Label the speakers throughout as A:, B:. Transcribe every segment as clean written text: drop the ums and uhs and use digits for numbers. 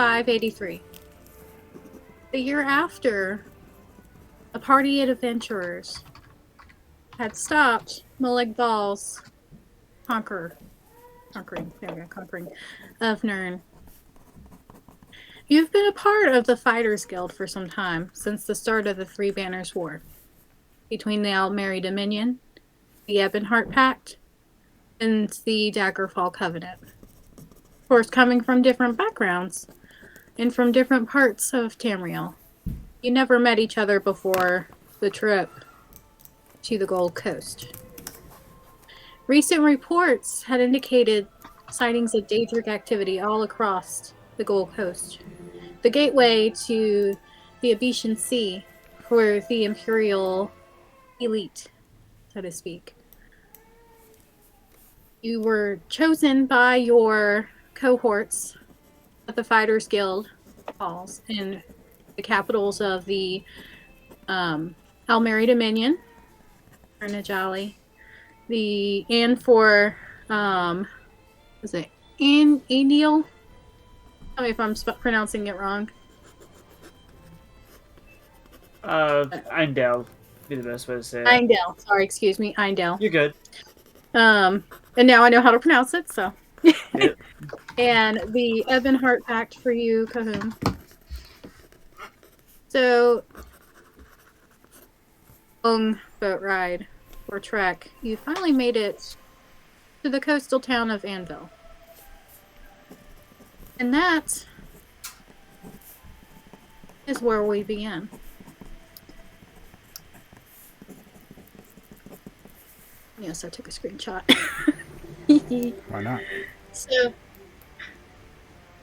A: 583. The year after, a party of adventurers had stopped Molag Bal's conquering of Nirn. You've been a part of the Fighters Guild for some time, since the start of the Three Banners War, between the Almeri Dominion, the Ebonheart Pact, and the Daggerfall Covenant. Of course, coming from different backgrounds, and from different parts of Tamriel. You never met each other before the trip to the Gold Coast. Recent reports had indicated sightings of Daedric activity all across the Gold Coast, the gateway to the Abyssan Sea for the Imperial elite, so to speak. You were chosen by your cohorts at the Fighters Guild halls in the capitals of the Almeri Dominion, or Najali, and for is it Andiel? Tell me if I'm pronouncing it wrong.
B: Eindel be the best way to say it.
A: Eindel. Sorry, excuse me, Eindel.
B: You're good.
A: And now I know how to pronounce it, so.
B: Yep.
A: And the Ebonheart Pact for you, Cahoon. So, long boat ride or trek, you finally made it to the coastal town of Anvil. And that is where we began. Yes, I took a screenshot.
C: Why not?
A: So,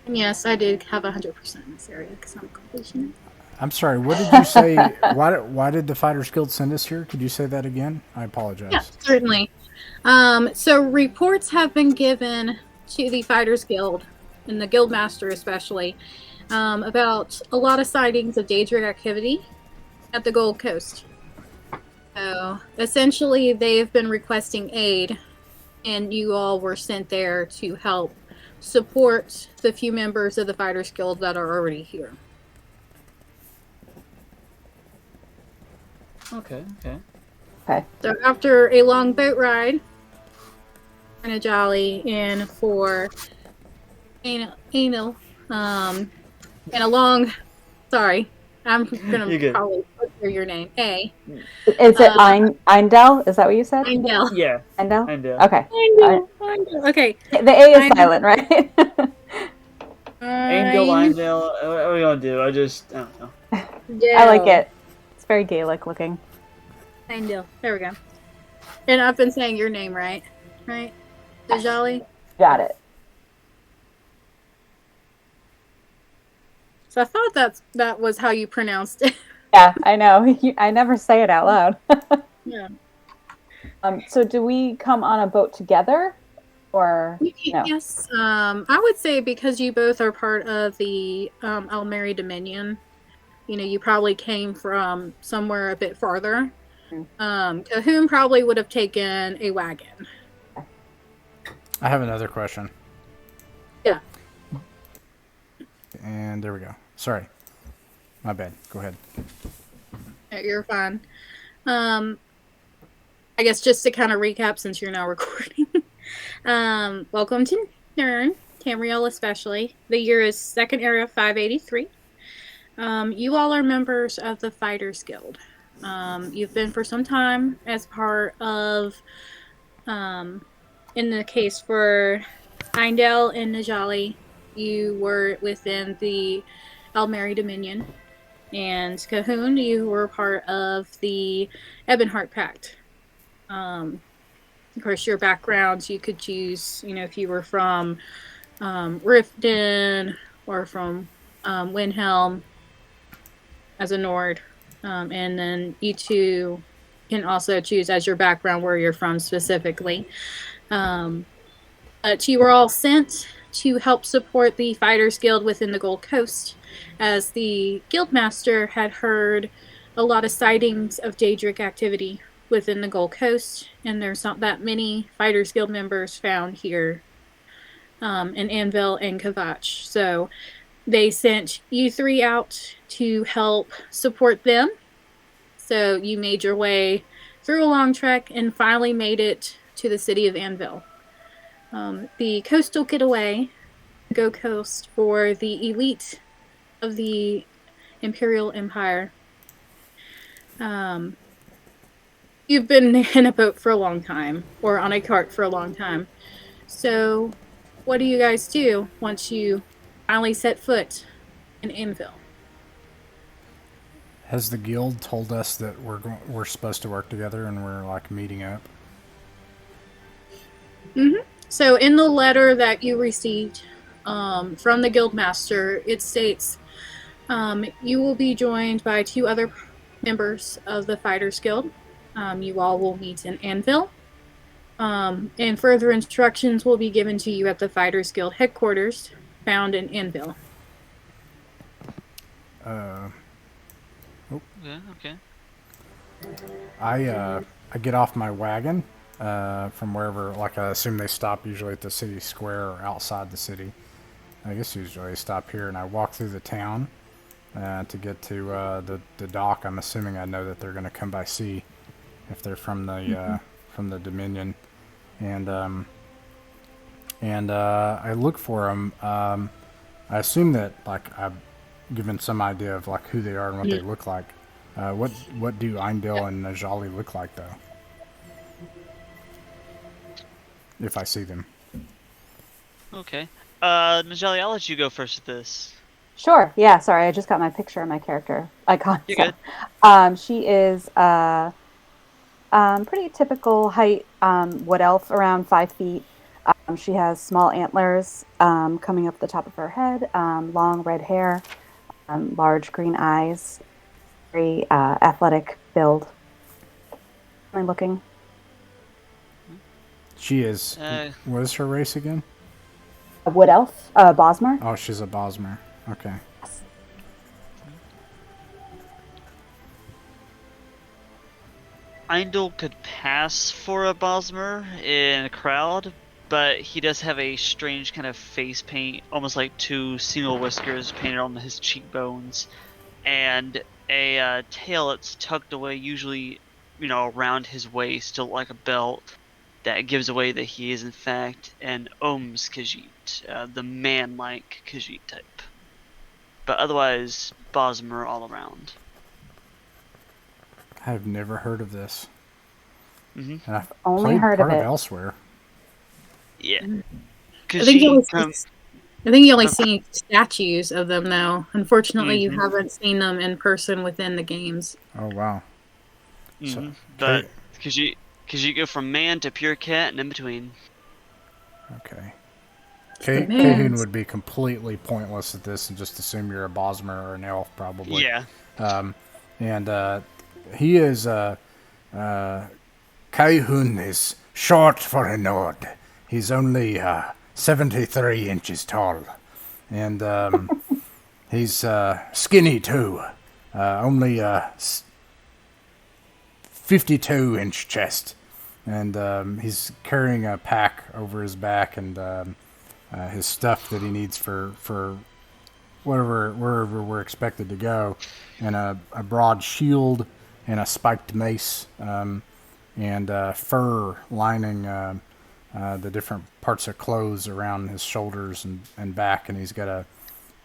A: yes, I did have 100% in this area because I'm a completionist.
C: I'm sorry, what did you say? Why did the Fighters Guild send us here? Could you say that again? I apologize.
A: Yeah, certainly. So reports have been given to the Fighters Guild, and the Guildmaster especially, about a lot of sightings of Daedric activity at the Gold Coast. So, essentially, they've been requesting aid, and you all were sent there to help support the few members of the Fighters Guild that are already here.
B: Okay.
A: So after a long boat ride, kind of jolly, and for anal, and a long, sorry, I'm gonna probably butcher your name.
D: Is it Eindel? Is that what you said?
A: Eindel.
B: Yeah.
D: Eindel?
B: Eindel.
D: Okay.
A: Eindel. Okay.
D: The A is silent, right?
B: Angel, Eindel. What are we gonna do? I don't know.
D: I like it. It's very Gaelic looking.
A: Eindel. There we go. And I've been saying your name right? Right? Dajali?
D: Got it.
A: So I thought that was how you pronounced it.
D: Yeah, I know. I never say it out loud.
A: Yeah.
D: So do we come on a boat together? Or no?
A: Yes. I would say because you both are part of the Almeri Dominion, you probably came from somewhere a bit farther. Cahoon probably would have taken a wagon.
C: I have another question.
A: Yeah.
C: And there we go. Sorry. My bad. Go ahead.
A: No, you're fine. I guess just to kind of recap since you're now recording. Welcome to Nirn, Tamriel especially. The year is Second Era 583. You all are members of the Fighters Guild. You've been for some time as part of, in the case for Eindel and Najali, you were within the Almeri Dominion. And Cahoon, you were part of the Ebonheart Pact. Of course, your backgrounds, you could choose, if you were from Riften or from Windhelm as a Nord. And then you two can also choose as your background where you're from specifically. But you were all sent to help support the Fighters Guild within the Gold Coast, as the Guildmaster had heard a lot of sightings of Daedric activity within the Gold Coast, and there's not that many Fighters Guild members found here in Anvil and Kavach. So they sent you three out to help support them. So you made your way through a long trek and finally made it to the city of Anvil. The coastal getaway, Go Coast, for the elite of the Imperial Empire. You've been in a boat for a long time, or on a cart for a long time. So, what do you guys do once you finally set foot in Anvil?
C: Has the guild told us that we're supposed to work together and we're like meeting up?
A: Mm-hmm. So, in the letter that you received from the guildmaster, it states you will be joined by 2 other members of the Fighters Guild. You all will meet in Anvil. And further instructions will be given to you at the Fighters Guild headquarters found in Anvil.
E: Yeah, okay.
C: I get off my wagon from wherever, like I assume they stop usually at the city square or outside the city. I guess usually they stop here, and I walk through the town to get to the dock. I'm assuming I know that they're going to come by sea if they're from the Dominion, and I look for them. I assume that like I've given some idea of like who they are and what they look like. What do Eindil and Najali look like though? If I see them.
E: Okay. Najali, I'll let you go first with this.
D: Sure. Yeah. Sorry, I just got my picture of my character icon.
E: You're
D: good. She is pretty typical height, wood elf, around 5 feet. She has small antlers coming up the top of her head, long red hair, large green eyes, very athletic build. Looking.
C: She is. What is her race again?
D: A wood elf, Bosmer.
C: Oh, she's a Bosmer. Okay.
E: Eindil could pass for a Bosmer in a crowd, but he does have a strange kind of face paint, almost like 2 single whiskers painted on his cheekbones, and a tail that's tucked away, usually, around his waist, still like a belt, that gives away that he is in fact an Ohm's Khajiit, the man-like Khajiit type. But otherwise, Bosmer all around.
C: I've never heard of this.
E: Mm-hmm.
C: And I've
D: Only
C: played
D: heard
C: part
D: of it
C: elsewhere.
E: Yeah.
A: I think you only see statues of them, though. Unfortunately, you haven't seen them in person within the games.
C: Oh wow!
E: So, but because you go from man to pure cat and in between.
C: Okay. Kahun would be completely pointless at this and just assume you're a Bosmer or an elf, probably.
E: Yeah.
C: And he is Kahun is short for a nod. He's only 73 inches tall, and he's skinny too. Only 52-inch chest, and he's carrying a pack over his back and his stuff that he needs for wherever we're expected to go, and a broad shield and a spiked mace, and fur lining the different parts of clothes around his shoulders and back, and he's got a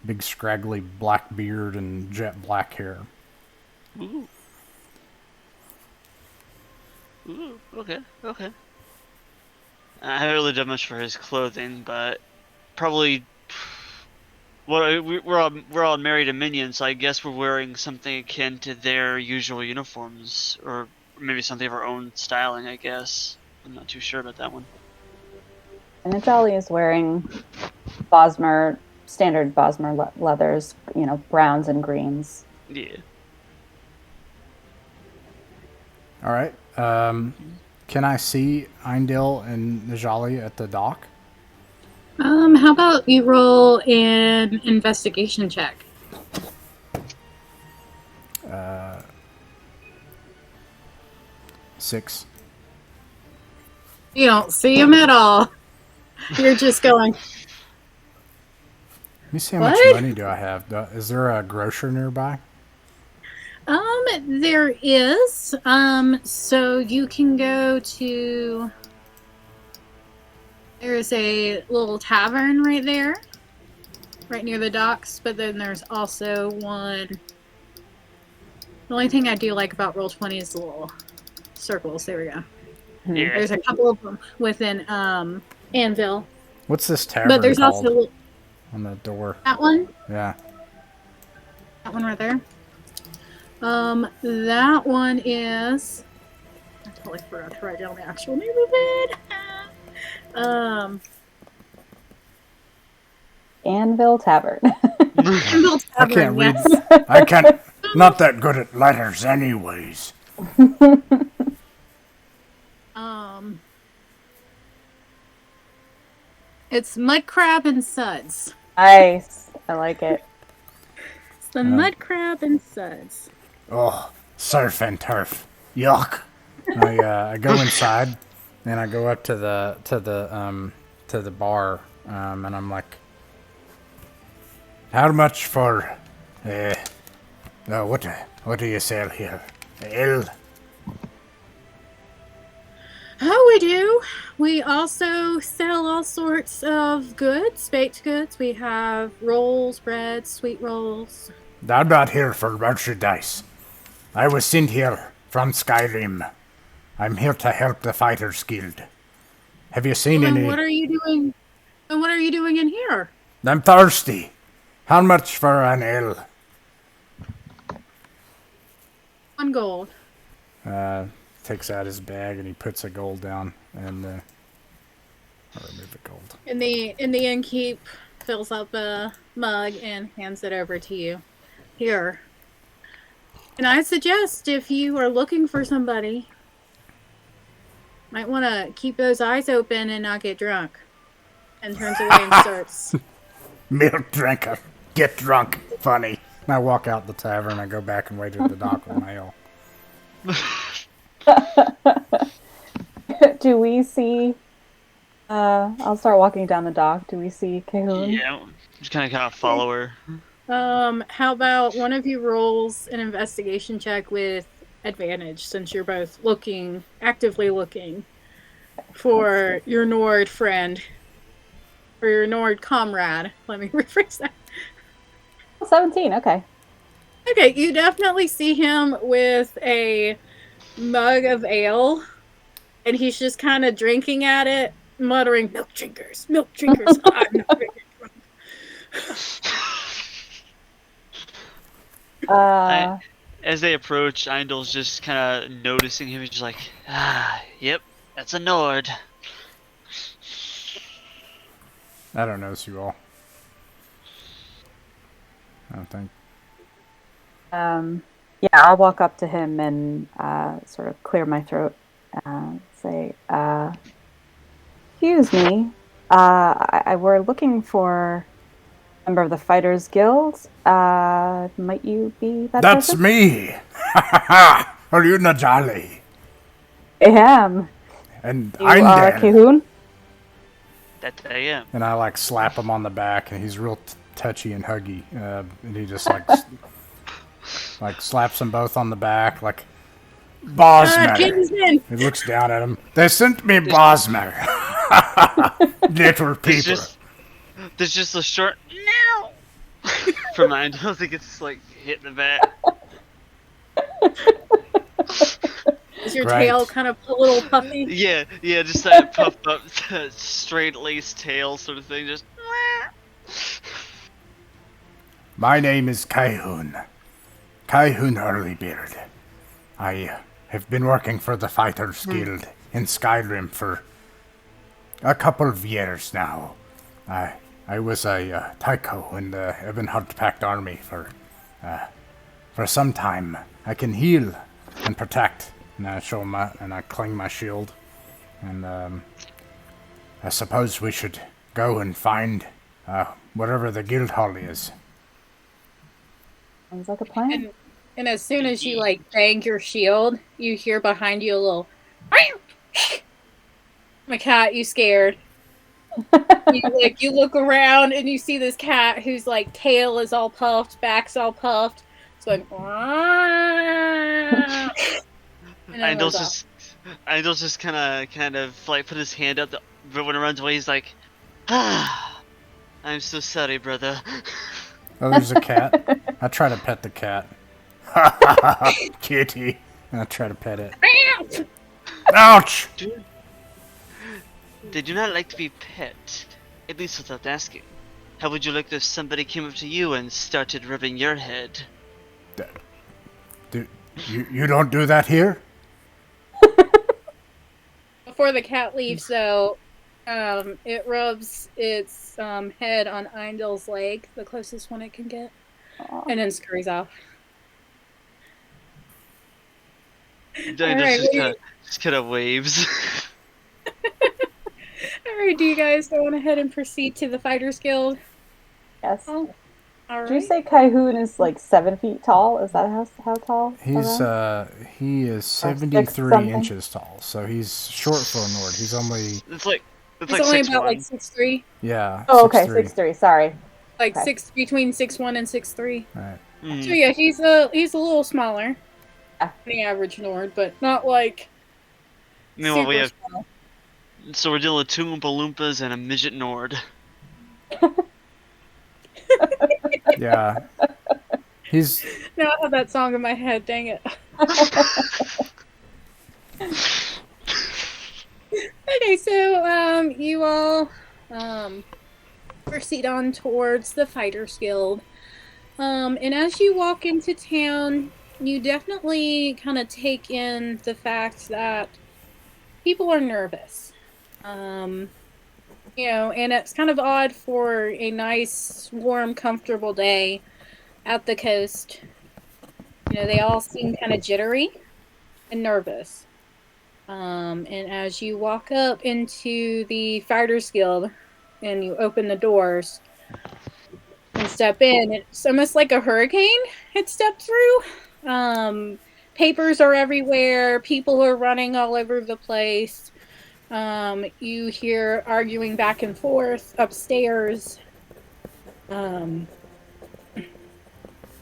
C: big scraggly black beard and jet black hair.
E: Ooh. Ooh, okay. I haven't really done much for his clothing, but probably we're all married to minions, so I guess we're wearing something akin to their usual uniforms, or maybe something of our own styling, I guess. I'm not too sure about that one.
D: And Najali is wearing standard Bosmer leathers, browns and greens.
E: Yeah.
C: All right. Can I see Eindil and Najali at the dock?
A: How about you roll an investigation check?
C: 6.
A: You don't see him at all. You're just going.
C: Let me see how much
A: What?
C: money do I have. Is there a grocer nearby?
A: There is. So you can go to. There's a little tavern right there, right near the docks. But then there's also one. The only thing I do like about Roll20 is the little circles. There we go.
E: Yeah.
A: There's a couple of them within Anvil.
C: What's this tavern
A: But there's
C: called?
A: also
C: On the door.
A: that one.
C: Yeah.
A: That one right there. That one is. I totally forgot to write down the actual name of it.
D: Anvil Tavern.
A: Anvil
C: I
A: Tavern,
C: can't read.
A: yes.
C: I can't. Not that good at letters, anyways.
A: It's Mud Crab and Suds.
D: Nice. I like it.
A: It's the Mud Crab and Suds.
C: Oh, surf and turf. Yuck. I go inside, and I go up to the bar, and I'm like, "How much for? No, what do you sell here? Ale."
A: Oh, we do. We also sell all sorts of goods, baked goods. We have rolls, bread, sweet rolls.
C: I'm not here for merchandise. I was sent here from Skyrim. I'm here to help the Fighters Guild. Have you seen
A: And
C: any?
A: what are you doing? And what are you doing in here?
C: I'm thirsty. How much for an ale?
A: 1 gold.
C: Takes out his bag and he puts a gold down and I'll remove the gold.
A: And the innkeep fills up a mug and hands it over to you. Here. And I suggest if you are looking for somebody, might want to keep those eyes open and not get drunk. And turns away and starts.
C: Milk drinker. Get drunk. Funny. And I walk out the tavern. I go back and wait at the dock with my ale.
D: Do we see? I'll start walking down the dock. Do we see Cahoon?
E: Yeah, just kind of follow her.
A: How about one of you rolls an investigation check with advantage, since you're both actively looking for your Nord friend. Or your Nord comrade. Let me rephrase that.
D: 17. Okay.
A: Okay, you definitely see him with a mug of ale, and he's just kind of drinking at it, muttering, milk drinkers, I'm not gonna get drunk.
E: As they approach, Eindel's just kind of noticing him. He's just like, yep, that's a Nord.
C: I don't notice you all. I don't think.
D: Yeah, I'll walk up to him and sort of clear my throat. Say, excuse me. We're looking for a member of the Fighters Guild. Might you be that
C: That's
D: person?
C: me! Are you Najali?
D: I am.
C: And
D: You
C: I'm
D: are
C: Dan.
D: Cahoon?
E: That I am.
C: And I like slap him on the back, and he's real touchy and huggy. And he just like slaps them both on the back, like Bosmer.
A: Kingsman!
C: He looks down at him. They sent me Bosmer. Little people.
E: There's just a short no from Eindel as he gets like hit in the back.
A: Is your
C: Right.
A: tail kind of a little puffy?
E: Yeah, just that puffed up, straight laced tail sort of thing. Just.
C: My name is Cahoon. Cahoon Hurleybeard. I have been working for the Fighters Guild in Skyrim for a couple of years now. I was a Tycho in the Ebonheart Pact Army for some time. I can heal and protect. And I show him and I cling my shield. And I suppose we should go and find whatever the guild hall is.
D: Sounds like a plan.
A: And as soon as you bang your shield, you hear behind you a little. My cat, you scared. You look around and you see this cat whose like tail is all puffed, back's all puffed. It's going. And then runs off.
E: Angel's just kind of like put his hand up, but when it runs away, he's like, "Ah, I'm so sorry, brother."
C: Oh, there's a cat. I try to pet the cat. Ha ha ha, kitty. And I try to pet it. Ouch!
E: They do not like to be pet, at least without asking. How would you like if somebody came up to you and started rubbing your head?
C: You don't do that here?
A: Before the cat leaves, though, it rubs its head on Eindel's leg, the closest one it can get, and then scurries off.
E: Angel just kind of waves.
A: Alright, do you guys go on ahead and proceed to the Fighters Guild?
D: Yes.
A: Oh, alright.
D: Did you say Kaihoon is like 7 feet tall? Is that how tall?
C: He is 73 inches tall, so he's short for a Nord. He's only
A: He's only about like 6'3".
C: Yeah.
D: Oh, okay, 6'3". Sorry.
A: Like between 6'1" and 6'3".
C: Right.
A: So yeah, he's a little smaller than the average Nord, but not like super small.
E: So we're dealing with 2 Oompa Loompas and a midget Nord.
C: Yeah. He's.
A: Now I have that song in my head. Dang it. Okay, so you all proceed on towards the Fighters Guild. And as you walk into town, you definitely kind of take in the fact that people are nervous. You know, and it's kind of odd for a nice, warm, comfortable day at the coast. You know, they all seem kind of jittery and nervous. And as you walk up into the Fighters Guild and you open the doors and step in, it's almost like a hurricane had stepped through. Papers are everywhere. People are running all over the place. You hear arguing back and forth upstairs. On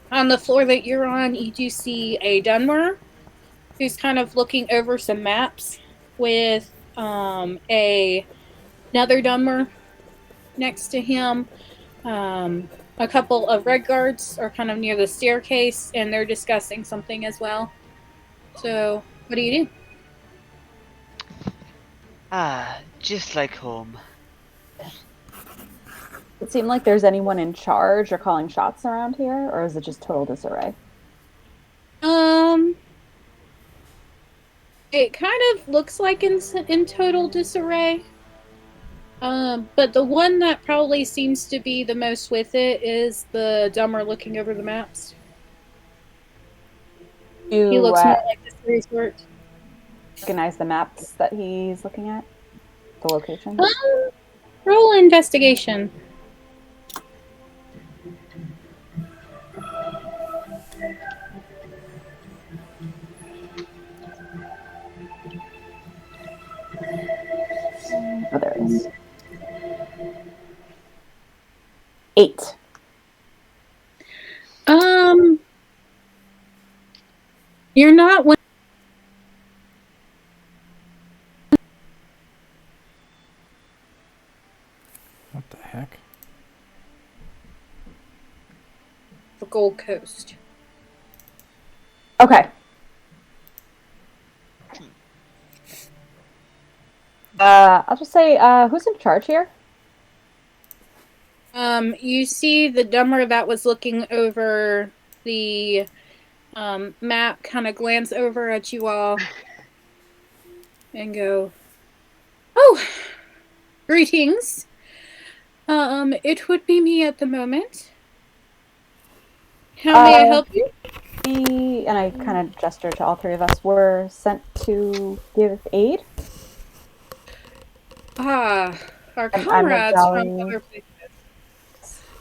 A: the floor that you're on, you do see a Dunmer who's kind of looking over some maps with another Dunmer next to him. A couple of Red Guards are kind of near the staircase, and they're discussing something as well. So, what do you do?
E: Ah, just like home.
D: Does it seem like there's anyone in charge or calling shots around here, or is it just total disarray?
A: It kind of looks like in total disarray. But the one that probably seems to be the most with it is the Dumber looking over the maps. He looks more like the series work.
D: Recognize the maps that he's looking at? The location?
A: Roll investigation.
D: Oh, there it is. 8.
A: You're not one.
C: What the heck?
A: The Gold Coast.
D: Okay. I'll just say, who's in charge here?
A: You see the Dumber that was looking over the map kind of glance over at you all and go, "Oh, greetings. It would be me at the moment. How may I help you?"
D: We, and I kind of gesture to all three of us, were sent to give aid.
A: Ah, our comrades from other places.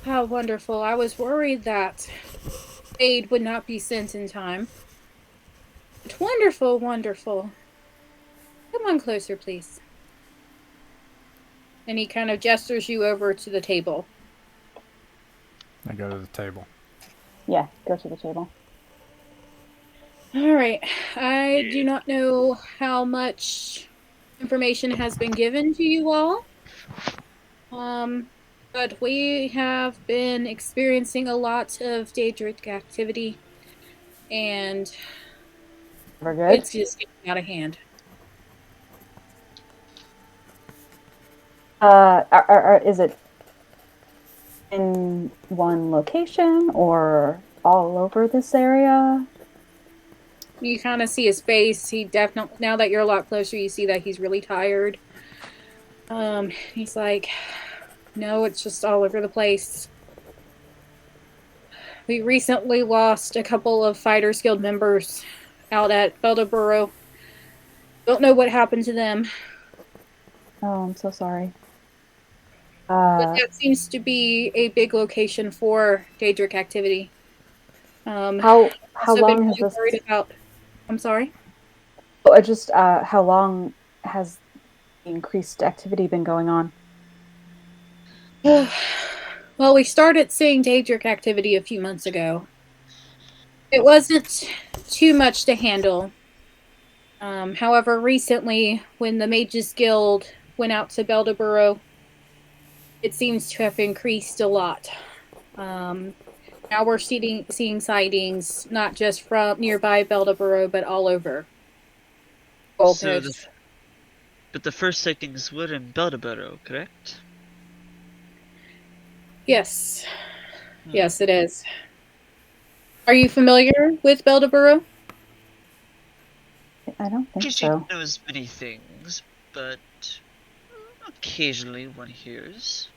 A: How wonderful. I was worried that aid would not be sent in time. But wonderful, wonderful. Come on closer, please. and he kind of gestures you over to the table.
C: I go to the table.
D: Yeah, go to the table.
A: All right. I do not know how much information has been given to you all. But we have been experiencing a lot of Daedric activity, and
D: We're good.
A: it's just getting out of hand.
D: Is it in one location or all over this area?
A: You kind of see his face. He definitely, now that you're a lot closer, you see that he's really tired. He's like, no, it's just all over the place. We recently lost a couple of Fighters Guild members out at Beldeboro. Don't know what happened to them.
D: Oh, I'm so sorry.
A: But that seems to be a big location for Daedric activity.
D: How long has this?
A: Worried about. I'm sorry.
D: Oh, just how long has the increased activity been going on?
A: Well, we started seeing Daedric activity a few months ago. It wasn't too much to handle. However, recently, when the Mages Guild went out to Beldeboro, it seems to have increased a lot. Now we're seeing sightings, not just from nearby Beldeboro, but all over.
E: But the first sightings were in Beldeboro, correct?
A: Yes. Yes, it is. Are you familiar with Beldeboro?
D: I don't think
E: She
D: so.
E: knows many things, but occasionally one hears.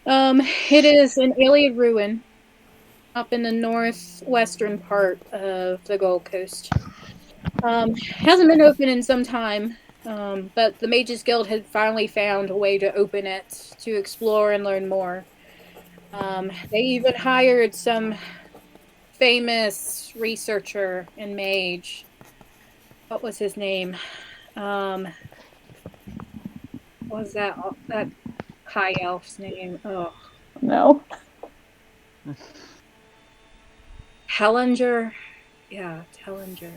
A: It is an alien ruin up in the northwestern part of the Gold Coast. Hasn't been open in some time, but the Mages Guild had finally found a way to open it to explore and learn more. They even hired some famous researcher and mage. What was his name? What was that high elf's name? Oh,
D: No.
A: Hellinger. Yeah, Hellinger.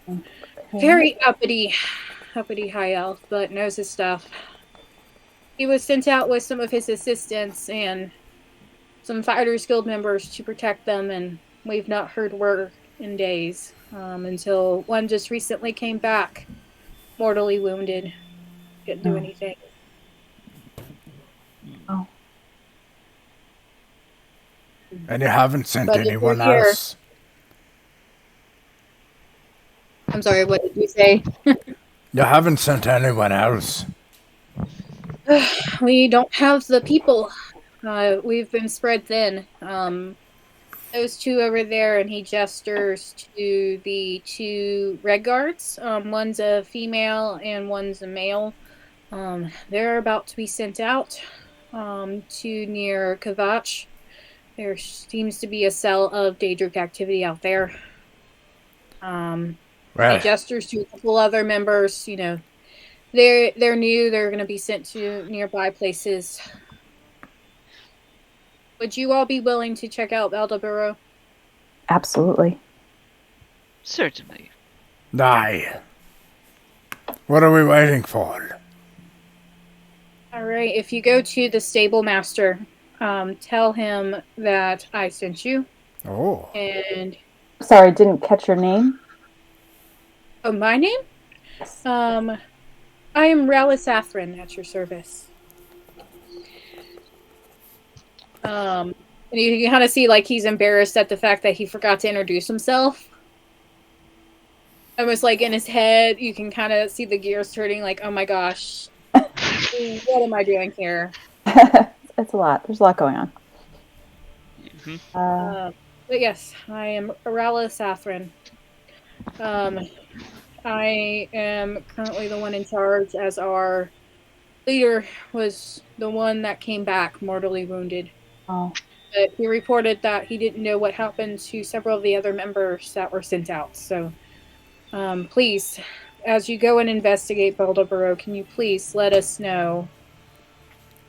D: Okay.
A: Very uppity high elf, but knows his stuff. He was sent out with some of his assistants and some Fighters Guild members to protect them, and we've not heard word in days until one just recently came back, mortally wounded. Didn't do anything.
D: Oh.
C: And you haven't sent
A: But if
C: anyone
A: you're here-
C: else?
A: I'm sorry, what did you say?
C: You haven't sent anyone else?
A: We don't have the people. We've been spread thin. Those two over there, and he gestures to the two red guards. One's a female and one's a male. They're about to be sent out to near Kavach. There seems to be a cell of Daedric activity out there. He gestures to a couple other members. You know, they're new. They're going to be sent to nearby places. Would you all be willing to check out Beldeboro?
D: Absolutely.
E: Certainly.
C: Aye. What are we waiting for?
A: All right. If you go to the stable master, tell him that I sent you.
C: Oh.
A: And
D: Sorry, didn't catch your name.
A: oh, my name?
D: Yes.
A: I am Ralis Athrin at your service. And you can kind of see like he's embarrassed at the fact that he forgot to introduce himself. Almost like in his head, you can kind of see the gears turning like, oh my gosh, what am I doing here?
D: It's a lot. There's a lot going on.
E: Mm-hmm.
A: But yes, I am Ralis Athrin. I am currently the one in charge, as our leader was the one that came back mortally wounded.
D: Oh.
A: But he reported that he didn't know what happened to several of the other members that were sent out. So, please, as you go and investigate Baldeboro, can you please let us know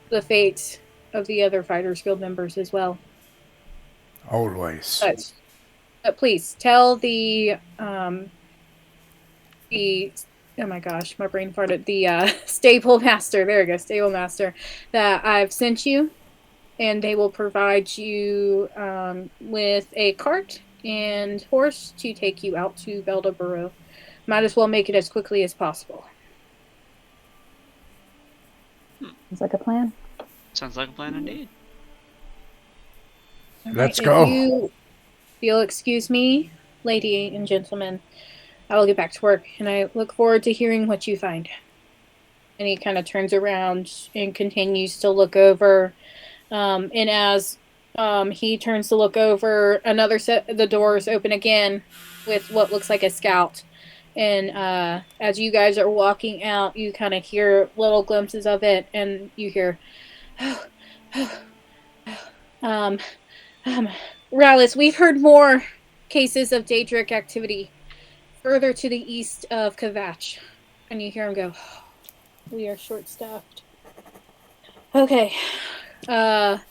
A: the fate of the other Fighters Guild members as well?
C: Always.
A: But please tell the oh my gosh, my brain farted. The stable master, there we go, stable master, that I've sent you, and they will provide you with a cart and horse to take you out to Baldeboro. Might as well make it as quickly as possible.
D: Sounds like a plan.
E: Sounds like a plan indeed.
C: Let's go.
A: If you'll excuse me, lady and gentlemen, I will get back to work, and I look forward to hearing what you find. And he kind of turns around and continues to look over. And as he turns to look over, another set of the doors open again with what looks like a scout. And as you guys are walking out, you kind of hear little glimpses of it, and you hear, Rallis, we've heard more cases of Daedric activity further to the east of Kavach. And you hear him go, we are short-staffed. Okay. And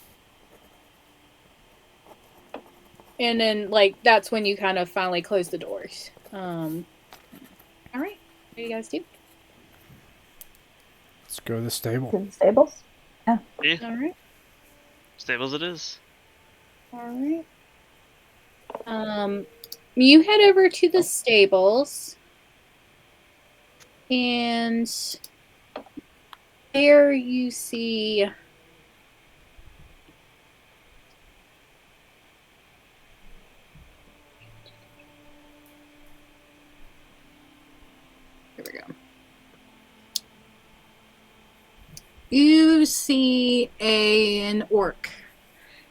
A: then, that's when you kind of finally close the doors. Alright. What do you guys do?
C: Let's go to the stable.
D: To the stables?
E: Yeah.
A: Alright.
E: Stables it is.
A: Alright. You head over to the stables, and there you see you see an orc.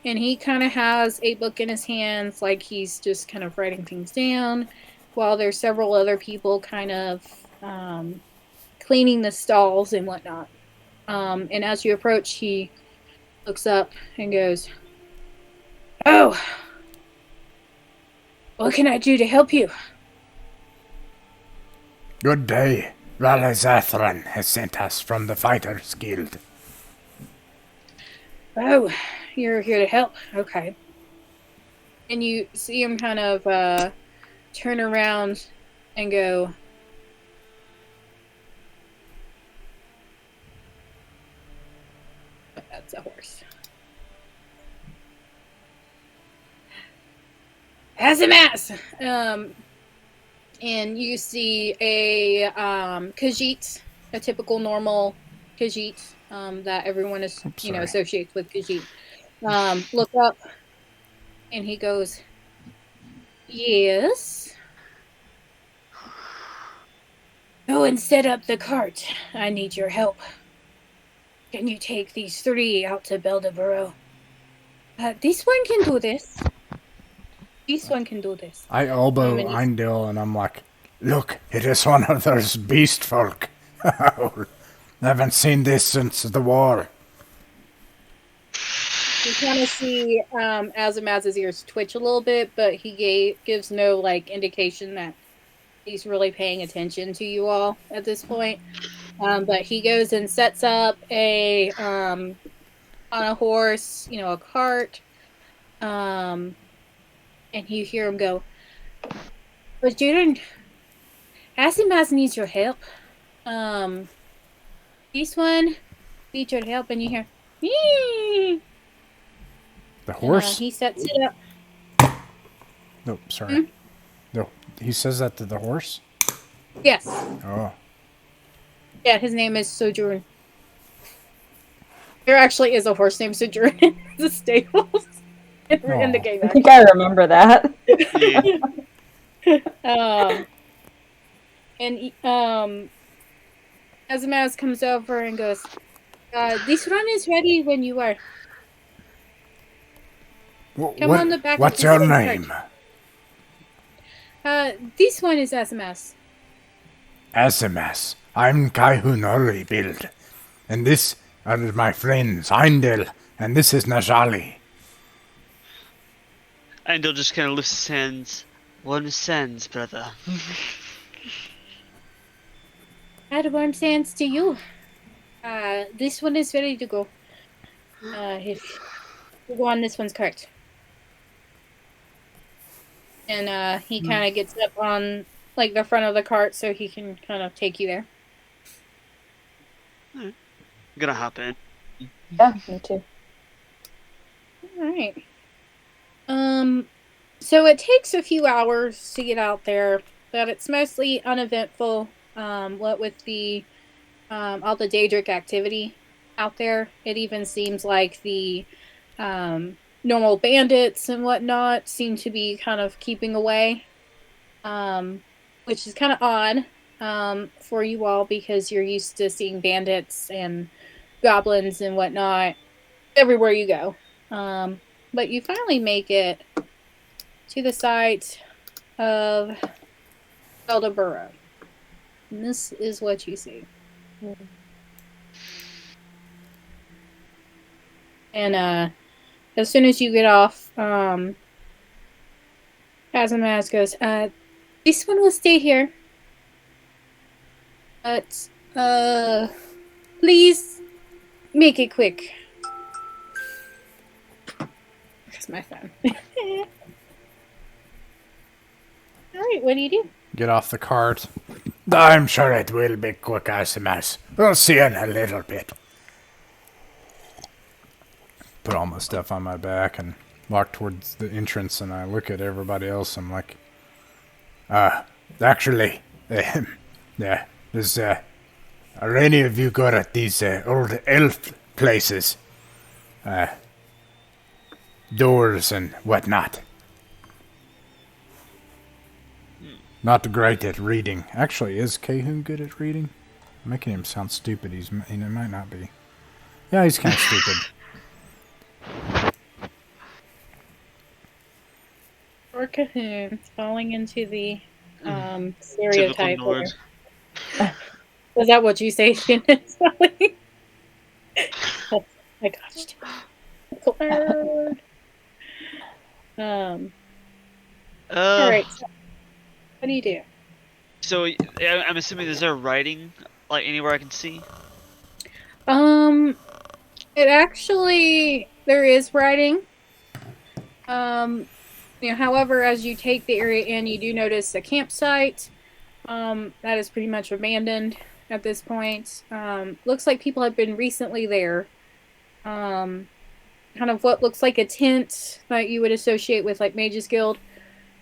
A: And he kind of has a book in his hands, like he's just kind of writing things down, while there's several other people kind of cleaning the stalls and whatnot. And as you approach, he looks up and goes, "Oh, what can I do to help you?"
C: Good day. Ralazathran has sent us from the Fighters Guild.
A: "Oh, you're here to help. Okay." And you see him kind of turn around and go, "That's a horse." Azimas! And you see a Khajiit, a typical normal Khajiit that everyone is, associates with Khajiit. Look up, and he goes, "Yes? Go and set up the cart. I need your help. Can you take these 3 out to Baldeboro? This one can do this. This one can do this."
C: I elbow Eindil and I'm like, look, it is one of those beast folk. I haven't seen this since the war.
A: You kind of see Azimaz's ears twitch a little bit, but he gives no indication that he's really paying attention to you all at this point. But he goes and sets up on a horse, a cart. And you hear him go, "But Juden, Azimaz needs your help. This one needs your help," and you hear, "Eee!"
C: The horse?
A: He sets it up.
C: No, sorry. No, he says that to the horse?
A: Yes.
C: Oh.
A: Yeah, his name is Sojourn. There actually is a horse named Sojourn in the stables in the game.
D: I think I remember that.
A: And Azimaz comes over and goes, "This run is ready when you are." Come on the back.
C: What's your name?
A: This one is Azimaz.
C: Azimaz. I'm Kaihunori build. And this are my friends, Eindil, and this is Najali.
E: Eindil just kind of lifts his hands. One sends, brother.
A: Add warm sands to you. This one is ready to go. If you go on this one's cart. And he kind of gets up on like the front of the cart so he can kind of take you there.
E: I'm gonna hop in.
D: Yeah, me too.
A: All right. So it takes a few hours to get out there, but it's mostly uneventful. What with the all the Daedric activity out there, it even seems like the normal bandits and whatnot seem to be kind of keeping away, which is kind of odd for you all because you're used to seeing bandits and goblins and whatnot everywhere you go. But you finally make it to the site of Eldaborough. And this is what you see. And as soon as you get off, Kazimaz goes, this one will stay here. But, please make it quick. That's my phone. Alright, what do you do?
C: Get off the cart. I'm sure it will be quick as a mess. We'll see in a little bit. Put all my stuff on my back and walk towards the entrance, and I look at everybody else. I'm like, actually, yeah, there's, are any of you good at these old elf places? Doors and whatnot. Not great at reading. Actually, is Cahoon good at reading? I'm making him sound stupid. He might not be. Yeah, he's kind of stupid.
A: Or Cahoon falling into the stereotype.
E: Nord.
A: Is that what you say, Shannon? I got you. All right. So what do you do?
E: So I'm assuming is there writing like anywhere I can see?
A: It actually there is writing. However, as you take the area in, you do notice a campsite. That is pretty much abandoned at this point. Looks like people have been recently there. Kind of what looks like a tent that you would associate with like Mages Guild.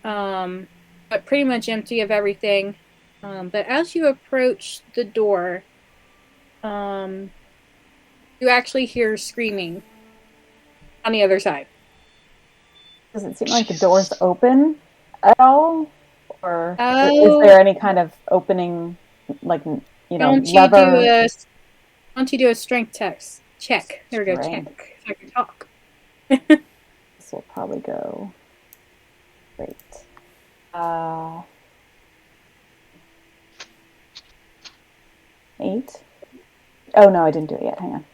A: But pretty much empty of everything. But as you approach the door, you actually hear screaming on the other side.
D: Does it seem like the door's open at all? Or
A: Oh.
D: is there any kind of opening, like, lever?
A: Why don't you do a strength check? There we go,
D: Strength.
A: check. If I can talk.
D: This will probably go great. 8. Oh, no, I didn't do it yet. Hang on.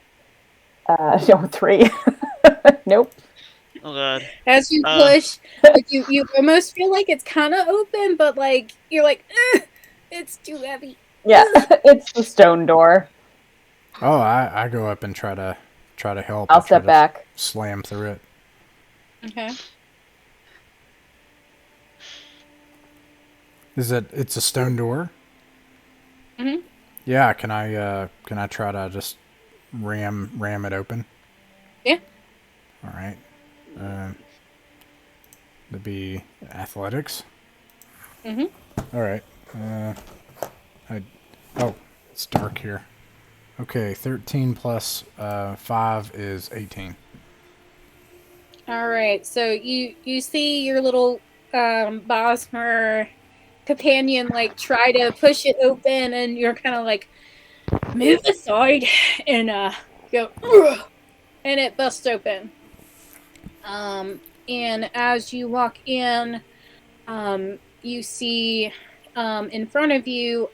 D: No, 3. Nope.
E: Oh god.
A: As you push, like, you almost feel like it's kind of open, but like you're like, it's too heavy.
D: Yeah, it's the stone door.
C: Oh, I go up and try to help.
D: I'll step back.
C: Slam through it.
A: Okay.
C: It's a stone door?
A: Mhm.
C: Yeah, can I try to just ram it open?
A: Yeah.
C: All right. That'd be athletics.
A: Mhm.
C: All right. It's dark here. Okay, 13 plus 5 is 18.
A: All right. So you see your little Bosmer companion like try to push it open, and you're kind of like move aside and go, "Ugh," and it busts open. And as you walk in, you see in front of you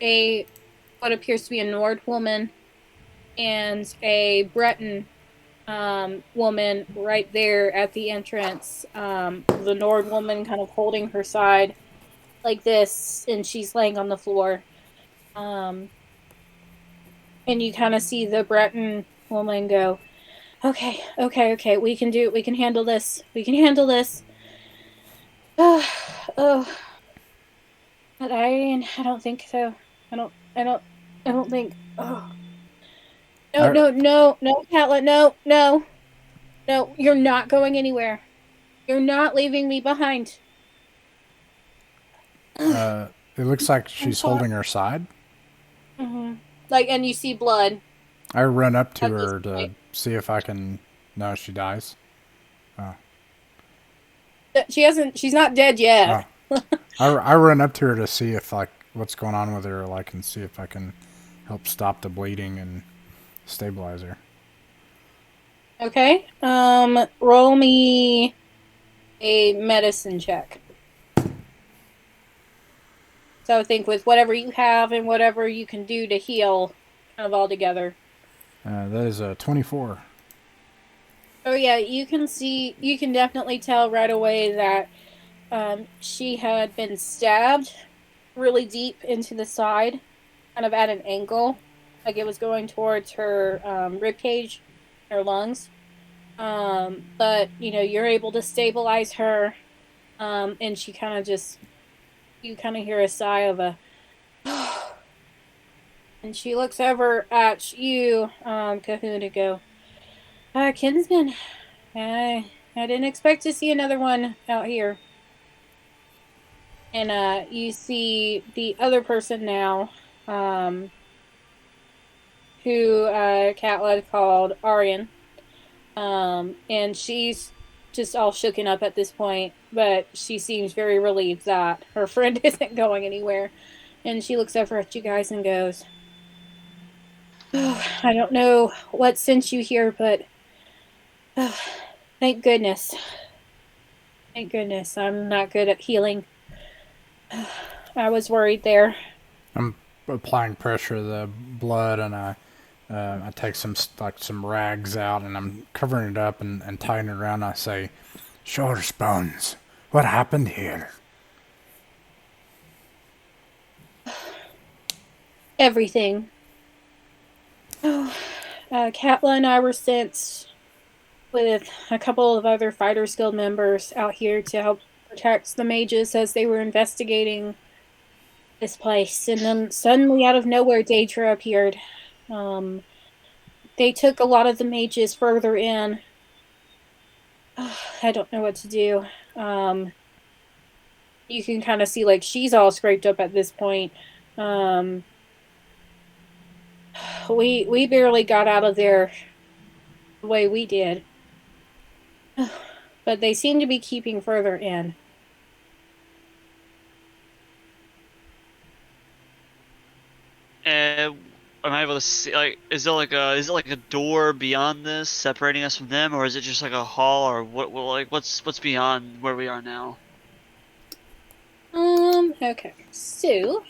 A: what appears to be a Nord woman and a Breton woman right there at the entrance. The Nord woman kind of holding her side like this, and she's laying on the floor. And you kind of see the Breton woman go, okay, we can do it. We can handle this. We can handle this. Oh, but I don't think so. I don't think. Oh, no, Catlet, no. You're not going anywhere. You're not leaving me behind.
C: It looks like she's holding her side.
A: Mm-hmm. Like, and you see blood.
C: I run up to her to see if I can. No, she dies. Oh.
A: She's not dead yet.
C: Oh. I run up to her to see if, like, what's going on with her, like, and see if I can help stop the bleeding and stabilize her.
A: Okay. Roll me a medicine check. So I think with whatever you have and whatever you can do to heal, kind of all together.
C: That is a 24.
A: Oh yeah, you can definitely tell right away that she had been stabbed really deep into the side, kind of at an angle, like it was going towards her rib cage, her lungs. But you're able to stabilize her, and she kind of you kind of hear a sigh of a, and she looks over at you, Kahuna, go, Kinsman, I didn't expect to see another one out here. And you see the other person now, who Catla called Aryan. And she's just all shooken up at this point, but she seems very relieved that her friend isn't going anywhere. And she looks over at you guys and goes, oh, I don't know what sent you here, but thank goodness. Thank goodness. I'm not good at healing. I was worried there.
C: I'm applying pressure to the blood, and I take some rags out, and I'm covering it up and tying it around. I say, "Shoulders bones, what happened here?"
A: Everything. Oh, Katla and I were sent with a couple of other Fighters Guild members out here to help protect the mages as they were investigating this place. And then suddenly, out of nowhere, Daedra appeared. They took a lot of the mages further in. I don't know what to do. You can kind of see, like, she's all scraped up at this point. We barely got out of there the way we did. But they seem to be keeping further in.
E: Am I able to see? Like, is it like a door beyond this separating us from them, or is it just like a hall, or what's beyond where we are now?
A: Okay, so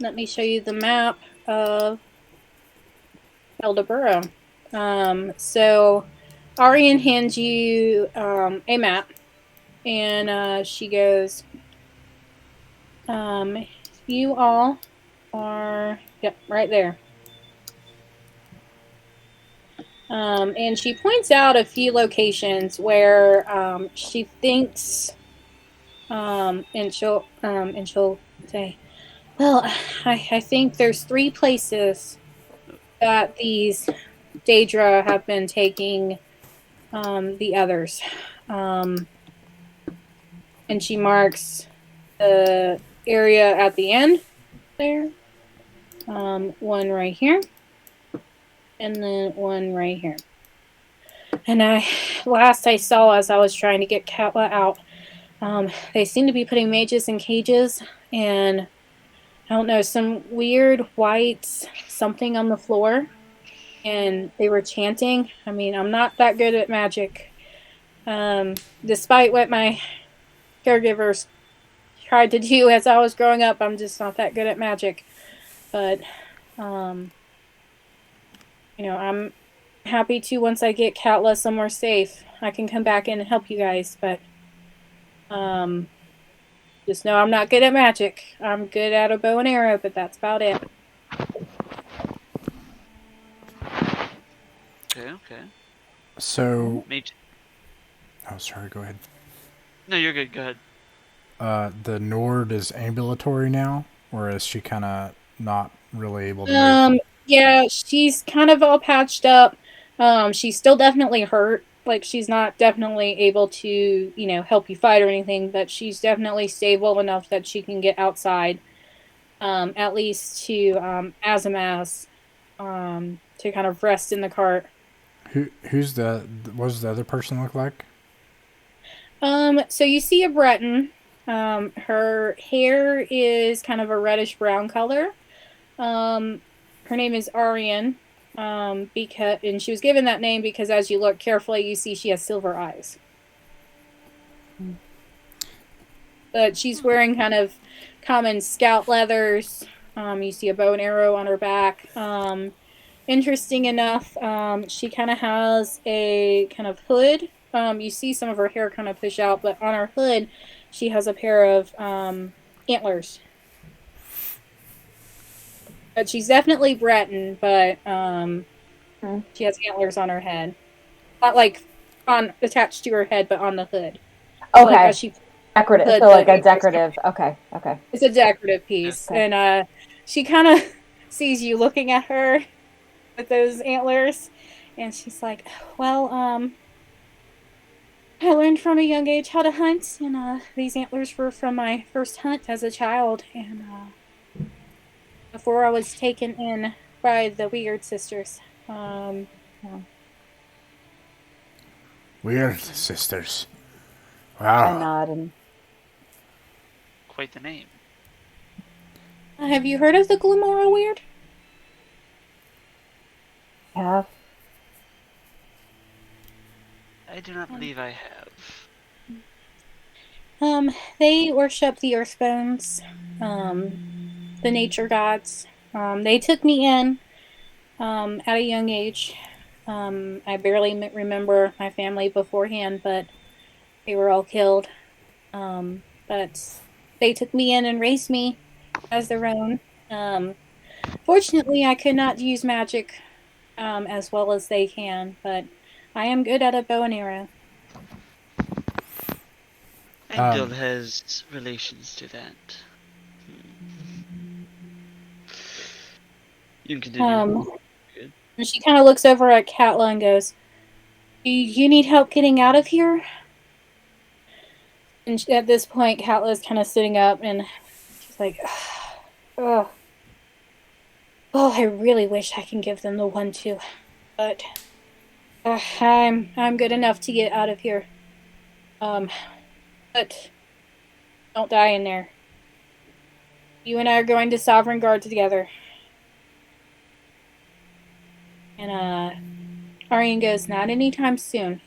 A: let me show you the map of Eldaborough. So Arian hands you a map, and she goes, you all are, yep, right there. And she points out a few locations where she thinks, and she'll say, well, I think there's 3 places that these Daedra have been taking the others. And she marks the area at the end there. One right here. And then one right here. And last I saw as I was trying to get Katla out, they seem to be putting mages in cages, and I don't know, some weird white something on the floor, and they were chanting. I mean, I'm not that good at magic. Despite what my caregivers tried to do as I was growing up, I'm just not that good at magic. But, I'm happy to, once I get Katla somewhere safe, I can come back in and help you guys. But, Just know I'm not good at magic. I'm good at a bow and arrow, but that's about it.
E: Okay.
C: So,
E: Maybe.
C: oh, sorry. Go ahead.
E: No, you're good. Go ahead.
C: The Nord is ambulatory now, or is she kind of not really able to move?
A: Yeah, she's kind of all patched up. She's still definitely hurt. Like, she's not definitely able to, help you fight or anything, but she's definitely stable enough that she can get outside, at least to Azamaz, to kind of rest in the cart.
C: Who's the? What does the other person look like?
A: So you see a Breton. Her hair is kind of a reddish brown color. Her name is Arian. And she was given that name because as you look carefully, you see she has silver eyes. But she's wearing kind of common scout leathers. You see a bow and arrow on her back. Interesting enough, she kind of has a kind of hood. You see some of her hair kind of push out, but on her hood, she has a pair of antlers. But she's definitely Breton, but she has antlers on her head. Not like attached to her head, but on the hood.
D: Okay.
A: Like as she
D: decorative.
A: hood,
D: So like a decorative. Okay.
A: It's a decorative piece.
D: Okay.
A: And she kind of sees you looking at her with those antlers. And she's like, well, I learned from a young age how to hunt. And these antlers were from my first hunt as a child. And before I was taken in by the Weird Sisters. Yeah.
C: Weird Sisters.
D: I
C: Wow.
D: nod and
E: Quite the name.
A: Have you heard of the Glamora Weird?
D: have.
E: I do not believe I have.
A: They worship the Earthbones, the nature gods. They took me in at a young age. I barely remember my family beforehand, but they were all killed. But they took me in and raised me as their own. Fortunately, I could not use magic as well as they can, but I am good at a bow and arrow.
E: Engel has relations to that. You can continue. Good.
A: And she kind of looks over at Katla and goes, "Do you need help getting out of here?" And at this point, Katla's kind of sitting up, and she's like, "Oh, I really wish I can give them the 1-2, but I'm good enough to get out of here. But don't die in there. You and I are going to Sovereign Guard together." And Arian goes, "Not anytime soon."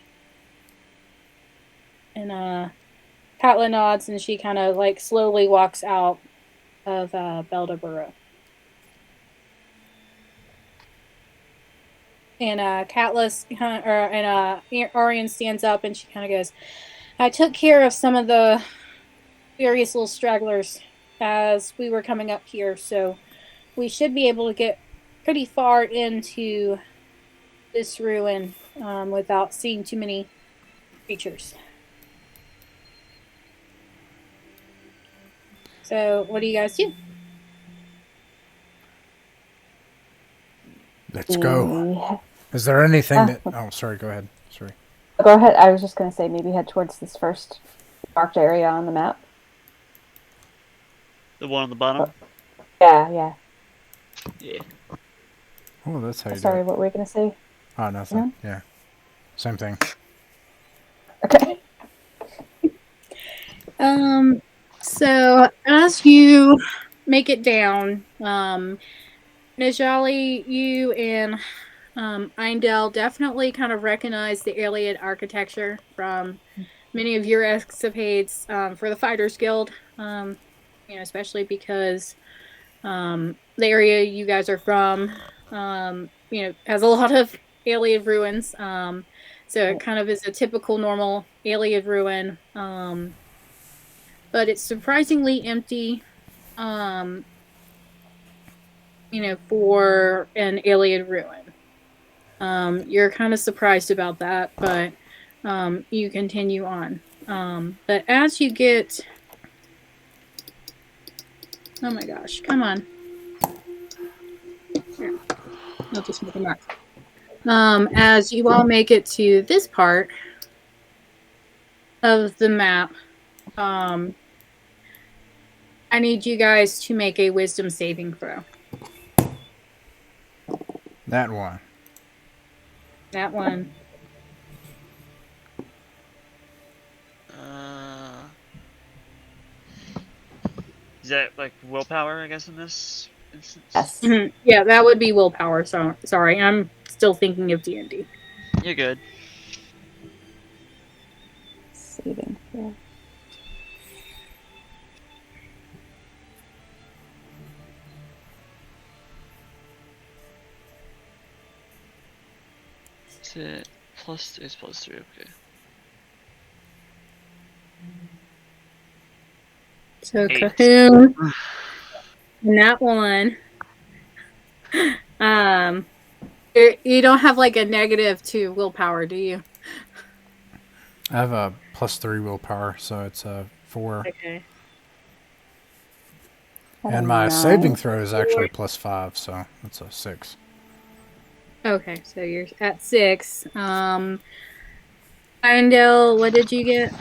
A: And Katla nods, and she kind of like slowly walks out of Beldaburo. And Arian stands up, and she kind of goes, "I took care of some of the various little stragglers as we were coming up here, so we should be able to get pretty far into this ruin without seeing too many creatures. So, what do you guys do?"
C: Let's go. Is there anything that... Oh, sorry. Go ahead. Sorry.
D: Go ahead. I was just going to say maybe head towards this first marked area on the map.
E: The one on the bottom?
D: Yeah.
E: Yeah.
C: Oh, that's how you
D: Sorry,
C: do it.
D: what were you going to say?
C: Oh, nothing. Yeah. Same thing.
D: Okay.
A: So as you make it down, Najali, you and Eindel definitely kind of recognize the Iliad architecture from many of your escapades for the Fighters Guild, especially because the area you guys are from, has a lot of Iliad ruins. So it kind of is a typical normal Iliad ruin. but it's surprisingly empty. For an alien ruin. You're kind of surprised about that, but you continue on. But as you get... Oh my gosh, come on. Here. I'll just make a mark. As you all make it to this part of the map, I need you guys to make a wisdom saving throw.
C: That one.
A: That one.
E: Is that like willpower, I guess, in this instance?
D: Yes.
A: Mm-hmm. Yeah, that would be willpower. So sorry, I'm still thinking of D&D.
E: You're good.
D: Saving throw.
E: Is it plus? It's plus 3. Okay.
A: So
E: 8.
A: Cahoon, and that one. You don't have like a negative to willpower, do you?
C: I have a +3 willpower, so it's a 4.
A: Okay.
C: And my saving throw is actually +5, so it's a 6.
A: Okay, so you're at 6. Irondale, what did you get?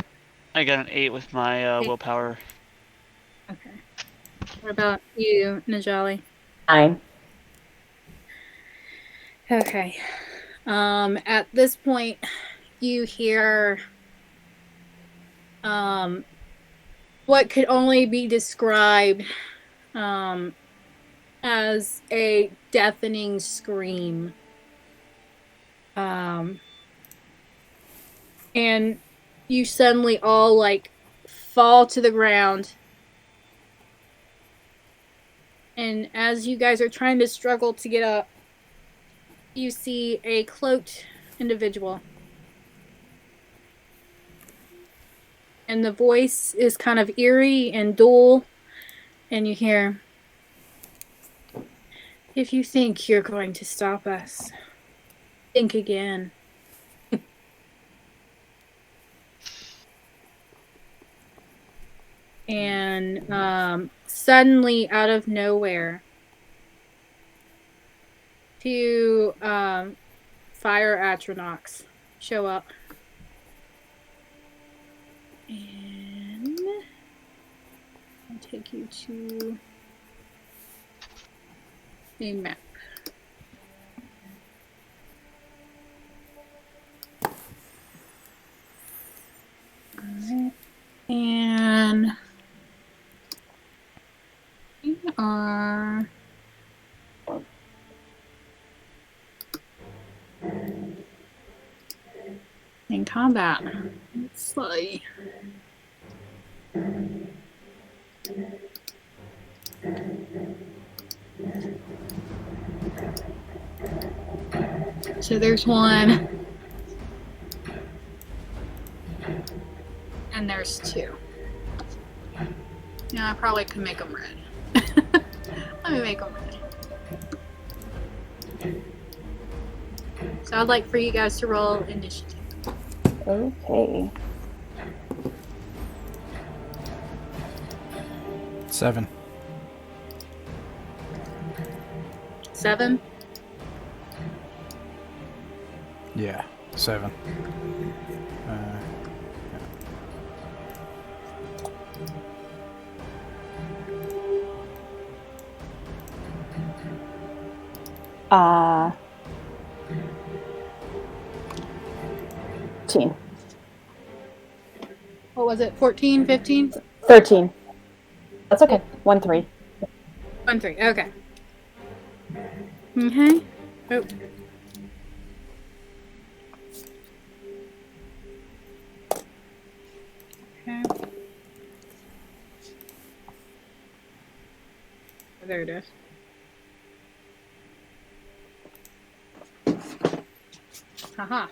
E: I got an 8 with my willpower.
A: Okay. What about you, Najali?
D: 9.
A: Okay. At this point, you hear what could only be described as a deafening scream. And you suddenly all like fall to the ground. And as you guys are trying to struggle to get up, you see a cloaked individual. And the voice is kind of eerie and dull. And you hear, "If you think you're going to stop us, think again." And suddenly, out of nowhere, 2 fire atronachs show up. And I'll take you to a map. Alright. And we are in combat. Let's see. So there's one. And there's 2. Yeah, I probably could make them red. Let me make them red. So I'd like for you guys to roll initiative.
D: Okay.
C: 7.
A: 7?
C: Yeah, 7.
D: Uh, 13.
A: What was it? 14, 15?
D: 13. That's okay. 1, 3.
A: 1, 3. Okay. Okay. Oh. Okay. Oh, there it is. Haha.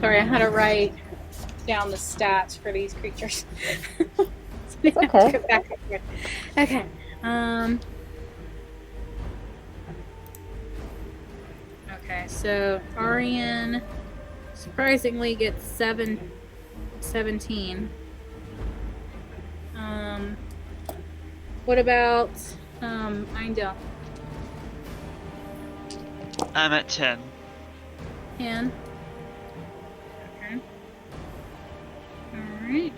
A: Sorry, I had to write down the stats for these creatures. So
D: It's
A: I have to
D: okay.
A: go back up here. Okay. Okay, so Arian surprisingly gets 17. What about Eindel?
E: I'm at 10.
A: 10. Okay. Alright.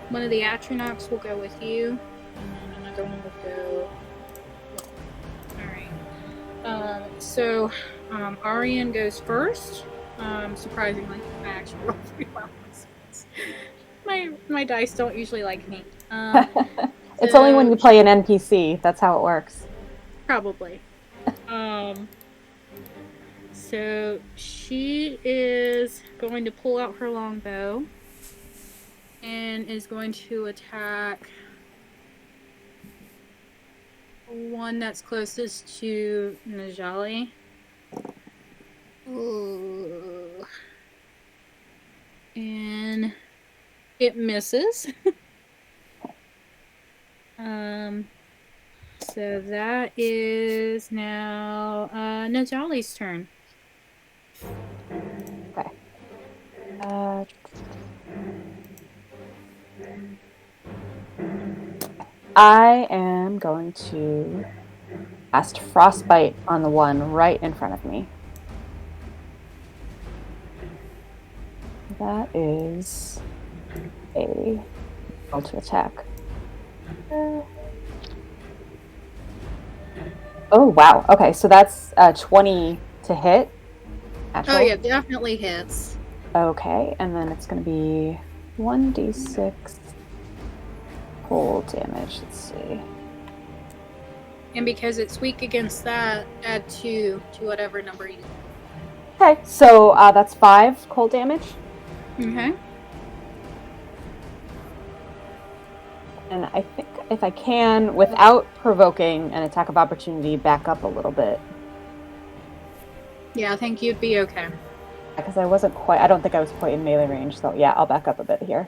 A: One of the Atronachs will go with you, and then another one will go. Alright. So Arian goes first. Surprisingly, I actually rolled pretty well. My dice don't usually like me.
D: It's only when you play an NPC. That's how it works.
A: Probably. So she is going to pull out her longbow and is going to attack one that's closest to Najali. Ooh. And it misses. So that is now Najali's turn.
D: Okay. I am going to cast Frostbite on the one right in front of me. That is a roll to attack. Oh, wow. Okay, so that's 20 to hit. Natural.
A: Oh, yeah, definitely hits.
D: Okay, and then it's going to be 1d6 cold damage. Let's see.
A: And because it's weak against that, add 2 to whatever number you.
D: Okay, so that's 5 cold damage.
A: Okay.
D: And I think if I can, without provoking an attack of opportunity, back up a little bit.
A: Yeah, I think you'd be okay.
D: Because I don't think I was quite in melee range, so yeah, I'll back up a bit here.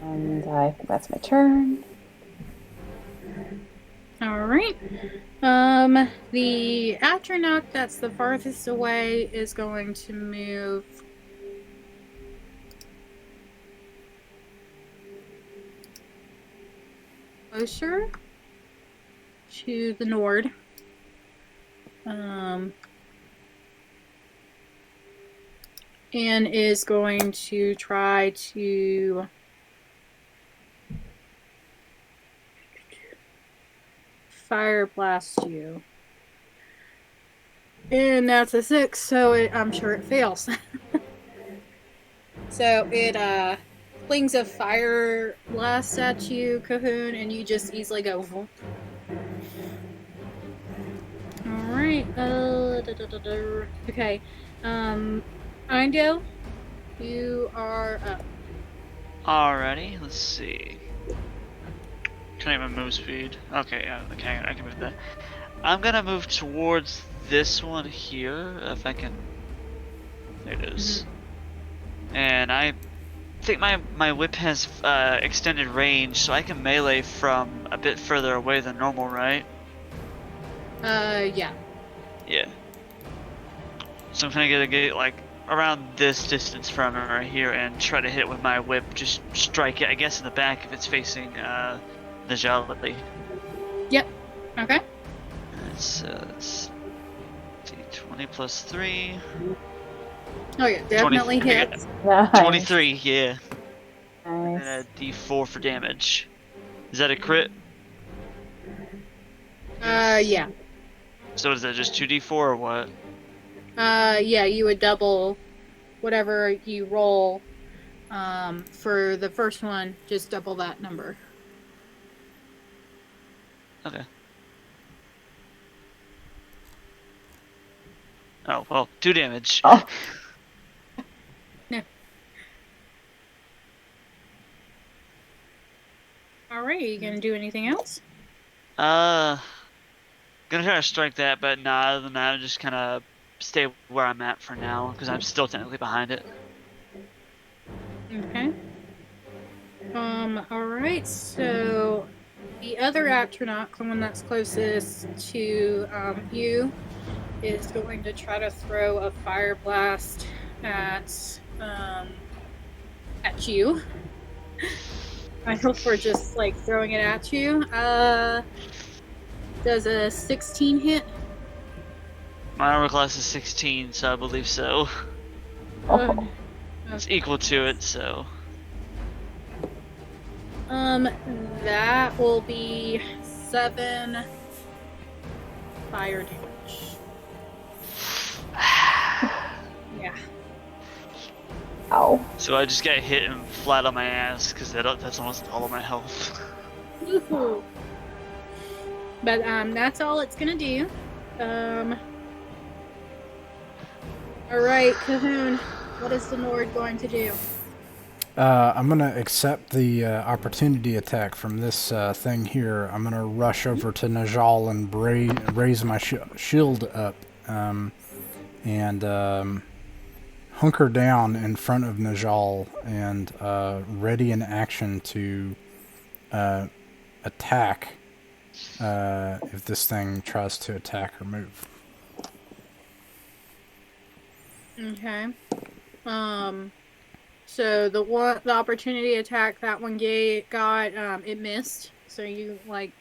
D: And I think that's my turn.
A: Alright. The Atronach that's the farthest away is going to move closer to the Nord. And is going to try to fire blast you. And that's a 6, so I'm sure it fails. So it flings a fire blast at you, Cahoon, and you just easily go. Alright. Okay. Eindale, you are up.
E: Alrighty, let's see. Can I have my move speed? Okay, yeah, okay, I can move that. I'm gonna move towards this one here, if I can. There it is. And I think my whip has extended range, so I can melee from a bit further away than normal, right?
A: Yeah.
E: Yeah. So I'm gonna get like around this distance from it right here and try to hit it with my whip. Just strike it, I guess, in the back if it's facing the Jalili.
A: Yep. Okay.
E: It's 20 plus 3.
A: Oh yeah, definitely
E: 20,
A: hits.
D: Nice.
E: 23, yeah. And
D: Nice.
E: then a D4 for damage. Is that a crit?
A: Yeah.
E: So is that just 2D4 or what?
A: Yeah, you would double whatever you roll. For the first one, just double that number.
E: Okay. Oh, well, 2 damage.
D: Oh.
A: No. Alright, are you gonna do anything else?
E: Gonna try to strike that, but nah, other than that, I'm just kind of stay where I'm at for now, because I'm still technically behind it.
A: Okay. Alright, so the other Atronach, the one that's closest to you, is going to try to throw a fire blast at you. I hope we're just like throwing it at you. Does a 16 hit?
E: My armor class is 16, so I believe so.
D: Oh.
E: It's equal to it, so.
A: That will be 7 fire damage. Yeah.
D: Ow.
E: So I just got hit and flat on my ass, because that's almost all of my health.
A: Woohoo. But that's all it's gonna do. Alright, Cahoon, what is the Nord going to do?
C: I'm going to accept the opportunity attack from this thing here. I'm going to rush over to Najal and raise my shield up and hunker down in front of Najal and ready in action to attack if this thing tries to attack or move.
A: Okay. So the opportunity attack that one got it missed. So you like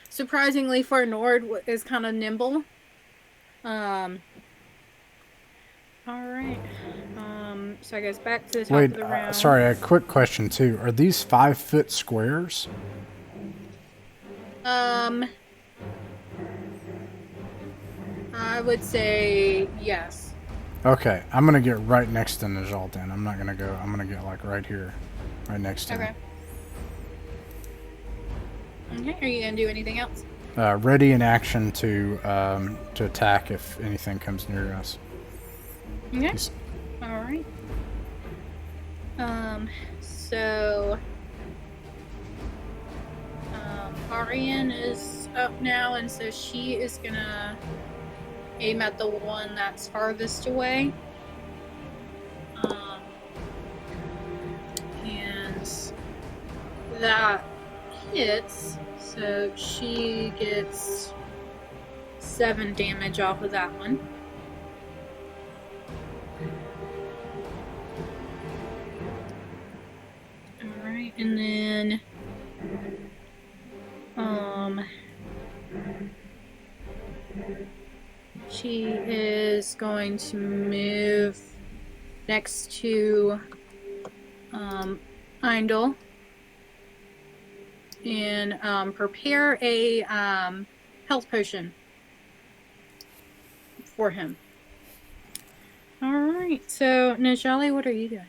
A: surprisingly for Nord is kind of nimble. All right. So I guess back to the top of the round.
C: Sorry, a quick question too. Are these 5-foot squares?
A: I would say yes.
C: Okay, I'm gonna get right next to Najal then. I'm not gonna go. I'm gonna get like right here, right next to him.
A: Okay. Are you gonna do anything else?
C: Ready in action to attack if anything comes near us.
A: Okay. All right. So Arian is up now, and so she is gonna aim at the one that's farthest away. And that hits, so she gets 7 damage off of that one. Alright, and then she is going to move next to Eindel and prepare a health potion for him. Alright, so Najali, what are you doing?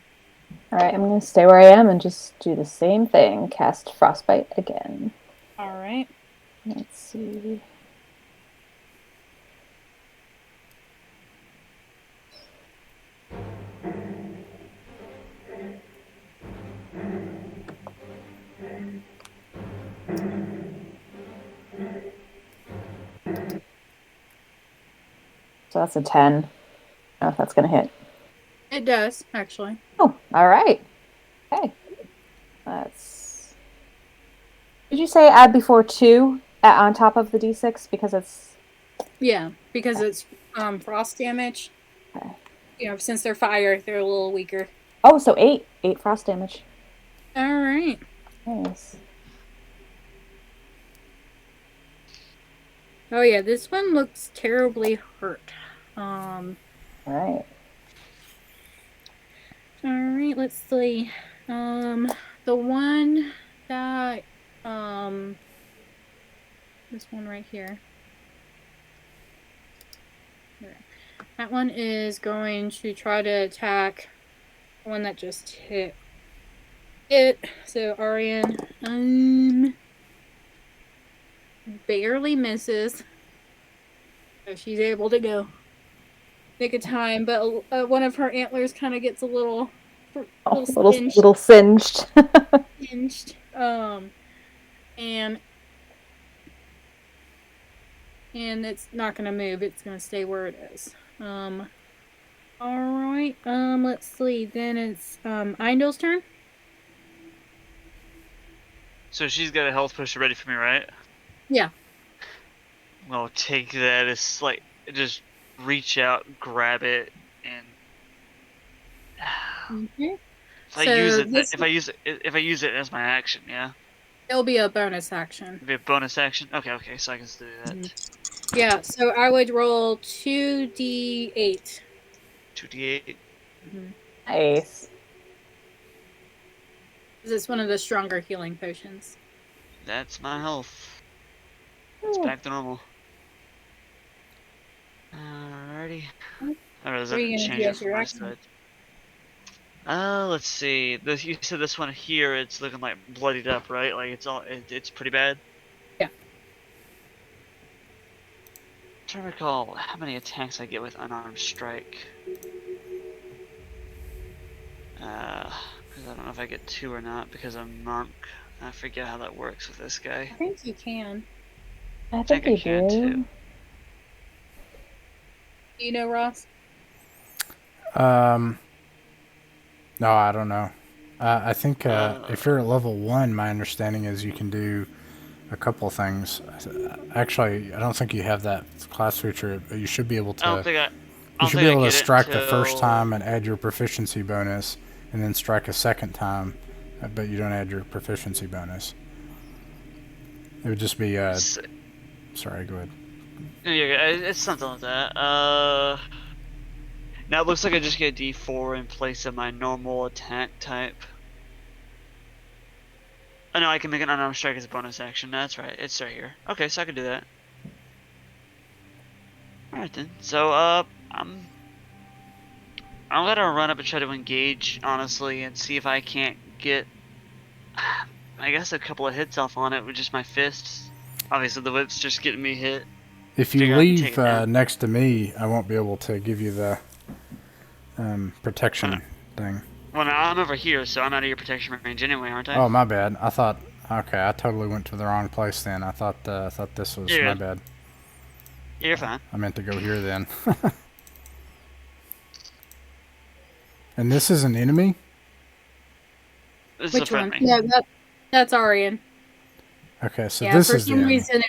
D: Alright, I'm going to stay where I am and just do the same thing. Cast Frostbite again.
A: Alright.
D: Let's see. So that's a 10. I don't know if that's going to hit.
A: It does, actually.
D: Oh, all right. Okay. Let's... Did you say add before 2 on top of the d6 because it's...
A: Yeah, because it's frost damage.
D: Okay.
A: You know, since they're fire, they're a little weaker.
D: Oh, so 8. 8 frost damage.
A: Alright.
D: Nice.
A: Oh yeah, this one looks terribly hurt.
D: Alright.
A: Alright, let's see. The one that this one right here. That one is going to try to attack the one that just hit it. So Arian barely misses. So she's able to go nick of time, but one of her antlers kind of gets a little
D: little singed.
A: Singed. And and it's not going to move. It's going to stay where it is. All right. Let's see. Then it's Eindel's turn.
E: So she's got a health potion ready for me, right?
A: Yeah.
E: Well, take that as like just reach out, grab it, and
A: Okay.
E: if I use it as my action, yeah.
A: It'll be a bonus action.
E: It'll be a bonus action. Okay, so I can still do that.
A: Mm-hmm. Yeah. So I would roll 2d8.
E: 2d8.
A: Mm-hmm.
D: Nice.
A: It's one of the stronger healing potions.
E: That's my health. It's back to normal. Alrighty. Or does that change it from my side? Let's see. You said this one here, it's looking like bloodied up, right? Like it's pretty bad.
A: Yeah.
E: I'm trying to recall how many attacks I get with Unarmed Strike. Because I don't know if I get 2 or not because I'm monk. I forget how that works with this guy.
A: I think you can.
D: I think you
E: can
D: do.
E: too.
A: Do you know, Ross?
C: No, I don't know. I think if you're at level 1, my understanding is you can do a couple things. Actually, I don't think you have that class feature. But you should be able to. You should be able to strike the first time and add your proficiency bonus, and then strike a second time, but you don't add your proficiency bonus. It would just be. Sorry, go ahead.
E: Yeah, it's something like that. Now it looks like I just get a D4 in place of my normal attack type. Oh no, I can make an unarmed strike as a bonus action. That's right, it's right here. Okay, so I can do that. Alright then. So I'm gonna run up and try to engage, honestly, and see if I can't get, I guess, a couple of hits off on it with just my fists. Obviously, the whip's just getting me hit.
C: If you leave next to me, I won't be able to give you the protection thing.
E: Well, now I'm over here, so I'm out of your protection range anyway, aren't I?
C: Oh, my bad. I thought. Okay, I totally went to the wrong place then. I thought this was my bad.
E: You're fine.
C: I meant to go here then. And this is an enemy?
E: This
A: Which
E: is a friendly.
A: one? Yeah, that's Arian.
C: Okay, so this is the enemy.
A: For some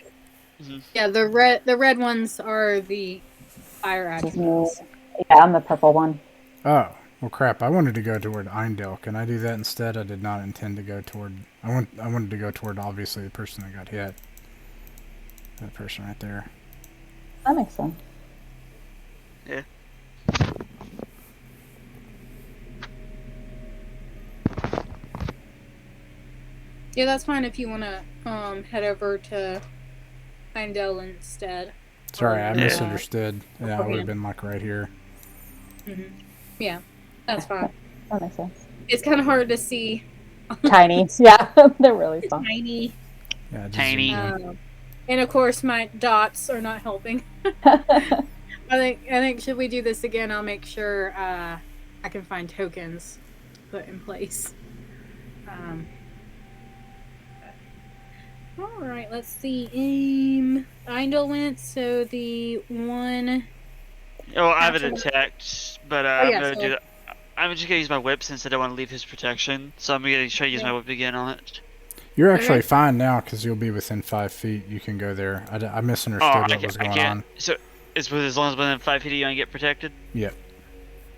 A: reason, yeah, the red ones are the fire attributes.
D: Yeah, I'm the purple one.
C: Oh, well, crap! I wanted to go toward Eindel. Can I do that instead? I did not intend to go toward. I wanted to go toward obviously the person that got hit. That person right there.
D: That makes sense.
E: Yeah.
A: Yeah, that's fine if you want to head over to Eindel instead.
C: Sorry, I misunderstood. Yeah, I would have been like right here.
A: Mm-hmm. Yeah, that's fine.
D: That makes sense.
A: It's kind of hard to see.
D: Tiny, yeah, they're really small.
A: Tiny.
C: Yeah,
E: tiny.
A: And of course, my dots are not helping. I think should we do this again, I'll make sure I can find tokens put in place. All right, let's see. Aim. Eindel went, so the one.
E: Oh, I haven't attacked, but I'm gonna do that. I'm just gonna use my whip since I don't want to leave his protection. So I'm gonna try to use my whip again on it.
C: You're actually fine now because you'll be within 5 feet. You can go there. I misunderstood what was going on.
E: So it's as long as within 5 feet, you don't get protected.
C: Yep.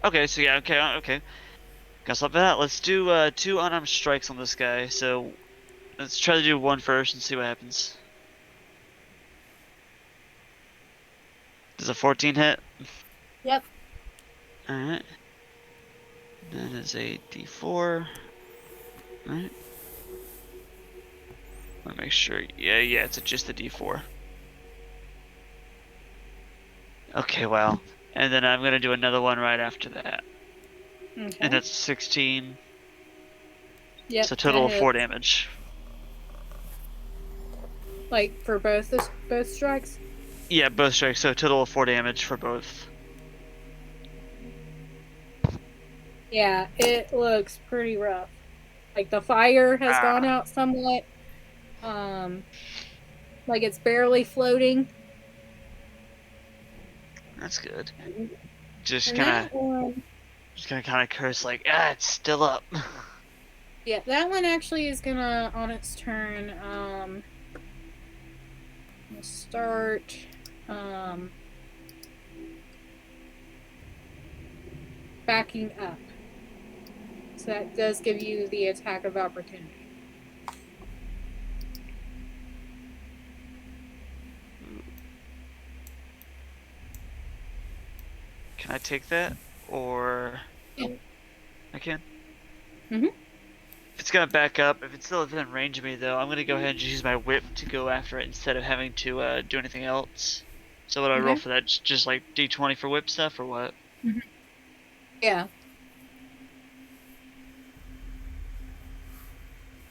E: Okay, so yeah, okay. Got something for that. Let's do 2 unarmed strikes on this guy. So let's try to do 1 first and see what happens. Does a 14 hit?
A: Yep.
E: Alright. That is a D4. Alright. Let me make sure. Yeah, it's just a D4. Okay, well. And then I'm gonna do another one right after that.
A: Okay.
E: And that's 16.
A: Yep.
E: So total of 4 damage.
A: Like for both strikes?
E: Yeah, both strikes. So total of 4 damage for both.
A: Yeah, it looks pretty rough. Like the fire has gone out somewhat. Like it's barely floating.
E: That's good. Just
A: And
E: kind
A: that
E: of,
A: one,
E: just gonna kind of curse like, it's still up.
A: yeah, that one actually is gonna, on its turn, start, backing up. So that does give you the attack of opportunity.
E: Can I take that, or
A: Yeah.
E: I can?
A: Mhm.
E: If it's gonna back up, if it's still within range of me, though, I'm gonna go ahead and just use my whip to go after it instead of having to do anything else. So what do I roll
A: Okay.
E: for that? Just like D20 for whip stuff, or what?
A: Yeah.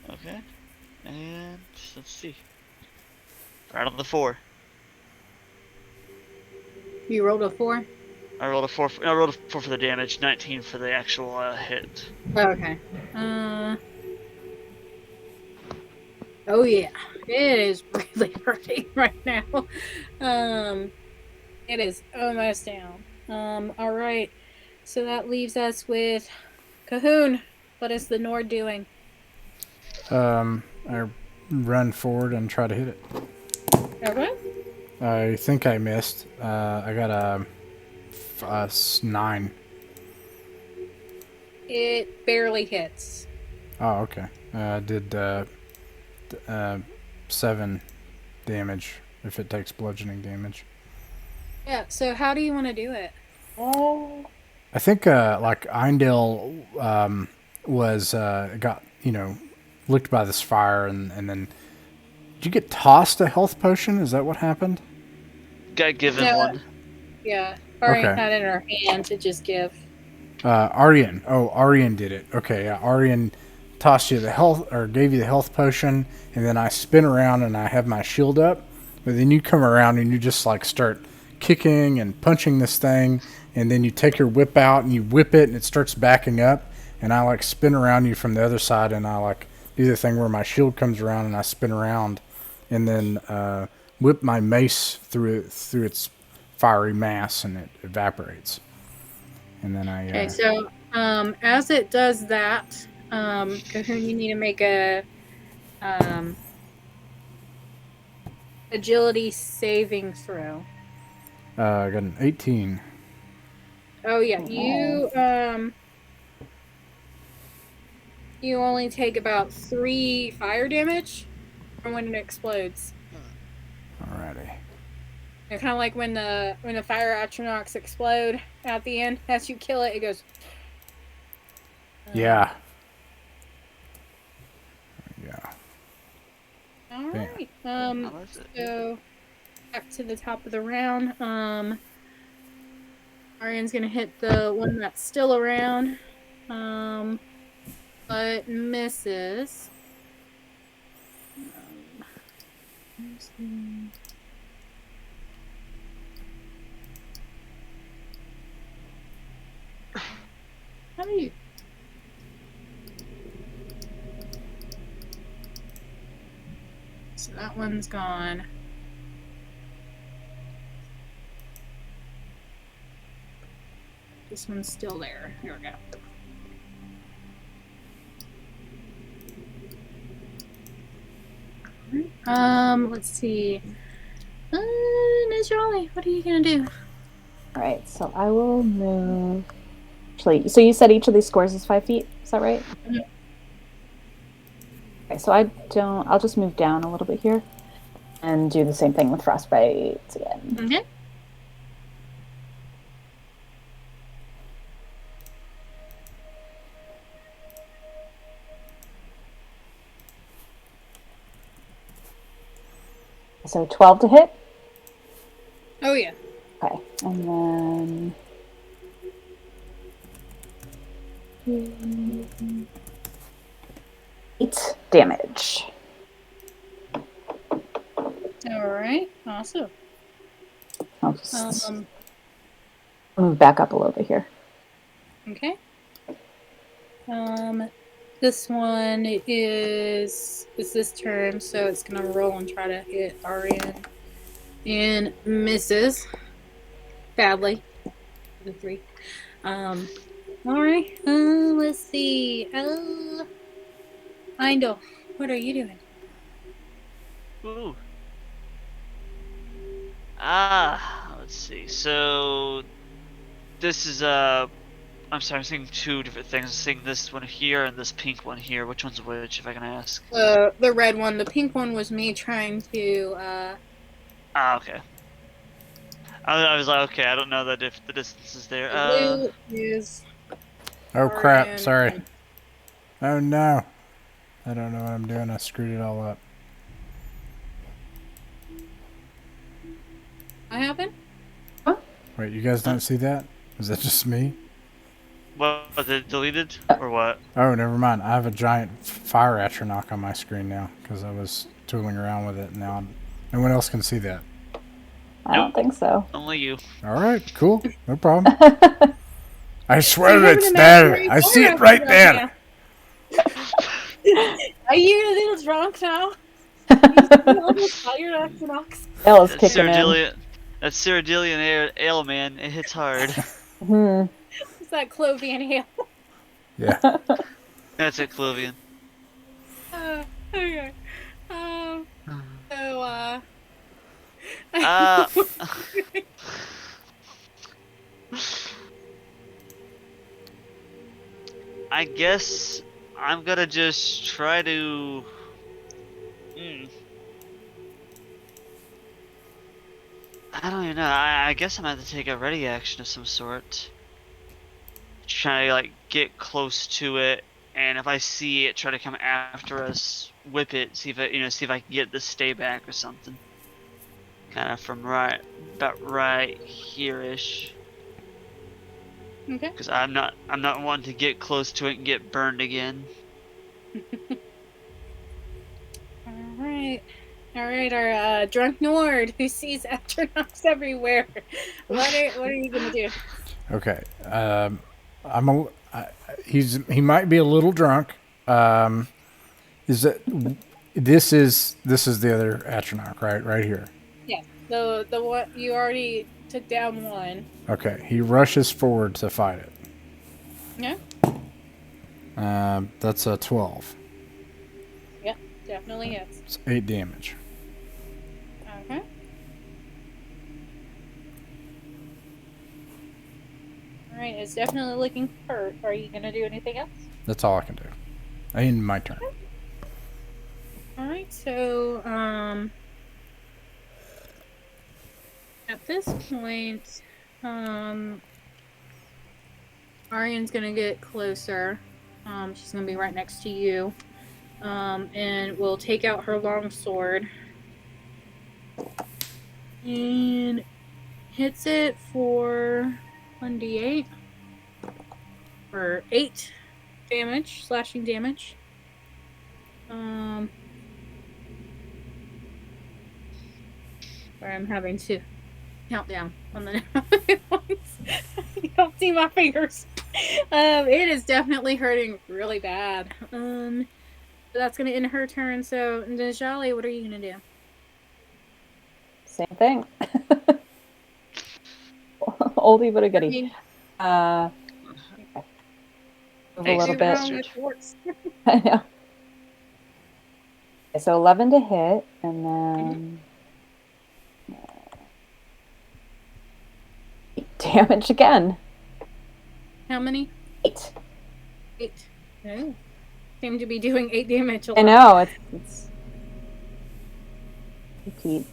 E: Okay. And let's see. Right on the 4.
A: You rolled a 4?
E: I rolled a 4. I rolled a 4 for the damage, 19 for the actual hit.
A: Oh, okay. Oh yeah. It is really hurting right now. It is almost down. All right. So that leaves us with Cahoon. What is the Nord doing?
C: I run forward and try to hit it.
A: Okay.
C: I think I missed. I got a 9.
A: It barely hits.
C: Oh, okay. Did 7 damage if it takes bludgeoning damage.
A: Yeah. So how do you want to do it?
C: I think like Eindel was got licked by this fire and then did you get tossed a health potion? Is that what happened?
E: Got given
A: No.
E: one.
A: Yeah. Arian
C: Okay.
A: had it in her hand to just give.
C: Aryan. Oh, Aryan did it. Okay, yeah. Aryan tossed you the health or gave you the health potion, and then I spin around and I have my shield up. But then you come around and you just like start kicking and punching this thing, and then you take your whip out and you whip it and it starts backing up, and I like spin around you from the other side and I like do the thing where my shield comes around and I spin around, and then whip my mace through its fiery mass and it evaporates. And then I
A: Okay. So as it does that, Cahoon, you need to make a agility saving throw.
C: I got an 18.
A: Oh yeah, you only take about 3 fire damage from when it explodes.
C: Alrighty.
A: Kind of like when the fire astronauts explode at the end. As you kill it, it goes.
C: Yeah. Yeah.
A: All right.
E: How was it?
A: So back to the top of the round. Arian's gonna hit the one that's still around, but misses. How do you? So that one's gone. This one's still there. Here we go. Let's see. Ms. Raleigh, what are you gonna do?
D: All right, so I will move. Actually, so you said each of these squares is 5 feet. Is that right?
A: Mhm.
D: Okay, so I'll just move down a little bit here and do the same thing with frostbite again.
A: Okay.
D: So 12 to hit.
A: Oh yeah.
D: Okay, and then 8 damage.
A: All right. Awesome.
D: I'll just
A: Um.
D: move back up a little bit here.
A: Okay. This one is this turn, so it's gonna roll and try to hit Arian, and misses. badly. The 3. All right. Let's see. Eindel, what are you doing?
E: Ooh. Let's see. So this is I'm sorry, I'm seeing 2 different things. I'm seeing this one here and this pink one here. Which one's which, if I can ask?
A: The red one. The pink one was me trying to.
E: Okay. I was like, okay, I don't know that if the distance is there.
A: The blue is.
C: Oh crap!
A: Orion.
C: Sorry. Oh no! I don't know what I'm doing. I screwed it all up.
A: What happened?
C: Wait, you guys don't see that? Is that just me?
E: What was it deleted or what?
C: Oh, never mind. I have a giant fire atronach on my screen now because I was tooling around with it. Now no one else can see that.
D: I don't think so.
E: Only you.
C: All right, cool, no problem. I swear
A: You have
C: it's
A: an
C: there.
A: imaginary
C: I see
A: fire
C: it right
A: atronach
C: there.
A: now. Are you a little drunk now? All those fire atronachs.
D: Hell is
E: That's
D: kicking in.
E: Cyrodiilian. That's Cyrodiilian ale, man. It hits hard.
A: It's that Clovian ale.
C: Yeah.
E: That's it, Clovian.
A: Okay. So,
E: I guess I'm gonna just try to. I don't even know. I guess I'm gonna have to take a ready action of some sort. Try to like get close to it, and if I see it try to come after us, whip it. See if see if I can get the stay back or something. Kind of from about right here-ish.
A: okay.
E: Because I'm not wanting to get close to it and get burned again.
A: All right, our drunk Nord who sees astronauts everywhere. What are you gonna do?
C: Okay. He might be a little drunk. Is that this is the other atronach, right? Right here.
A: Yeah. The one you already took down one.
C: Okay. He rushes forward to fight it.
A: Yeah.
C: That's a 12.
A: Yep. Definitely hits.
C: It's 8 damage.
A: Okay. All right. It's definitely looking hurt. Are you gonna do anything else?
C: That's all I can do. I end my turn.
A: All right. So at this point, Arian's gonna get closer. She's gonna be right next to you, and will take out her long sword and hits it for 1d8 for 8 damage, slashing damage. Sorry, I'm having to count down on the ones. You don't see my fingers. It is definitely hurting really bad. That's gonna end her turn. So, Najali, what are you gonna do?
D: Same thing. Oldie but a goodie. Move a little bit. I know. Okay, so 11 to hit, and then 8 damage again.
A: How many?
D: 8.
A: 8. Oh. Seem to be doing 8 damage a lot.
D: I know, it's repeat.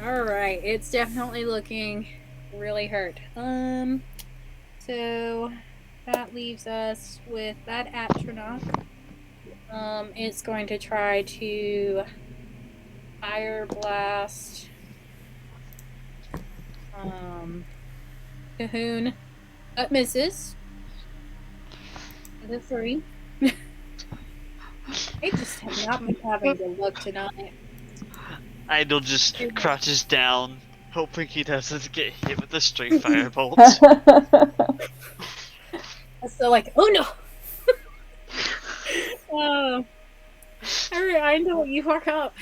A: Alright, it's definitely looking really hurt. So that leaves us with that atronach. It's going to try to fire blast Cahoon. That misses. The 3. I just have not been having good luck tonight.
E: Idol just crouches down, hoping he doesn't get hit with the straight firebolt.
A: So like, oh no! Alright, I know you are up.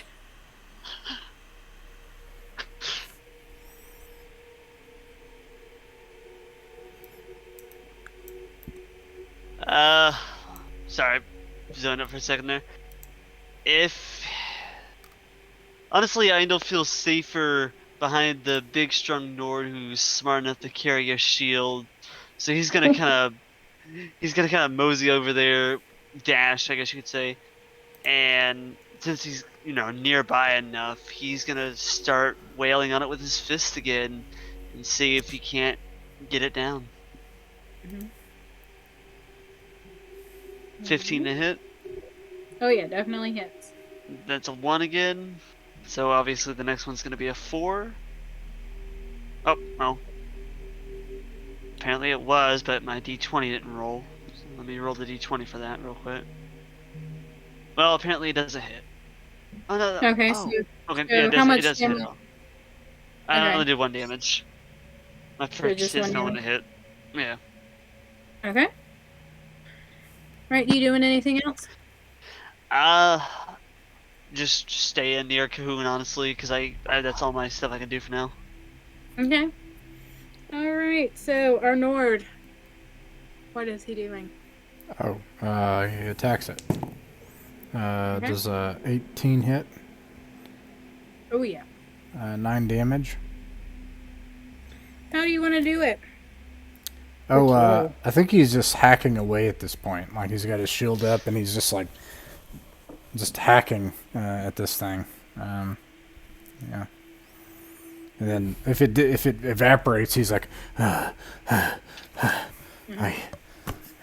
E: Sorry, zoned up for a second there. If honestly, I don't feel safer behind the big, strong Nord who's smart enough to carry a shield. So he's gonna kind of mosey over there, dash, I guess you could say, and since he's nearby enough, he's gonna start wailing on it with his fist again, and see if he can't get it down.
A: Mhm.
E: 15 to hit.
A: Oh yeah, definitely hits.
E: That's a 1 again. So obviously the next one's gonna be a 4. Oh, well. Apparently it was, but my d20 didn't roll. So let me roll the d20 for that real quick. Well, apparently it doesn't hit. Oh, no.
A: Okay,
E: Oh. Okay,
A: so
E: yeah,
A: how much
E: it does hit.
A: damage?
E: I
A: Okay.
E: only did 1 damage. My first
A: just
E: hit's
A: one
E: not one to hit. Yeah.
A: Okay. Right, you doing anything else?
E: Just stay near Cahoon, honestly, because I that's all my stuff I can do for now.
A: Okay. Alright, so our Nord. What is he doing?
C: Oh, he attacks it.
A: Okay.
C: Does a 18 hit?
A: Oh yeah.
C: 9 damage.
A: How do you want to do it?
C: Oh,
D: Okay.
C: I think he's just hacking away at this point. Like he's got his shield up and he's just like, just hacking at this thing. Yeah. And then if it evaporates, he's like, and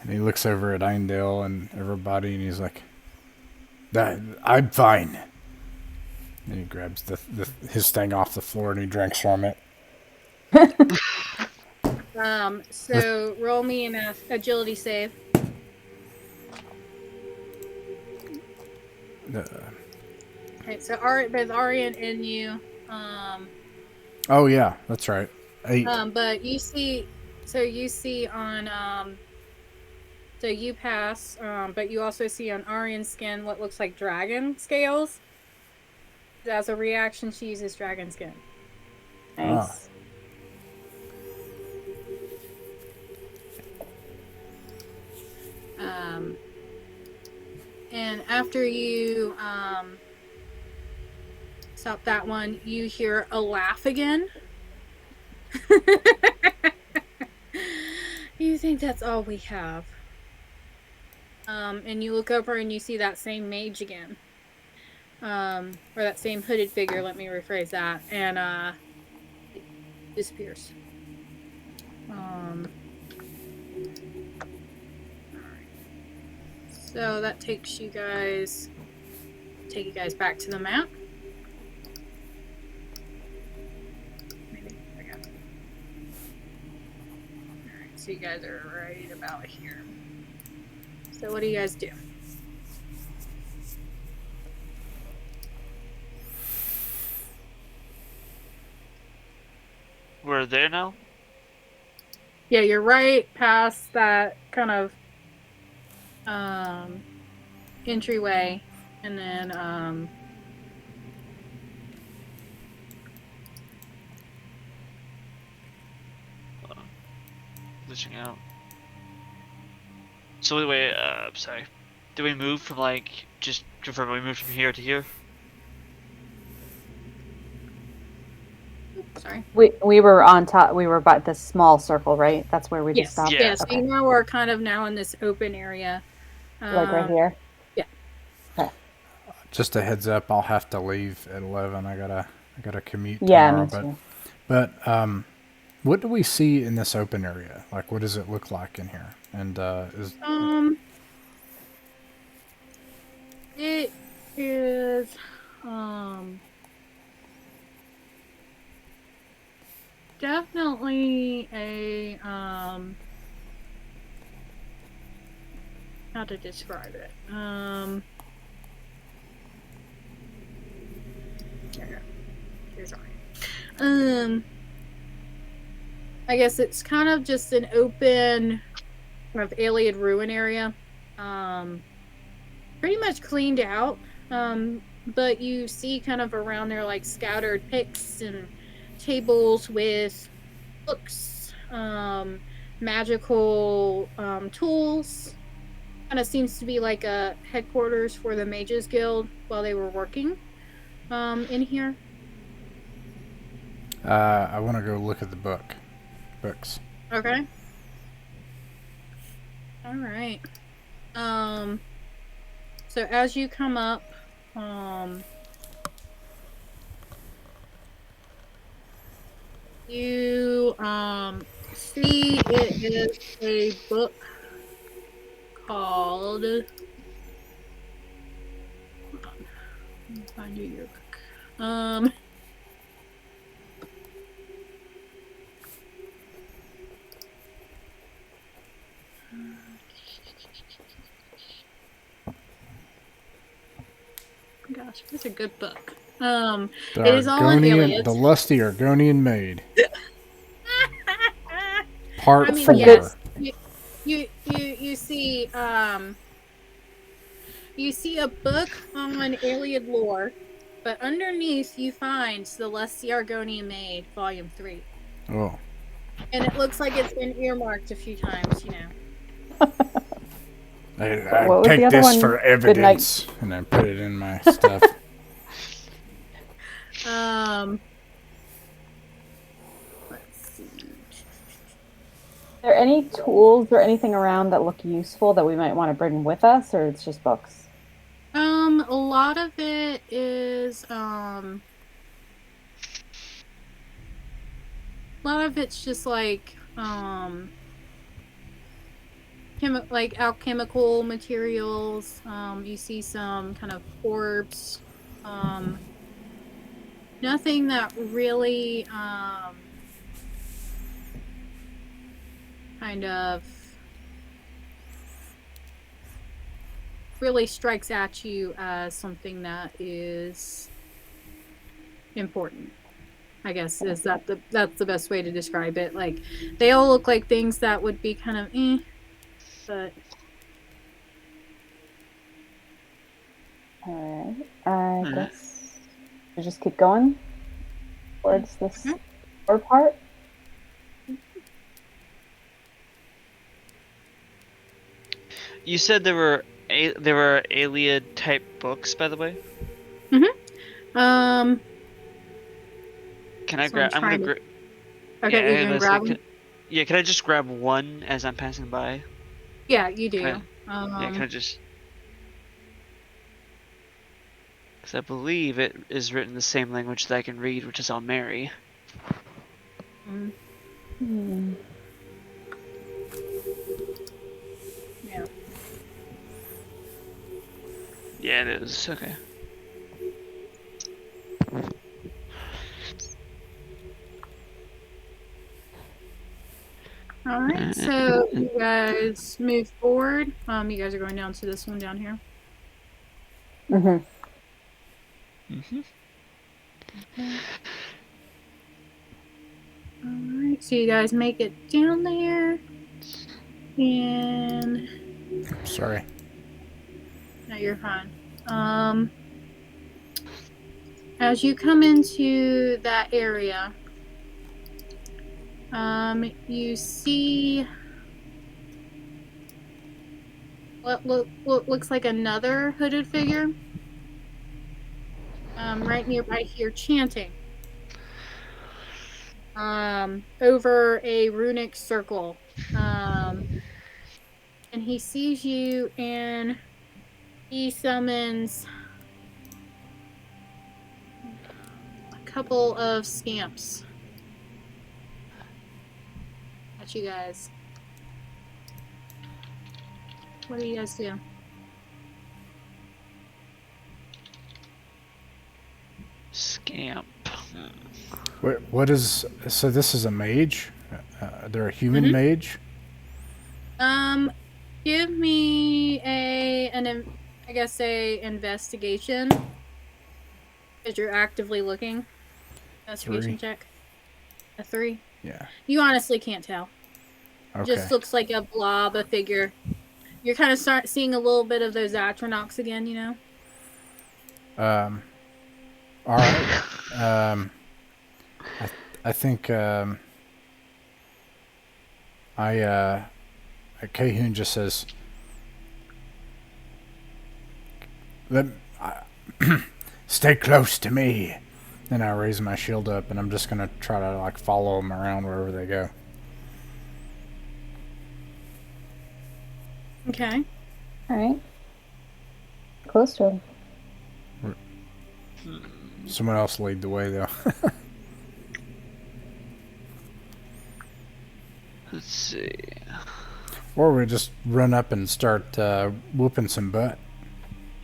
C: he looks over at Eindale and everybody, and he's like, I'm fine. And he grabs his thing off the floor and he drinks from it.
A: So roll me an agility save. Okay, so both Arian and you,
C: Oh yeah, that's right. 8.
A: but you see on, so you pass, but you also see on Arian's skin what looks like dragon scales. As a reaction, she uses dragon skin.
D: Nice.
A: And after you stop that one, you hear a laugh again. You think that's all we have. And you look over and you see that same mage again. Or that same hooded figure, let me rephrase that. And it disappears. So that takes you guys back to the map. Alright, so you guys are right about here. So what do you guys do?
E: We're there now?
A: Yeah, you're right past that kind of entryway, and then
E: Glitching out. So wait, sorry. Did we move from just confirm we moved from here to here?
A: sorry.
D: We were on top. We were by this small circle, right? That's where we just stopped.
E: Yeah.
A: So
D: Okay.
A: you now are kind of now in this open area.
D: Like right here.
A: Yeah.
D: Okay.
C: Just a heads up, I'll have to leave at 11. I gotta commute
D: Yeah,
C: tomorrow.
D: me too.
C: But what do we see in this open area? Like, what does it look like in here? And
A: It is definitely a how to describe it. Here's Ryan. I guess it's kind of just an open kind of alien ruin area. Pretty much cleaned out. But you see kind of around there like scattered picks and tables with books, magical tools, kind of seems to be like a headquarters for the Mages Guild while they were working in here.
C: I want to go look at the books.
A: Okay. All right. So as you come up, you see it is a book called. Hold on. Let me find you your book. Gosh, it's a good book.
C: The
A: It is all in Iliad.
C: The lusty Argonian maid. Part
A: I mean,
C: 4.
A: yes, you see you see a book on Iliad lore, but underneath you find the Lusty Argonian Maid, Volume 3.
C: Oh.
A: And it looks like it's been earmarked a few times, you know.
C: I take this for evidence, and I put it in my stuff.
A: Let's see.
D: Are there any tools or anything around that look useful that we might want to bring with us, or it's just books?
A: A lot of it is a lot of it's just like like alchemical materials. You see some kind of orbs. Nothing that really kind of really strikes at you as something that is important. I guess that's the best way to describe it. Like they all look like things that would be kind of but
D: all right. I guess we just keep going towards this third part.
E: You said there were Iliad type books, by the way.
A: Mm-hmm.
E: Can I grab? I'm gonna grab.
A: Okay, you can grab them.
E: Yeah, can I just grab one as I'm passing by?
A: Yeah, you do.
E: Yeah, can I just? Because I believe it is written in the same language that I can read, which is Almeri.
A: Yeah.
E: Yeah, it is. Okay.
A: All right, so you guys move forward. You guys are going down to this one down here.
D: Mm-hmm.
E: Mm-hmm.
A: Okay. All right, so you guys make it down there, and
C: Sorry.
A: no, you're fine. As you come into that area, you see what looks like another hooded figure right nearby here chanting over a runic circle. And he sees you and he summons a couple of scamps at you guys. What do you guys do?
E: Scamp.
C: What is... So this is a mage? They're a human mage?
A: Give me a investigation. Because you're actively looking. Investigation
C: 3.
A: check. A 3?
C: Yeah.
A: You honestly can't tell.
C: Okay.
A: Just looks like a blob, a figure. You're kind of start seeing a little bit of those Atronox again, you know?
C: All right. I think Cahun just says, Let, stay close to me. Then I raise my shield up, and I'm just gonna try to like follow them around wherever they go.
A: Okay.
D: All right. Close to him.
C: Someone else lead the way, though.
E: Let's see.
C: Or we just run up and start whooping some butt.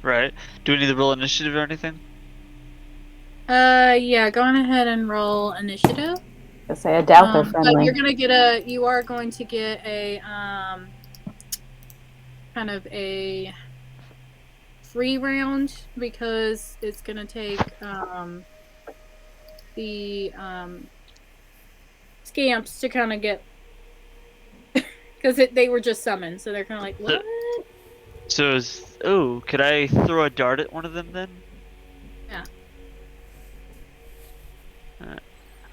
E: Right. Do we need to roll initiative or anything?
A: Yeah, go on ahead and roll initiative.
D: I say I doubt they're
A: But
D: friendly.
A: you are going to get a, kind of a free round because it's gonna take, the, scamps to kind of get, because they were just summoned, so they're kind of like, what?
E: So, could I throw a dart at one of them then?
A: Yeah.
E: Alright.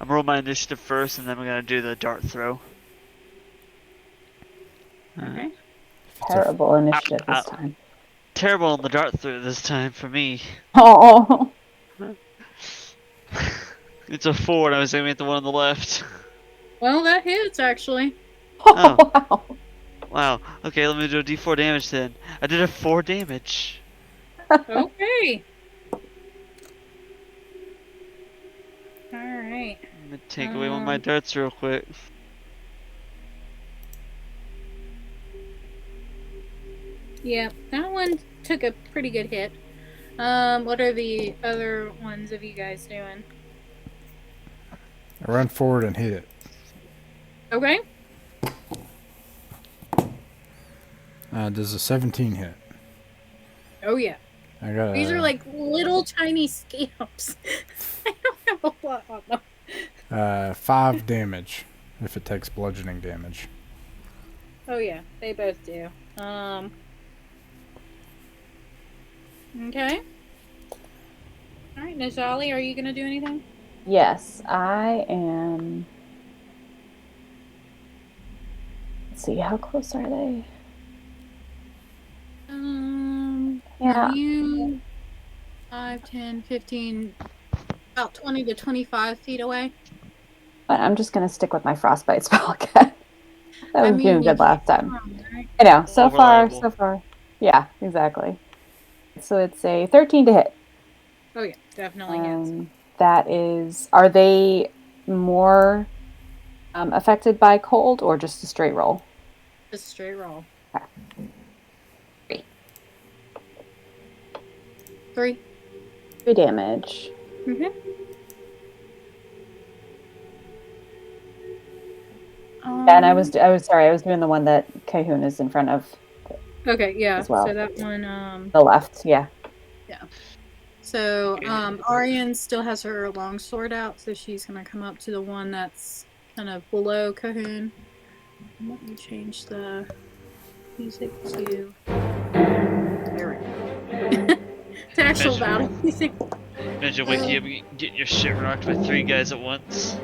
E: I'm gonna roll my initiative first, and then we're gonna do the dart throw.
A: Okay.
D: Terrible initiative
E: Ow.
D: this time.
E: Terrible on the dart throw this time for me.
D: Oh.
E: It's a 4, and I was aiming at the one on the left.
A: Well, that hits, actually.
E: Oh.
D: Wow.
E: Wow. Okay, let me do a d4 damage then. I did a 4 damage.
A: Okay. Alright.
E: I'm gonna take away one of my darts real quick.
A: Yeah, that one took a pretty good hit. What are the other ones of you guys doing?
C: I run forward and hit it.
A: Okay.
C: Does a 17 hit?
A: Oh yeah.
C: I got
A: These are like little tiny scamps. I don't have a lot on them.
C: 5 damage if it takes bludgeoning damage.
A: Oh yeah, they both do. Okay. Alright, Najali, are you gonna do anything?
D: Yes, I am. Let's see, how close are they? Yeah.
A: Are you 5, 10, 15, about 20 to 25 feet away?
D: But I'm just gonna stick with my frostbite spell again. That was doing
A: you
D: good last time.
A: can, right?
D: I know. So
E: Reliable.
D: far. Yeah, exactly. So it's a 13 to hit.
A: Oh yeah, definitely hits.
D: That is. Are they more affected by cold or just a straight roll?
A: Just straight roll.
D: Okay.
A: 3.
D: 3 damage.
A: Mm-hmm.
D: And I was sorry, I was doing the one that Cahoon is in front of.
A: Okay, yeah.
D: As well.
A: So that one,
D: The left, yeah.
A: yeah. So, Arian still has her long sword out, so she's gonna come up to the one that's kind of below Cahoon. Let me change the music to there we go. To actual battle music.
E: Imagine waking up and getting your shit rocked by 3 guys at once.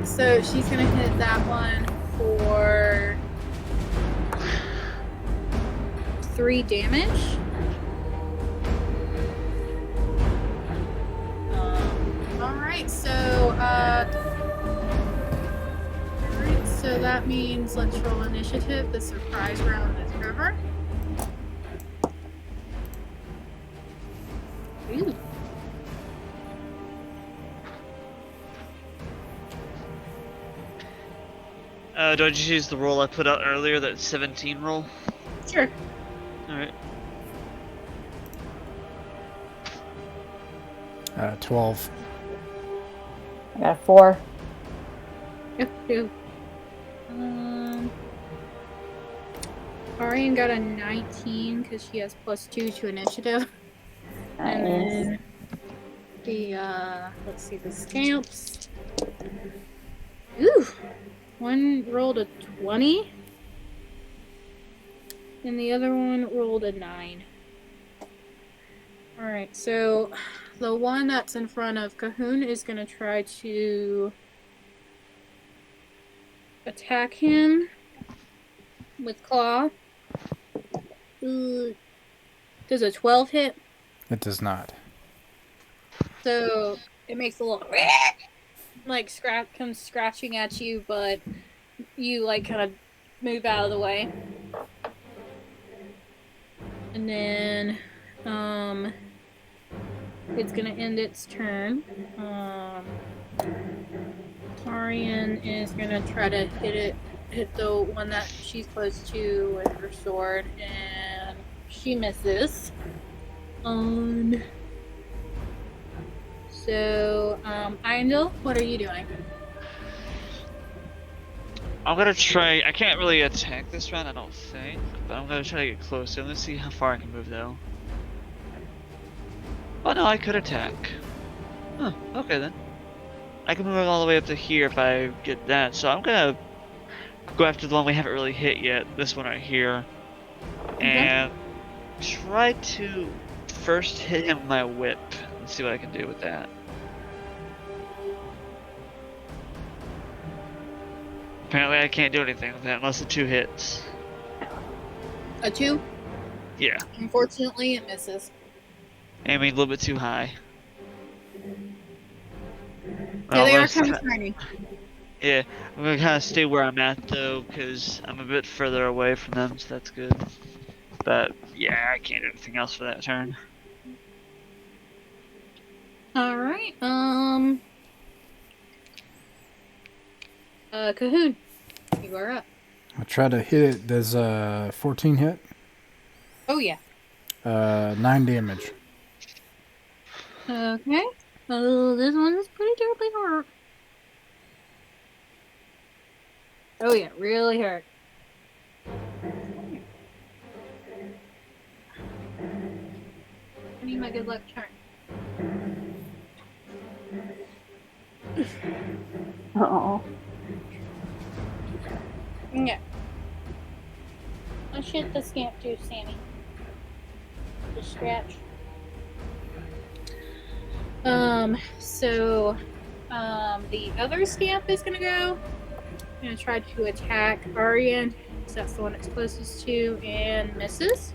A: So she's gonna hit that one for 3 damage. Alright, so that means let's roll initiative. The surprise round is over. Ooh.
E: Do I just use the roll I put out earlier, that 17 roll?
A: Sure.
E: Alright.
C: 12.
D: I got a 4.
A: Yep. Arian got a 19 because she has +2 to initiative. And then let's see, the scamps. Ooh! One rolled a 20. And the other one rolled a 9. Alright, so the one that's in front of Cahoon is going to try to attack him with claw. Does a 12 hit?
C: It does not.
A: So it makes a little like comes scratching at you, but you like kind of move out of the way. And then it's gonna end its turn. Tarian is gonna try to hit the one that she's close to with her sword, and she misses. So, Eindel, what are you doing?
E: I'm gonna try. I can't really attack this round, I don't think, but I'm gonna try to get closer. Let's see how far I can move, though. Oh no, I could attack. Huh, okay then. I can move all the way up to here if I get that, so I'm gonna go after the one we haven't really hit yet, this one right here, and try to first hit him with my whip and see what I can do with that. Apparently I can't do anything with that unless it's 2 hits.
A: A 2?
E: Yeah,
A: Unfortunately, it misses.
E: aiming a little bit too high.
A: Yeah, they
E: Well,
A: are kind of tiny.
E: yeah, I'm gonna kind of stay where I'm at though, because I'm a bit further away from them, so that's good. But yeah, I can't do anything else for that turn.
A: Alright, Cahoon, you are up.
C: I'll try to hit it. Does 14 hit?
A: Oh, yeah.
C: 9 damage.
A: Okay. Oh, this one is pretty terribly hurt. Oh, yeah, really hurt. I need my good luck turn.
D: Oh.
A: Yeah. What should the scamp do, Sammy? Just scratch. The other scamp is gonna go. Gonna try to attack Aryan, because that's the one it's closest to, and misses.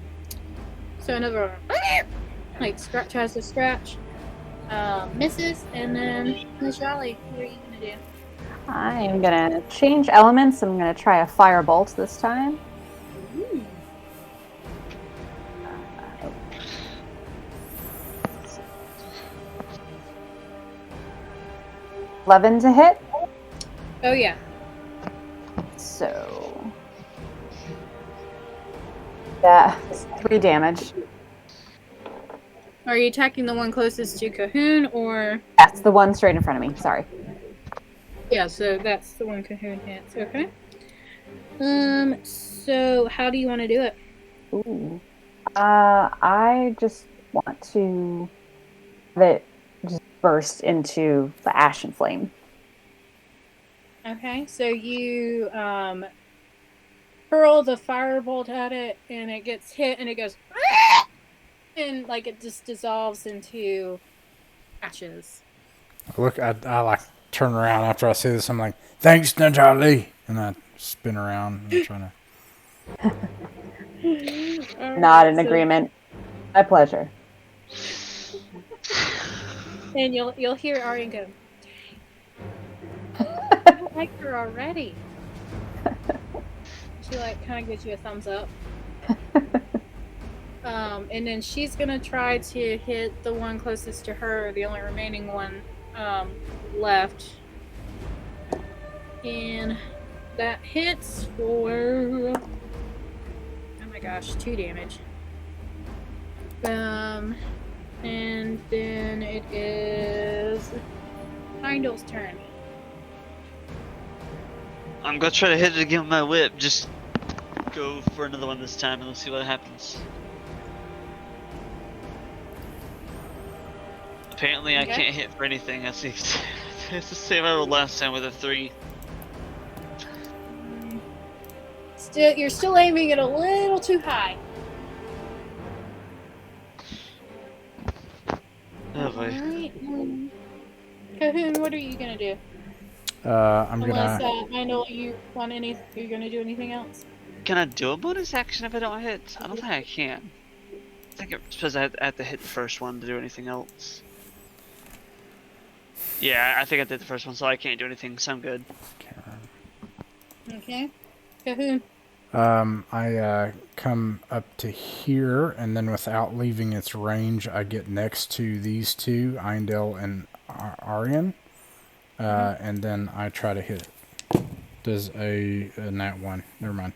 A: So another one, like, tries to scratch, misses, and then Miss Jolly, what are you gonna do?
D: I am gonna change elements. I'm gonna try a firebolt this time.
A: Ooh.
D: 11 to hit.
A: Oh, yeah.
D: So that's 3 damage.
A: Are you attacking the one closest to Cahoon, or?
D: That's the one straight in front of me. Sorry.
A: Yeah, so that's the one Cahoon hits. Okay. So how do you want to do it?
D: Ooh. I just want to have it just burst into the ash and flame.
A: Okay, so you hurl the firebolt at it, and it gets hit, and it goes, and like it just dissolves into ashes.
C: Look, I like turn around after I say this. I'm like, thanks, Najali, and I spin around. I'm trying to.
D: Not in agreement. My pleasure.
A: And you'll hear Aryan go, I don't like her already. She like kind of gives you a thumbs up. And then she's gonna try to hit the one closest to her, the only remaining one left. And that hits for, oh my gosh, 2 damage. And then it is Heindl's turn.
E: I'm gonna try to hit it again with my whip. Just go for another one this time and let's see what happens. Apparently I can't hit for anything. That's the same I rolled last time with a 3.
A: You're still aiming it a little too high.
E: Oh boy.
A: Alright. Cahoon, what are you gonna do?
C: I'm
A: Unless
C: gonna.
A: I know you want you're gonna do anything else.
E: Can I do a bonus action if I don't hit? I don't think I can. I think it's because I have to hit the first one to do anything else. Yeah, I think I did the first one, so I can't do anything, so I'm good.
A: Okay. Cahoon.
C: I come up to here, and then without leaving its range, I get next to these two, Eindel and Aryan, and then I try to hit it. Does a nat 1. Never mind.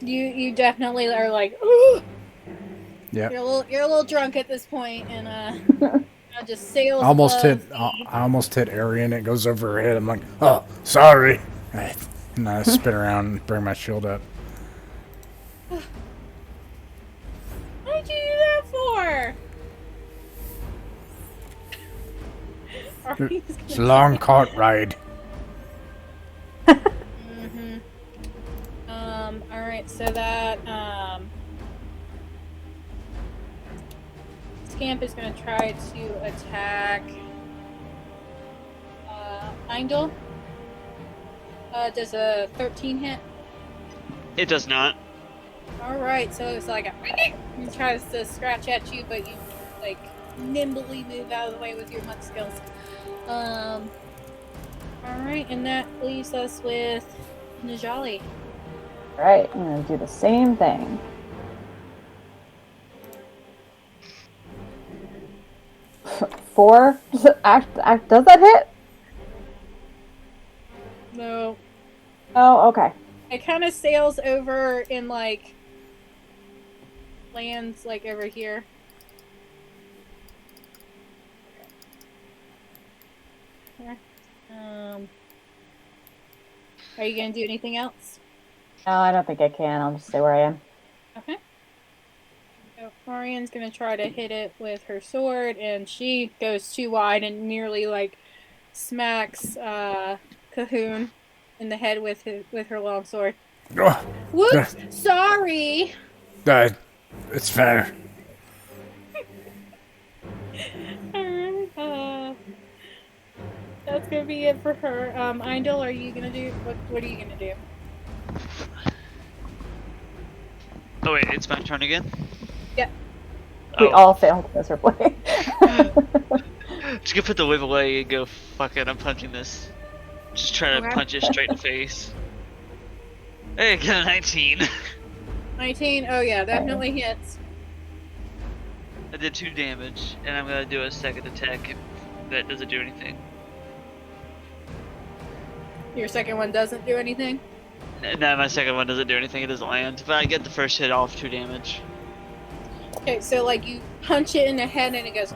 A: You definitely are like, ooh!
C: Yeah.
A: You're a little drunk at this point, and just sails
C: I almost hit.
A: above the-
C: I almost hit Aryan. It goes over her head. I'm like, oh, sorry. And I spin around and bring my shield up.
A: What'd you do that for?
C: It's a long cart ride.
A: Mm-hmm. Alright, so that, Scamp is gonna try to attack, Eindel. Does a 13 hit?
E: It does not.
A: Alright, so it's like he tries to scratch at you, but you, like, nimbly move out of the way with your monk skills. Alright, and that leaves us with Najali.
D: Alright, I'm gonna do the same thing. Four? Does that hit?
A: No.
D: Oh, okay.
A: It kind of sails over and, like, lands, like, over here. Okay. Are you gonna do anything else?
D: No, I don't think I can. I'll just stay where I am.
A: Okay. So Orian's gonna try to hit it with her sword, and she goes too wide and nearly, like, smacks Cahoon in the head with her long sword. Whoops! Sorry.
C: It's fair.
A: Alright, that's gonna be it for her. Eindel, are you gonna do what are you gonna do?
E: Oh wait, it's my turn again?
A: Yep.
D: We
E: Oh.
D: all failed miserably.
E: Just gonna put the whip away and go, fuck it, I'm punching this. Just try to
A: Okay.
E: punch it straight in the face. Hey, got a 19.
A: 19. Oh yeah, definitely hits.
E: I did 2 damage, and I'm gonna do a second attack if that doesn't do anything.
A: Your second one doesn't do anything.
E: No, my second one doesn't do anything, it doesn't land. But I get the first hit off 2 damage.
A: Okay, so like you punch it in the head and it goes.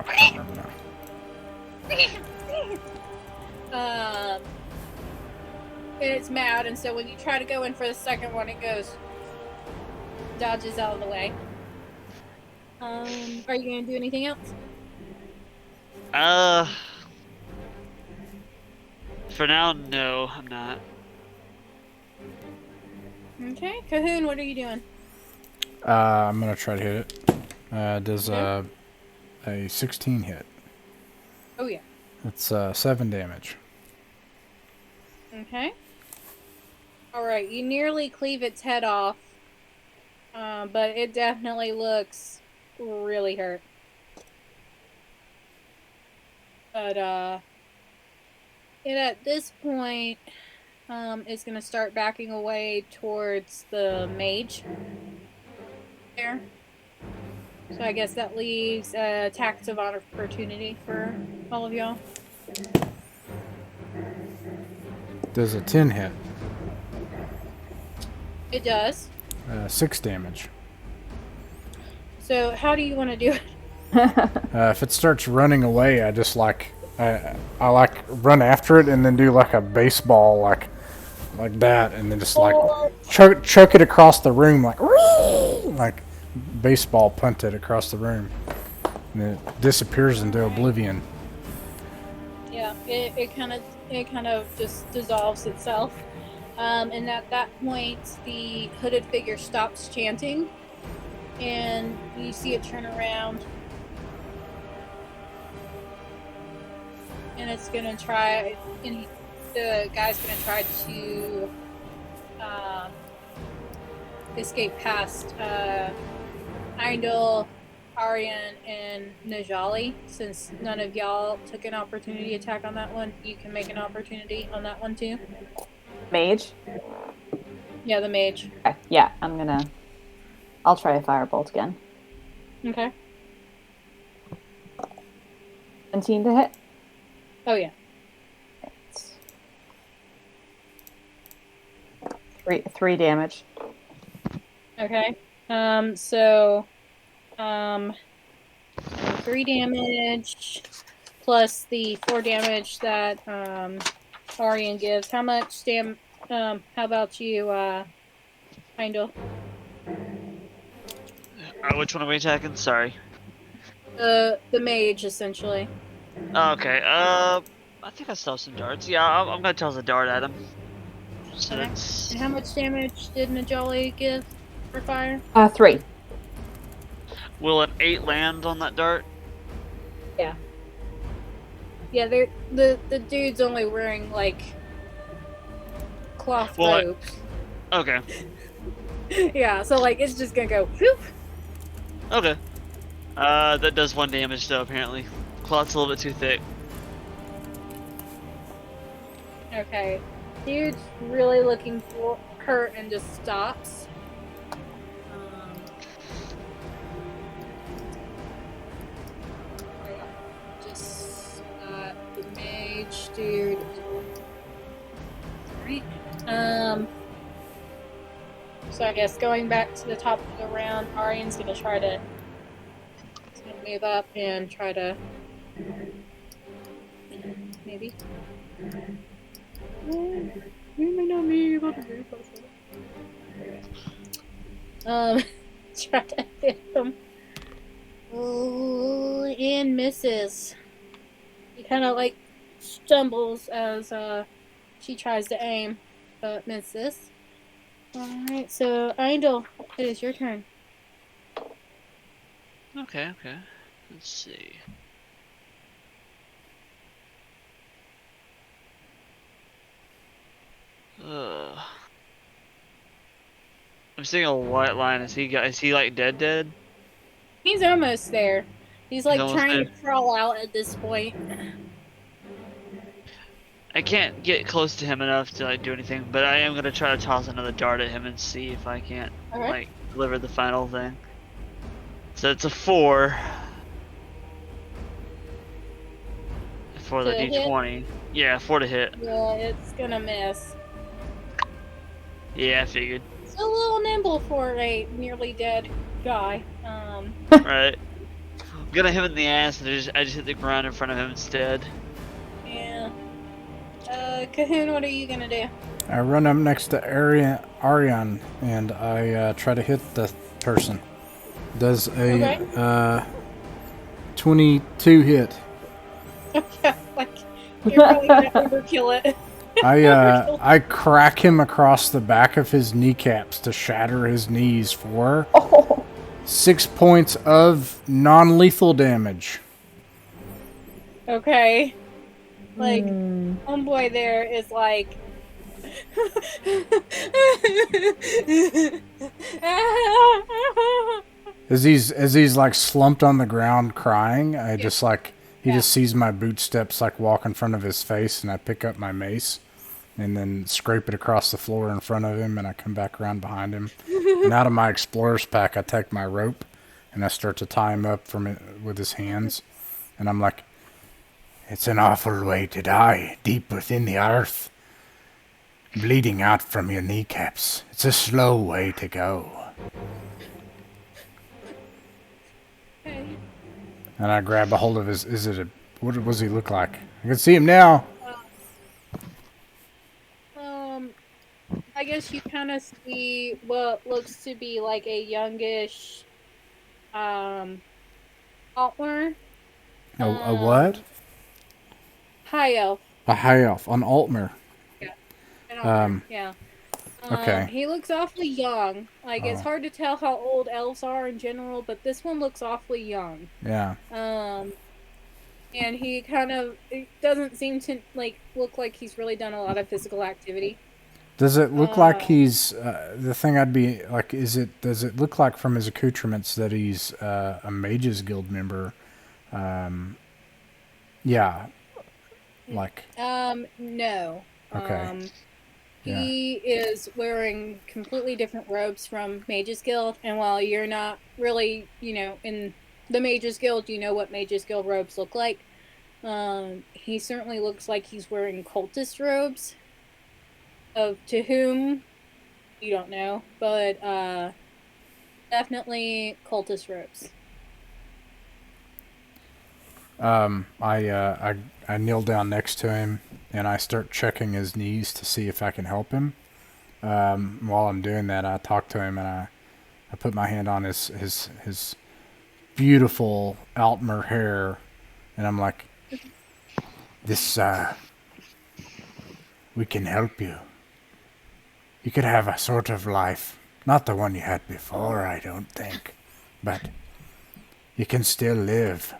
A: And it's mad, and so when you try to go in for the second one, it goes dodges out of the way. Are you gonna do anything else?
E: For now, no, I'm not.
A: Okay, Cahoon, what are you doing?
C: I'm gonna try to hit it. Does a 16 hit?
A: Oh yeah.
C: It's 7 damage.
A: Okay. Alright, you nearly cleave its head off. But it definitely looks really hurt. But, it at this point, is gonna start backing away towards the mage. There. So I guess that leaves attacks of opportunity for all of y'all.
C: Does a 10 hit?
A: It does.
C: 6 damage.
A: So how do you want to do it?
C: If it starts running away, I just like I like run after it and then do like a baseball like that, and then just like chuck it across the room like baseball punt it across the room, and it disappears into oblivion.
A: Yeah, it kind of just dissolves itself. And at that point, the hooded figure stops chanting, and you see it turn around, and it's gonna try. And the guy's gonna try to escape past Eindel, Aryan, and Najali. Since none of y'all took an opportunity attack on that one, you can make an opportunity on that one too.
D: Mage?
A: Yeah, the mage.
D: Okay. Yeah, I'll try a firebolt again.
A: Okay.
D: 17 to hit.
A: Oh yeah.
D: Three damage.
A: Okay. So 3 damage plus the 4 damage that Aryan gives. How much how about you, Heindel?
E: Which one are we attacking? Sorry.
A: The mage, essentially.
E: Okay. I think I still have some darts. Yeah, I'm gonna toss a dart at him. So
A: Okay.
E: it's...
A: And how much damage did Najali give for fire?
D: 3.
E: Will an 8 land on that dart?
A: Yeah. Yeah, the dude's only wearing like cloth robes.
E: Okay.
A: Yeah, so like it's just gonna go whoop.
E: Okay. That does 1 damage though, apparently. Cloth's a little bit too thick.
A: Okay. Dude's really looking for hurt and just stops. Just the mage dude. Alright. So I guess going back to the top of the round, Aryan's gonna try to move up and try to maybe. We may not be able to do try to hit him. Oh, and misses. He kind of like stumbles as she tries to aim, but misses. Alright, so Eindel, it is your turn.
E: Okay. Let's see. I'm seeing a white line. Is he like dead?
A: He's almost there. He's like
E: almost
A: trying
E: there.
A: to crawl out at this point.
E: I can't get close to him enough to like do anything, but I am gonna try to toss another dart at him and see if I can't like deliver the final thing. So it's a 4 for the D20. Yeah, 4 to hit.
A: Yeah, it's gonna miss.
E: Yeah, I figured.
A: It's a little nimble for a nearly dead guy.
E: Right. I'm gonna hit him in the ass, and I just hit the ground in front of him instead.
A: Yeah. Cahoon, what are you gonna do?
C: I run up next to Aryan and I try to hit the person. Does a 22 hit.
A: Okay, like you're really gonna overkill it.
C: I crack him across the back of his kneecaps to shatter his knees for 6 points of non-lethal damage.
A: Okay. Like, homeboy there is like...
C: As he's like slumped on the ground crying, I just like... He just sees my boot steps like walk in front of his face, and I pick up my mace and then scrape it across the floor in front of him, and I come back around behind him. And out of my explorer's pack, I take my rope and I start to tie him up from it with his hands. And I'm like, it's an awful way to die, deep within the earth, bleeding out from your kneecaps. It's a slow way to go. And I grab a hold of his... What does he look like? I can see him now.
A: I guess you kind of see what looks to be like a youngish, Altmer.
C: A what?
A: High elf.
C: A high elf. An Altmer.
A: Yeah. An Altmer, yeah.
C: Okay.
A: He looks awfully young. Like, it's hard to tell how old elves are in general, but this one looks awfully young.
C: Yeah.
A: And it doesn't seem to, like, look like he's really done a lot of physical activity.
C: Does it look like he's the thing? I'd be like, does it look like from his accoutrements that he's a Mages Guild member? Yeah, like
A: No.
C: okay, yeah.
A: He is wearing completely different robes from Mages Guild, and while you're not really, in the Mages Guild, you know what Mages Guild robes look like. He certainly looks like he's wearing cultist robes. Of to whom you don't know, but definitely cultist robes.
C: I kneel down next to him and I start checking his knees to see if I can help him. While I'm doing that, I talk to him and I put my hand on his beautiful Altmer hair, and I'm like, "This we can help you. You could have a sort of life, not the one you had before, I don't think, but you can still live.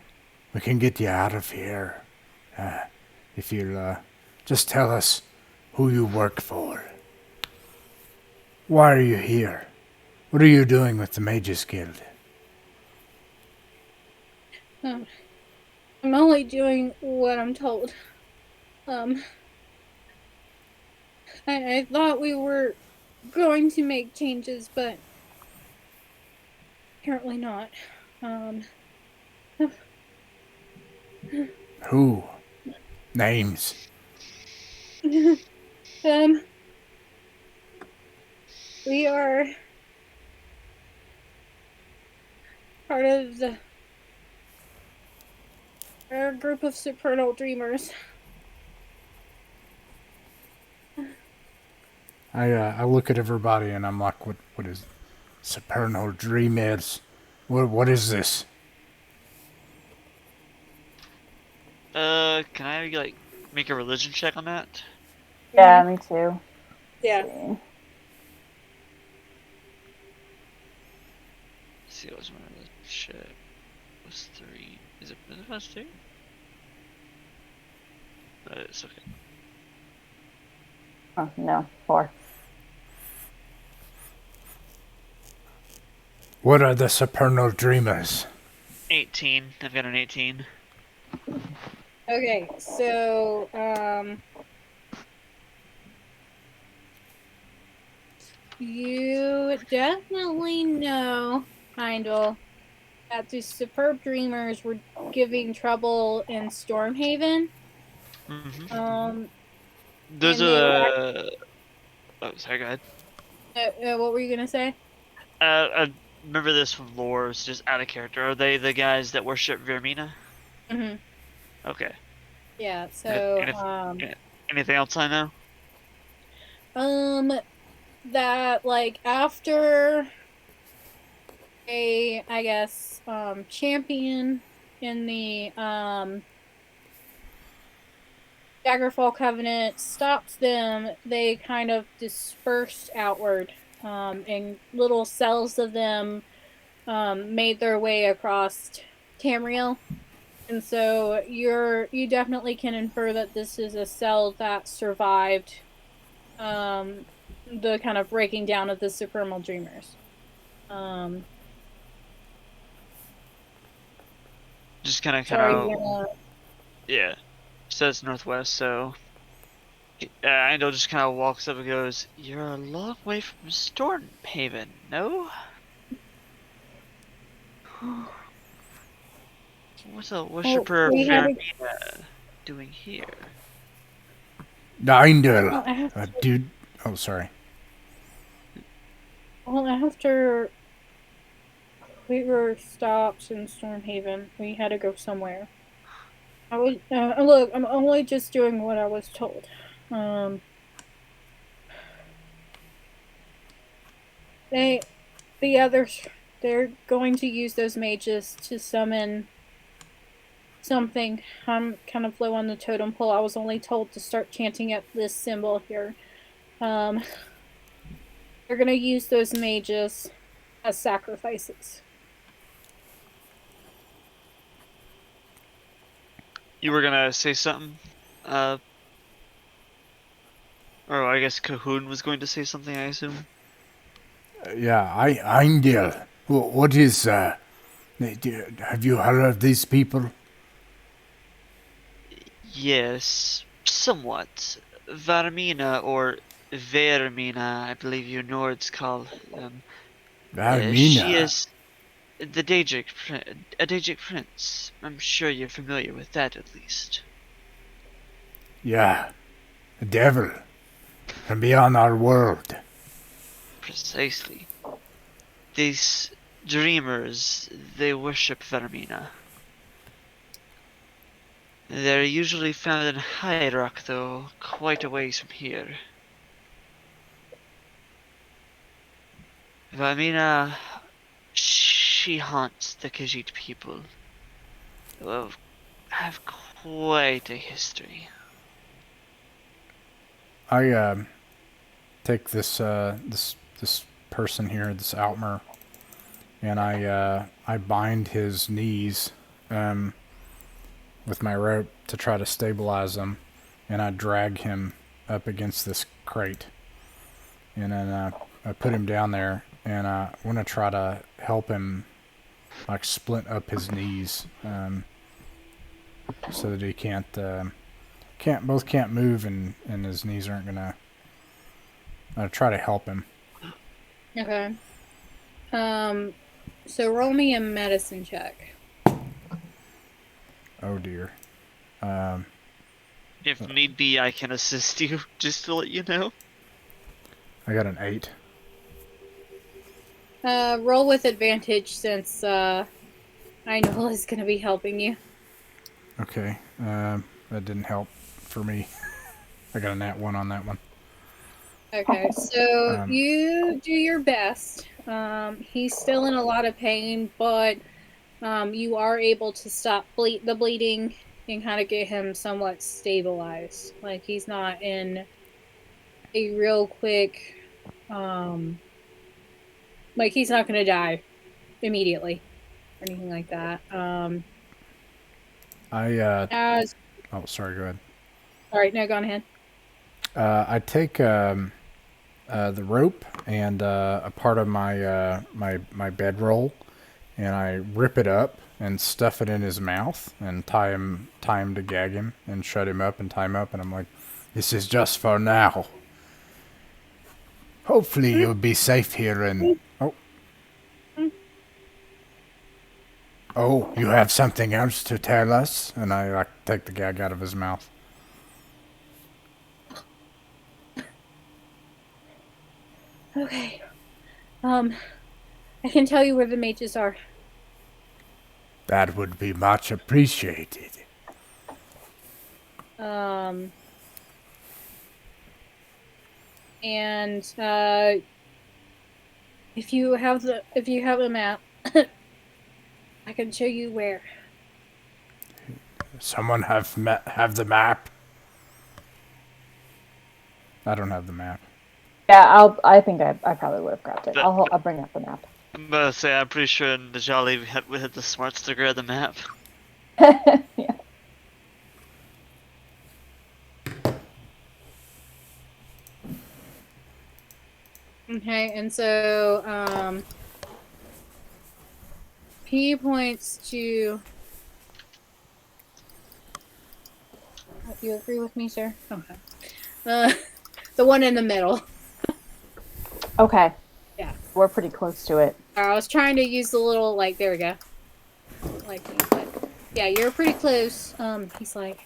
C: We can get you out of here. If you'll just tell us who you work for. Why are you here? What are you doing with the Mages Guild?"
A: I'm only doing what I'm told. Um, I thought we were going to make changes, but apparently not. Um,
C: Who? Names?
A: um, we are part of our group of supernal dreamers.
C: I look at everybody and I'm like, what is supernal dreamers? What is this?
E: Can I like make a religion check on that?
D: Yeah, me too.
A: Yeah.
D: Let's see.
E: Let's see, what was my religion check? It was 3. Is it plus 2? It's okay.
D: Oh, no, 4.
C: What are the supernal dreamers?
E: 18. I've got an 18.
A: Okay, so you definitely know, Heindel, that the superb dreamers were giving trouble in Stormhaven.
E: Mm-hmm. Those
A: And
E: are
A: they were
E: the. Oh, sorry, go ahead.
A: what were you gonna say?
E: I remember this from lore, it's just out of character. Are they the guys that worship Vermina?
A: Mm-hmm.
E: Okay.
A: Yeah. So
E: Anything else I know?
A: that like after I guess champion in the Daggerfall Covenant stopped them, they kind of dispersed outward, and little cells of them made their way across Tamriel. And so you definitely can infer that this is a cell that survived the kind of breaking down of the Supernal Dreamers.
E: Just kind
A: Sorry,
E: of. Yeah. Says northwest, so. Angel just kind of walks up and goes, "You're a long way from Stormhaven, no? What's a worshiper
A: we had
E: Vermina doing here?"
C: Dindel.
A: well,
C: Dude. Oh, sorry.
A: after we were stopped in Stormhaven, we had to go somewhere. Look, I'm only just doing what I was told. The others, they're going to use those mages to summon something. I'm kind of low on the totem pole. I was only told to start chanting at this symbol here. They're gonna use those mages as sacrifices.
E: You were gonna say something? Or I guess Cahoon was going to say something, I assume.
C: Yeah, Eindil. What is, have you heard of these people?
E: Yes, somewhat. Varmina, or Vermina, I believe you Nords call them. She
C: Valmina.
E: is the Daedric Prince. I'm sure you're familiar with that, at least.
C: Yeah, a devil from beyond our world.
E: Precisely. These dreamers, they worship Vermina. They're usually found in High Rock, though, quite a ways from here. Vermina, she haunts the Khajiit people, who have quite a history.
C: I take this person here, this Outmer, and I bind his knees with my rope to try to stabilize him, and I drag him up against this crate, and then I put him down there, and I want to try to help him like splint up his knees, so that he can't move, and his knees aren't gonna. I try to help him.
A: Okay. So roll me a medicine check.
C: Oh dear.
E: If need be, I can assist you, just to let you know.
C: I got an 8.
A: Roll with advantage since I know is going to be helping you.
C: Okay. That didn't help for me. I got a nat 1 on that one.
A: Okay, so you do your best. He's still in a lot of pain, but you are able to stop the bleeding and kind of get him somewhat stabilized. Like he's not in a real quick, like he's not going to die immediately or anything like that.
C: Oh, sorry. Go ahead.
A: All right, no, go on ahead.
C: I take the rope and a part of my bedroll, and I rip it up and stuff it in his mouth and tie him to gag him and shut him up and tie him up, and I'm like, this is just for now. Hopefully you'll be safe here and oh, you have something else to tell us? And I like take the gag out of his mouth.
A: Okay. I can tell you where the mages are.
C: That would be much appreciated.
A: And if you have a map, I can show you where.
C: Someone have the map? I don't have the map.
D: Yeah, I think I probably would have grabbed it. I'll bring up the map.
E: I'm gonna say, I'm pretty sure in the Jolly we had the smarts to grab the map.
D: Yeah.
A: Okay, and so he points to. You agree with me, sir? Okay. The one in the middle.
D: Okay.
A: Yeah.
D: We're pretty close to it.
A: I was trying to use the little there we go. But yeah, you're pretty close. He's like,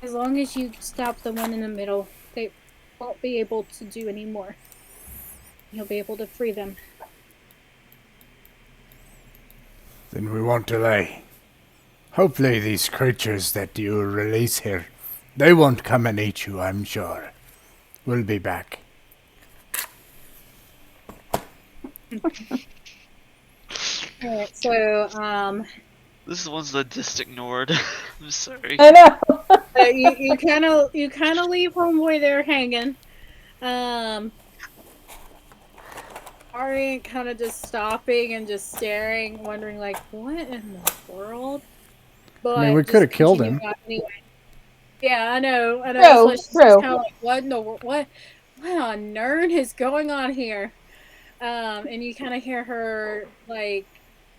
A: as long as you stop the one in the middle, they won't be able to do any more. You'll be able to free them.
C: Then we won't delay. Hopefully these creatures that you release here, they won't come and eat you, I'm sure. We'll be back.
A: Alright, so
E: This is one's sadistic Nord. I'm sorry.
D: I know.
A: you kind of leave homeboy there hanging. Ari kind of just stopping and just staring, wondering what in the world. But
C: I mean, we could have killed him.
A: Anyway. Yeah, I know. That's why she's just
D: True.
A: kind of like, what in the what on earth is going on here? And you kind of hear her like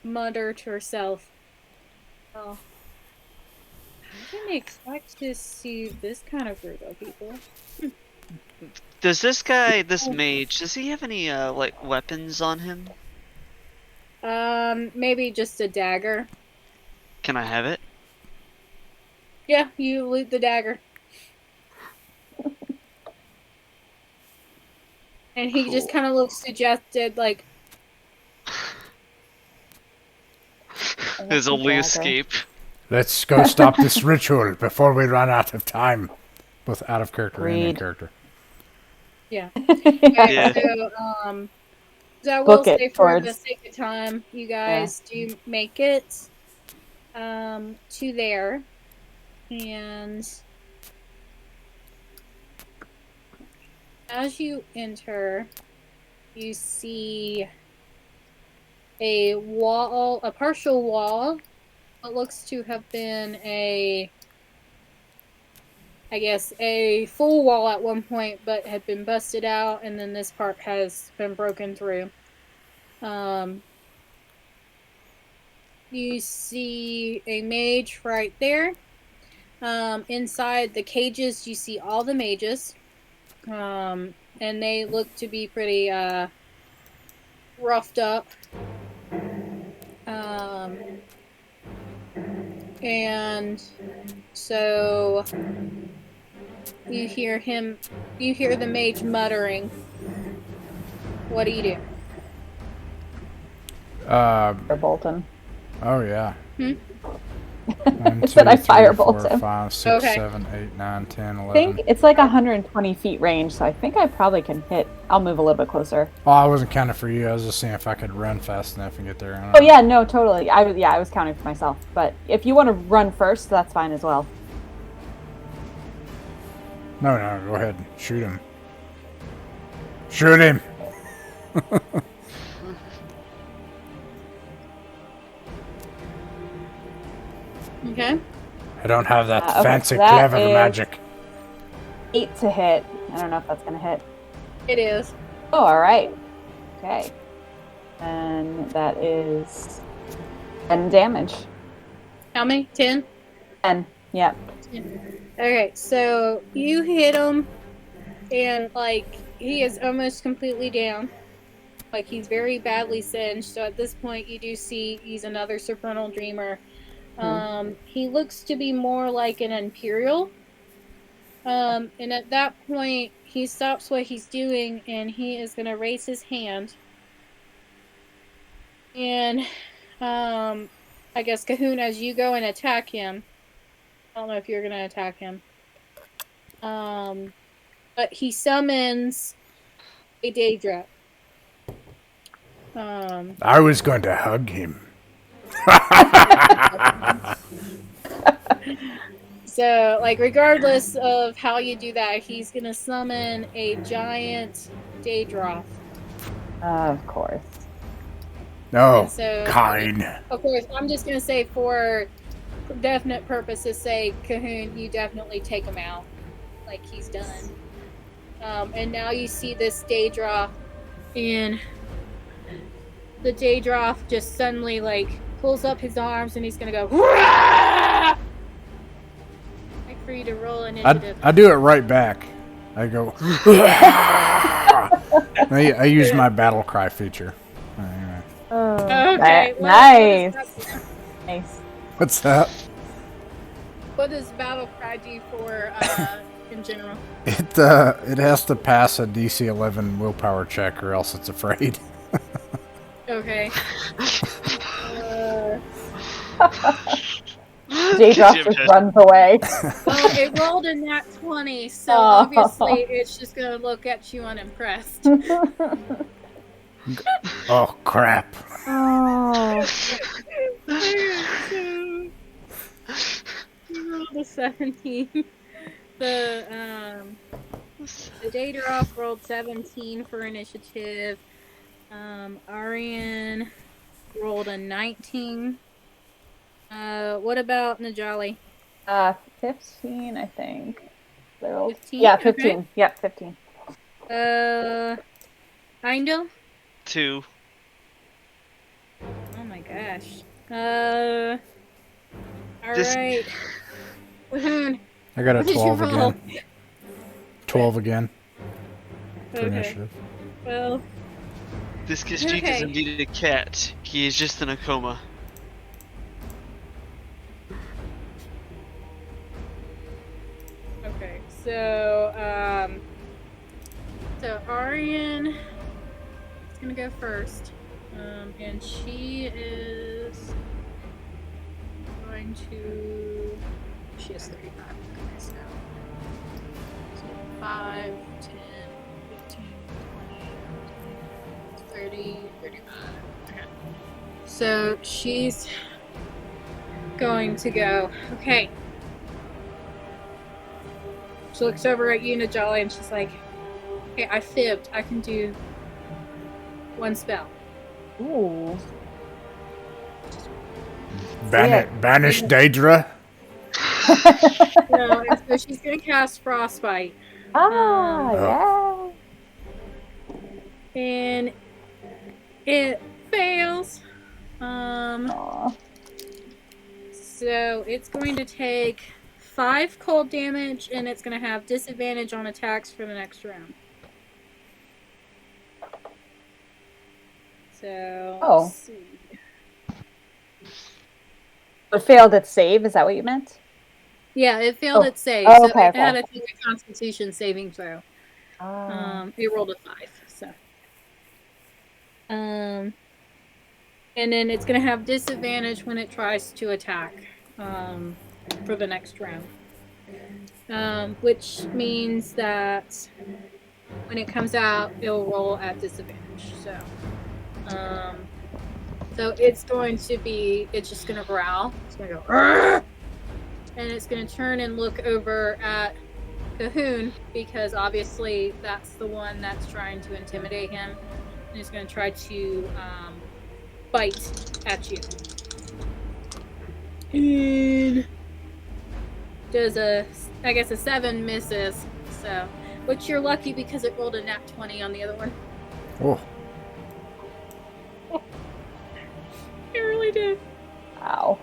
A: mutter to herself, "Oh, I didn't expect to see this kind of group of people."
E: Does this guy, this mage, does he have any like weapons on him?
A: Maybe just a dagger.
E: Can I have it?
A: Yeah, you loot the dagger. And he just
E: Cool.
A: kind of looks dejected, like,
E: His only escape.
C: Let's go stop this ritual before we run out of time. Both out of character and in
D: Agreed.
C: character.
A: yeah.
E: Yeah.
A: So I will
D: Book it
A: say for the
D: towards-
A: sake of time, you guys do make it to there. And as you enter, you see a wall, a partial wall. What looks to have been I guess, a full wall at one point, but had been busted out, and then this part has been broken through. You see a mage right there. Inside the cages, you see all the mages. And they look to be pretty roughed up. And so you hear the mage muttering. What do you do?
D: Bolton.
C: Oh yeah.
A: Hmm?
C: 1, 2,
D: Said I
C: 3,
D: firebolt
C: 4,
D: him.
C: 5, 6,
A: Okay.
C: 7, 8, 9, 10,
D: I
C: 11.
D: think it's like 120 feet range, so I think I probably can hit. I'll move a little bit closer.
C: Oh, I wasn't counting for you. I was just seeing if I could run fast enough and get there. I don't
D: Oh
C: know.
D: yeah, no, totally. I was counting for myself, but if you want to run first, that's fine as well.
C: No, go ahead. Shoot him. Shoot him!
A: Okay.
C: I don't have that
D: Okay,
C: fancy,
D: that
C: clever
D: is-
C: magic.
D: 8 to hit. I don't know if that's gonna hit.
A: It is.
D: Oh, all right. Okay. And that is 10 damage.
A: How many? 10?
D: 10. Yep.
A: Okay, so you hit him, and like he is almost completely down. Like he's very badly singed. So at this point, you do see he's another Supernal Dreamer. He looks to be more like an Imperial. And at that point, he stops what he's doing, and he is going to raise his hand. And I guess Cahoon, as you go and attack him. I don't know if you're going to attack him. But he summons a Daedra.
C: I was going to hug him.
A: So, like, regardless of how you do that, he's gonna summon a giant Daedra.
D: Of course.
C: No,
A: So,
C: kind.
A: of course, I'm just gonna say for definite purposes, say, Cahoon, you definitely take him out. Like, he's done. And now you see this Daedra, and the Daedra just suddenly, like, pulls up his arms, and he's gonna go, "Hurrah!" Like for you to roll initiative.
C: I do it right back. I go. I use my battle cry feature. Anyway.
A: Okay,
D: Nice. Nice.
C: What's that?
A: What does battle cry do for in general?
C: It has to pass a DC 11 willpower check, or else it's afraid.
A: Okay.
D: Daedra
E: Jim
D: just
E: just-
D: runs away.
A: Well, it rolled a nat 20, so
D: Oh.
A: obviously it's just gonna look at you unimpressed.
C: Oh crap!
D: Oh.
A: You rolled a 17. The Daedra rolled 17 for initiative. Arian rolled a 19. What about Najali?
D: 15, I think. So,
A: 15?
D: yeah,
A: Okay.
D: 15. Yep, 15.
A: Heindel?
E: 2.
A: Oh my gosh.
E: This
A: Alright. Wahoon,
C: I got a
A: what did you
C: 12
A: roll?
C: again. 12 again for
A: Okay.
C: initiative.
A: Well,
E: this Khajiit is
A: Okay.
E: indeed a cat. He is just in a coma.
A: okay. So Aryan is gonna go first. And she is going to. She has 35. Okay, so 5, 10, 15, 20, 30, 35. Okay. So she's going to go, okay. She looks over at you, Najali, and she's like, okay, I fibbed. I can do one spell.
D: Ooh.
C: Banish Daedra.
A: And so she's going to cast Frostbite.
D: Yeah.
A: And it fails.
D: Aw.
A: So it's going to take 5 cold damage, and it's going to have disadvantage on attacks for the next round. So, let's see.
D: It failed its save, is that what you meant?
A: Yeah, it failed its save.
D: Oh,
A: so
D: okay,
A: it had
D: okay.
A: to do a Constitution saving throw. It rolled a 5. So, and then it's going to have disadvantage when it tries to attack for the next round. Which means that when it comes out, it'll roll at disadvantage. So it's going to be, it's just going to growl. It's going to go, "Argh!" And it's going to turn and look over at Cahoon, because obviously that's the one that's trying to intimidate him. And it's going to try to bite at you. And does a 7 misses. So, which you're lucky because it rolled a nat 20 on the other one.
C: Oh.
A: It really did.
D: Wow.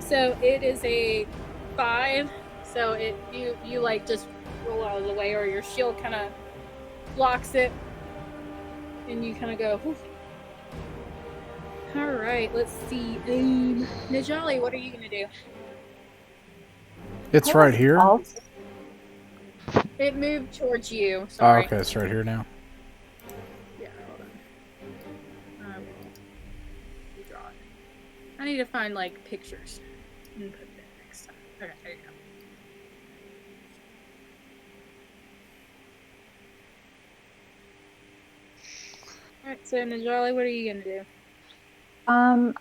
A: So it is a 5. So you like just roll out of the way, or your shield kind of blocks it, and you kind of go. Whew. All right, let's see. Najali, what are you gonna do?
C: It's right here.
A: It moved towards you.
C: Oh,
A: Sorry.
C: okay, it's right here now.
A: Yeah, hold on. I will draw it. I need to find like pictures and put it in next time. Okay, there you go. Alright, so Najali, what are you gonna do?
D: How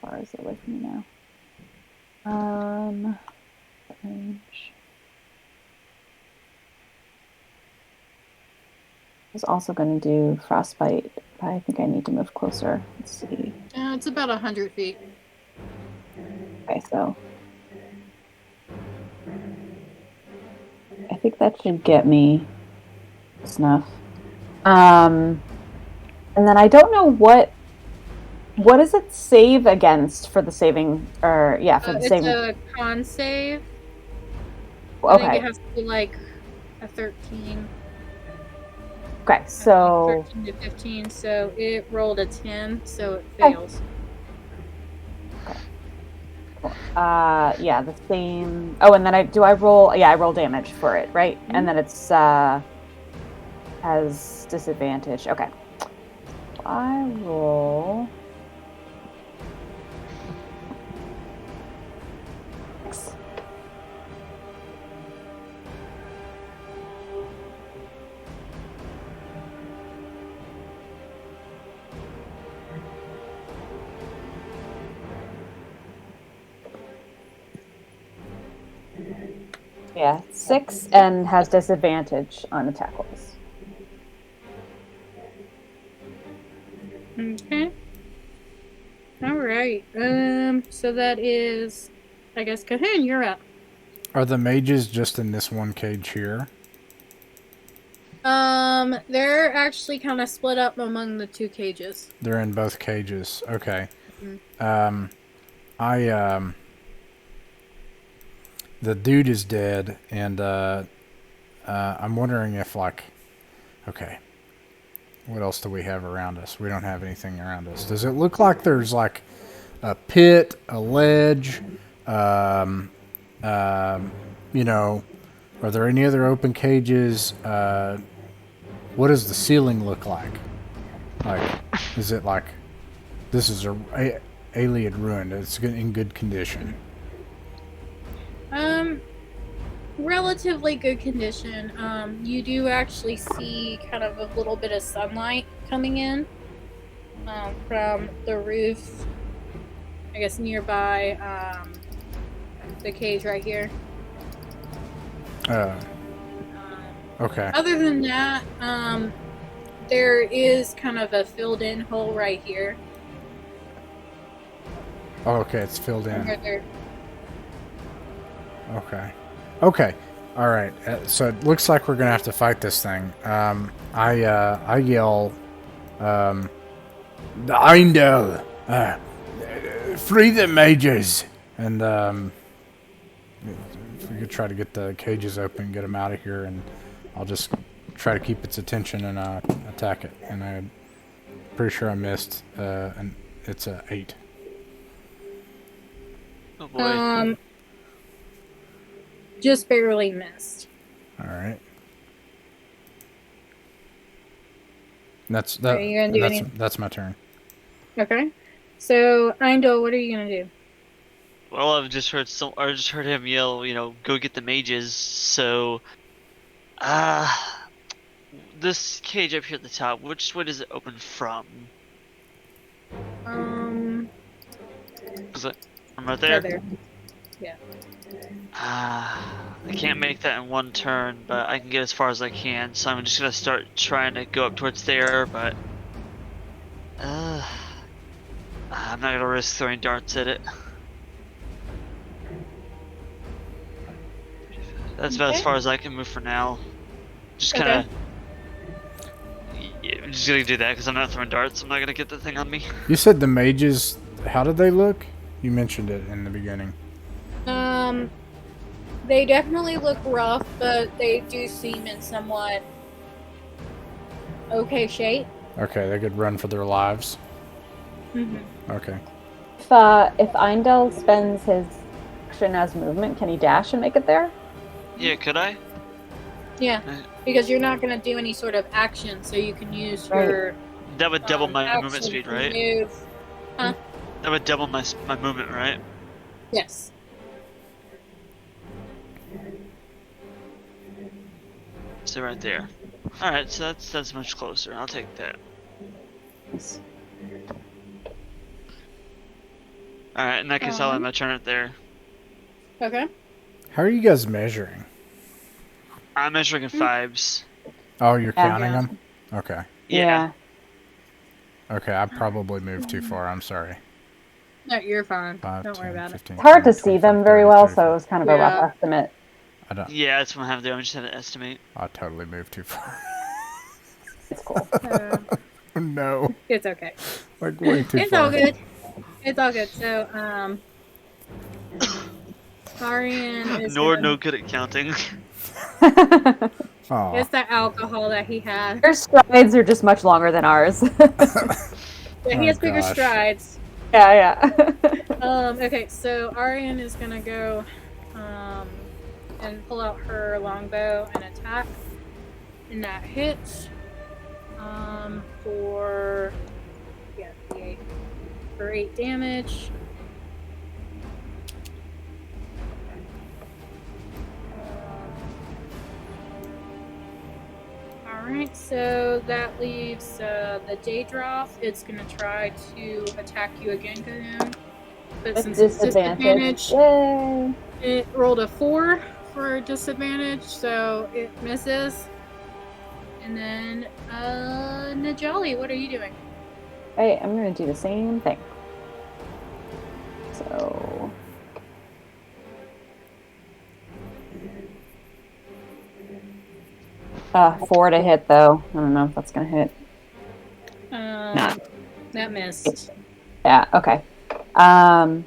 D: far is it away from me now? Range. I was also going to do frostbite, but I think I need to move closer. Let's see.
A: It's about 100 feet.
D: Okay, so I think that should get me snuff. And then I don't know what does it save against for the saving, or for the saving.
A: It's a con save.
D: Okay.
A: I think it has to be like a 13.
D: Okay, so
A: 13 to 15. So it rolled a 10, so it fails.
D: The same. Oh, and then I roll? Yeah, I roll damage for it, right? Mm-hmm. And then it's has disadvantage. Okay, I roll 6. Yeah, 6 and has disadvantage on attack rolls.
A: Okay. All right. So that is, I guess, Cahoon, you're up.
C: Are the mages just in this one cage here?
A: They're actually kind of split up among the two cages.
C: They're in both cages. Okay.
A: Mm-hmm.
C: The dude is dead, and I'm wondering if, like, okay, what else do we have around us? We don't have anything around us. Does it look like there's like a pit, a ledge? You know, are there any other open cages? What does the ceiling look like? Like, is it like this is a alien ruin? It's in good condition.
A: Relatively good condition. You do actually see kind of a little bit of sunlight coming in from the roof, I guess nearby the cage right here.
C: Okay.
A: Other than that, there is kind of a filled-in hole right here.
C: Oh, okay, it's filled in.
A: Right there.
C: Okay. Okay. All right. So it looks like we're gonna have to fight this thing. I yell, the Eindel, free the mages, and if we could try to get the cages open, get them out of here, and I'll just try to keep its attention and attack it. And I'm pretty sure I missed, and it's a 8.
E: Oh boy.
A: Just barely missed.
C: All right. That's
A: Are you gonna do
C: that's my turn.
A: Okay. So, Eindel, what are you gonna do?
E: Well, I just heard him yell, go get the mages. So, this cage up here at the top, which way does it open from? Is it from right there?
A: Right there. Yeah.
E: I can't make that in one turn, but I can get as far as I can. So I'm just gonna start trying to go up towards there, but I'm not gonna risk throwing darts at it. That's about as far as I can move for now. Just kind of. Yeah, I'm just gonna do that because I'm not throwing darts. I'm not gonna get the thing on me.
C: You said the mages. How did they look? You mentioned it in the beginning.
A: They definitely look rough, but they do seem in somewhat okay shape.
C: Okay, they could run for their lives.
A: Mm-hmm.
C: Okay.
D: If Eindel spends his action as movement, can he dash and make it there?
E: Yeah, could I?
A: Yeah, because you're not going to do any sort of action, so you can use your...
E: That would double my
A: action
E: movement speed,
A: to
E: right?
A: move. Huh?
E: That would double my movement, right?
A: Yes.
E: So right there. Alright, so that's much closer. I'll take that.
D: Nice.
E: Alright, in that case I'll end my turn right there.
A: Okay.
C: How are you guys measuring?
E: I'm measuring in 5s.
C: Oh, you're
D: Yeah.
C: counting them? Okay.
E: Yeah.
C: Okay, I probably moved too far. I'm sorry.
A: No, you're fine.
C: 5,
A: Don't
C: 10,
A: worry about
C: 15,
D: It's hard
C: 20,
D: to see
C: 25,
D: them very
C: 30,
D: well,
C: 35.
D: so it was kind of a rough estimate.
C: I don't.
E: Yeah, that's what I have to do. I'm just having to estimate.
C: I totally moved too far.
D: It's cool.
C: Oh, no.
A: It's okay.
C: Like way too
A: It's
C: far.
A: all good. It's all good. So, Arian is
E: No good at counting.
C: Aw.
A: It's the alcohol that he has.
D: Their strides are just much longer than ours.
A: Yeah, he has bigger
C: gosh.
A: strides.
D: Yeah.
A: Okay, so Arian is gonna go and pull out her longbow and attack. And that hits for 8 for 8 damage. Alright, so that leaves the Daedroth. It's gonna try to attack you again, Kahoon. But
D: With
A: since it's
D: disadvantage. Yay!
A: it rolled a 4 for disadvantage, so it misses. And then, Najali, what are you doing?
D: Hey, I'm gonna do the same thing. So. Four to hit though. I don't know if that's gonna hit.
A: That missed.
D: Yeah. Okay. Yeah,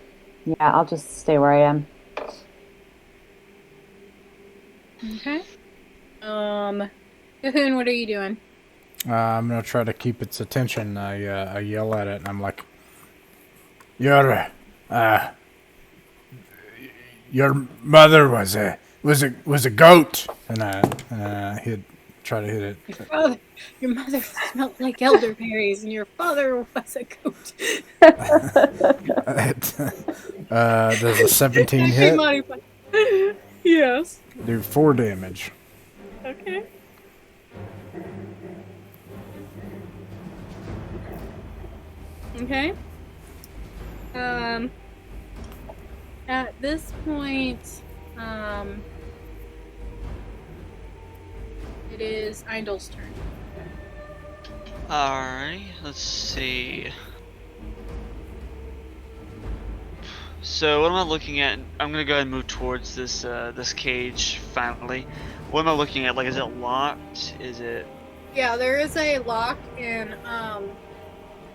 D: I'll just stay where I am.
A: Okay. Cahoon, what are you doing?
C: I'm gonna try to keep its attention. I yell at it, and I'm like, "Your mother was a goat," and I try to hit it.
A: Your mother smelled like elderberries, and your father was a goat.
C: Does a 17
A: Okay,
C: hit?
A: modified. Yes.
C: Do 4 damage.
A: Okay. Okay. At this point, it is Eindel's turn.
E: Alright, let's see. So what am I looking at? I'm gonna go ahead and move towards this this cage finally. What am I looking at? Like, is it locked? Is it?
A: Yeah, there is a lock, and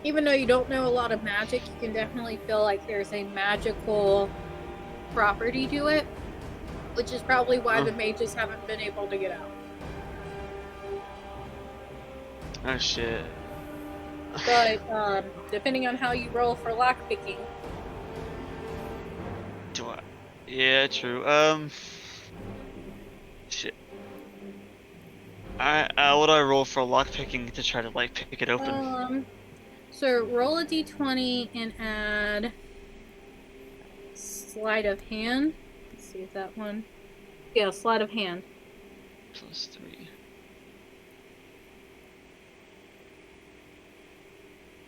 A: even though you don't know a lot of magic, you can definitely feel like there's a magical property to it, which is probably why the mages haven't been able to get out.
E: Oh shit.
A: But depending on how you roll for lockpicking.
E: Do I? Yeah, true. Shit. What do I roll for lockpicking to try to like pick it open?
A: So roll a d20 and add sleight of hand. Let's see if that one. Yeah, sleight of hand.
E: +3.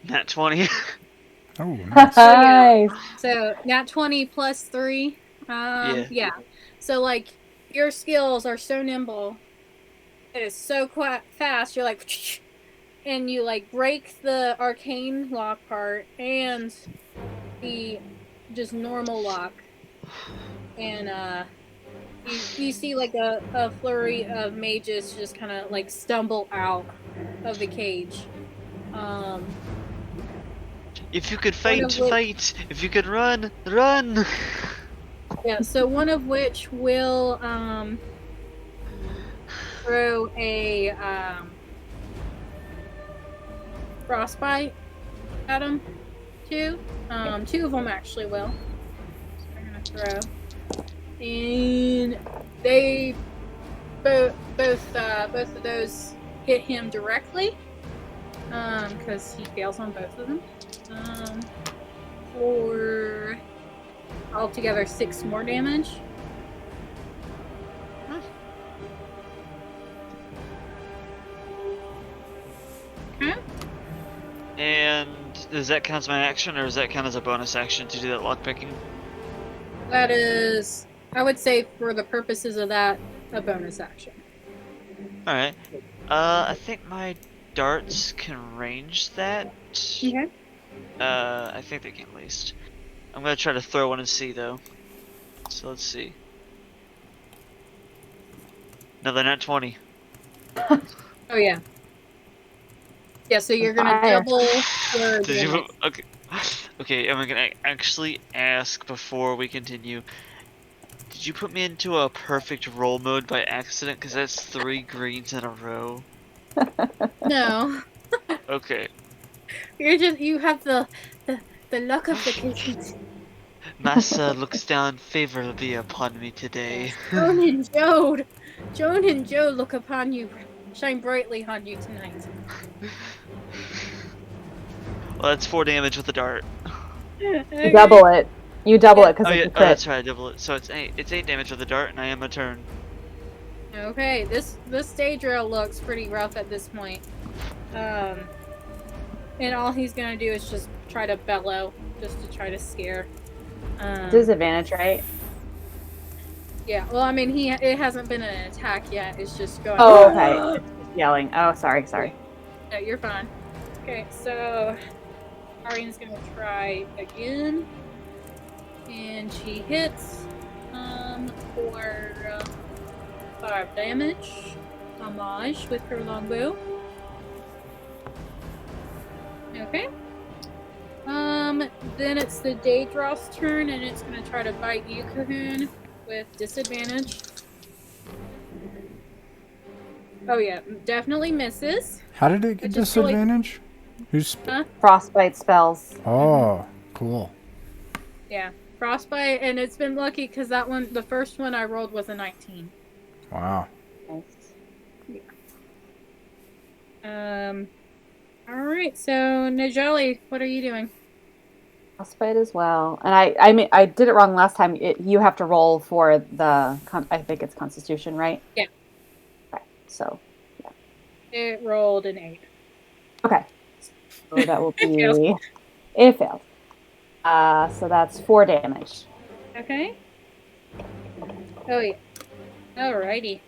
E: Nat 20.
C: Oh, nice.
D: Nice.
A: So nat 20 plus 3. Yeah. So like your skills are so nimble. It is so fast. You're like, and you like break the arcane lock part and the just normal lock, and you see like a flurry of mages just kind of like stumble out of the cage.
E: If you could fight, fight. If you could run, run.
A: Yeah. So one of which will throw a frostbite at him. Two of them actually will. So I'm gonna throw, and they both of those hit him directly, because he fails on both of them. For altogether 6 more damage. Okay.
E: And does that count as my action, or does that count as a bonus action to do that lockpicking?
A: That is, I would say, for the purposes of that, a bonus action.
E: Alright. I think my darts can range that.
A: Okay.
E: I think they can at least. I'm gonna try to throw one and see though. So let's see. Another nat 20.
A: Oh yeah. Yeah, so you're gonna double your damage.
E: Okay. Okay, I'm gonna actually ask before we continue. Did you put me into a perfect roll mode by accident? Because that's 3 greens in a row.
A: No.
E: Okay.
A: You have the luck of the kitchen.
E: Massa looks down favorably upon me today.
A: Joan and Joe look upon you, shine brightly on you tonight.
E: Well, that's 4 damage with the dart.
D: You double it. You double it because
E: Oh
D: it's
E: yeah,
D: a crit.
E: that's right, I double it. So it's 8 damage with the dart, and I am a turn.
A: Okay, this stage rail looks pretty rough at this point. And all he's gonna do is just try to bellow, just to try to scare.
D: Disadvantage, right?
A: Yeah, well, I mean, it hasn't been an attack yet. It's just going.
D: Oh, okay. It's just yelling. Oh, sorry.
A: No, you're fine. Okay, so Arian's gonna try again. And she hits for 5 damage. Homage with her longbow. Okay. Then it's the Daedros's turn, and it's gonna try to bite you, Cahoon, with disadvantage. Oh yeah, definitely misses.
C: How did it get
A: Which is really-
C: disadvantage? Who's?
A: Huh?
D: Frostbite spells.
C: Oh, cool.
A: Yeah, frostbite, and it's been lucky because that one, the first one I rolled was a 19.
C: Wow.
D: Nice.
A: All right, so Najali, what are you doing?
D: Frostbite as well. And I mean, I did it wrong last time. You have to roll for the, I think it's Constitution, right?
A: Yeah.
D: Okay, so,
A: It rolled an 8.
D: okay. So that will
A: It failed.
D: be, it failed. So that's 4 damage.
A: Okay. Oh yeah. Alrighty.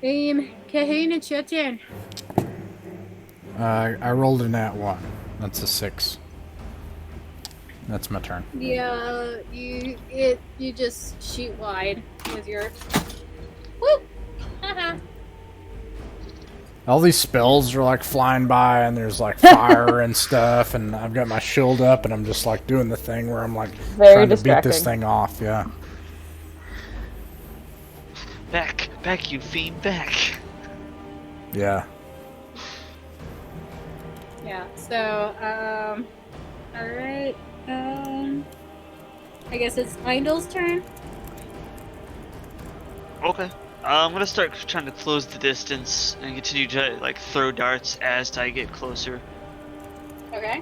A: Cahoon, it's your turn.
C: I rolled a nat 1. That's a 6. That's my turn.
A: Yeah, you just shoot wide with your. Woo! Haha.
C: All these spells are like flying by, and there's like fire and stuff, and I've got my shield up, and I'm just like doing the thing where I'm like
D: Very
C: trying to beat
D: distracting.
C: this thing off. Yeah.
E: Back, you fiend, back.
C: Yeah.
A: Yeah. So, all right. I guess it's Eindel's turn.
E: Okay. I'm gonna start trying to close the distance and continue to like throw darts as I get closer.
A: Okay.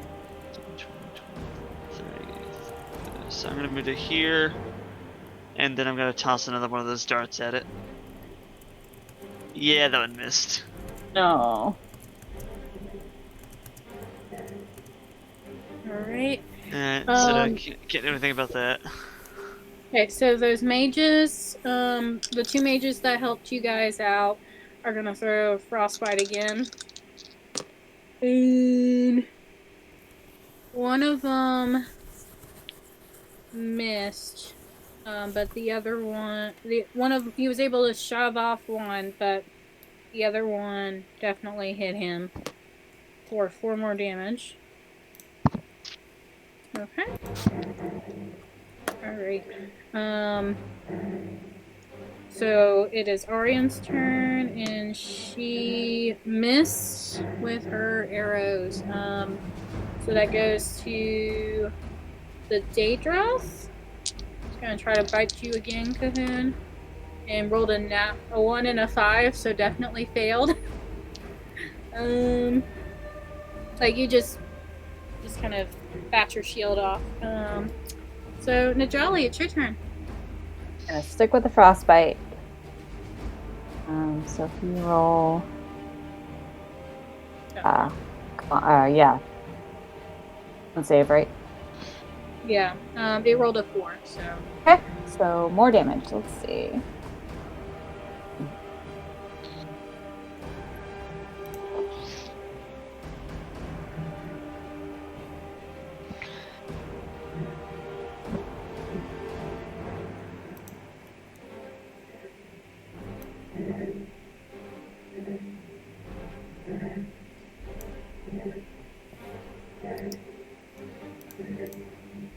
E: So I'm gonna move to here, and then I'm gonna toss another one of those darts at it. Yeah, that one missed.
D: No.
A: All right.
E: So I can't do anything about that.
A: Okay, so those mages, the 2 mages that helped you guys out are gonna throw frostbite again. And one of them missed, but the other one, he was able to shove off one, but the other one definitely hit him for 4 more damage. Okay. Alright. So it is Arian's turn, and she missed with her arrows. So that goes to the Daedros. It's gonna try to bite you again, Cahoon. And rolled a 1 and a 5, so definitely failed. Like you just kind of bat your shield off. So Najali, it's your turn.
D: Gonna stick with the frostbite. So if you roll, yeah, and save, right?
A: Yeah. It rolled a 4, so.
D: Okay, so more damage. Let's see.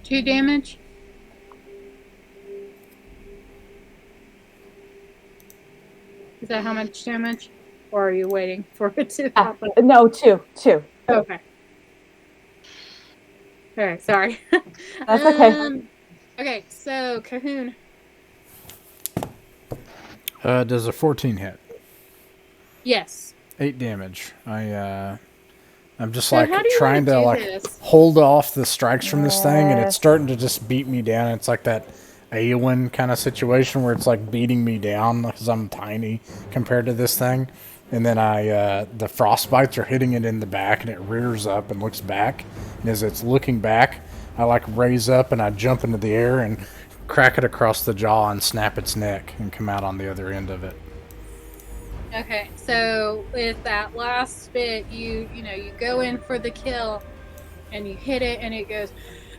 A: Two damage. Is that how much damage? Or are you waiting for it to pop up?
D: No, two.
A: Okay. Alright, sorry.
D: That's okay.
A: Okay, so Cahoon.
C: Does a 14 hit?
A: Yes.
C: 8 damage. I'm just
A: So
C: like
A: how do you
C: trying
A: wanna
C: to
A: do
C: like
A: this?
C: hold off the strikes from this thing, and it's
D: Yes.
C: starting to just beat me down. It's like that Aowen kind of situation where it's like beating me down because I'm tiny compared to this thing. And then the frostbites are hitting it in the back, and it rears up and looks back. And as it's looking back, I like raise up and I jump into the air and crack it across the jaw and snap its neck and come out on the other end of it.
A: Okay, so with that last bit, you go in for the kill, and you hit it, and it goes,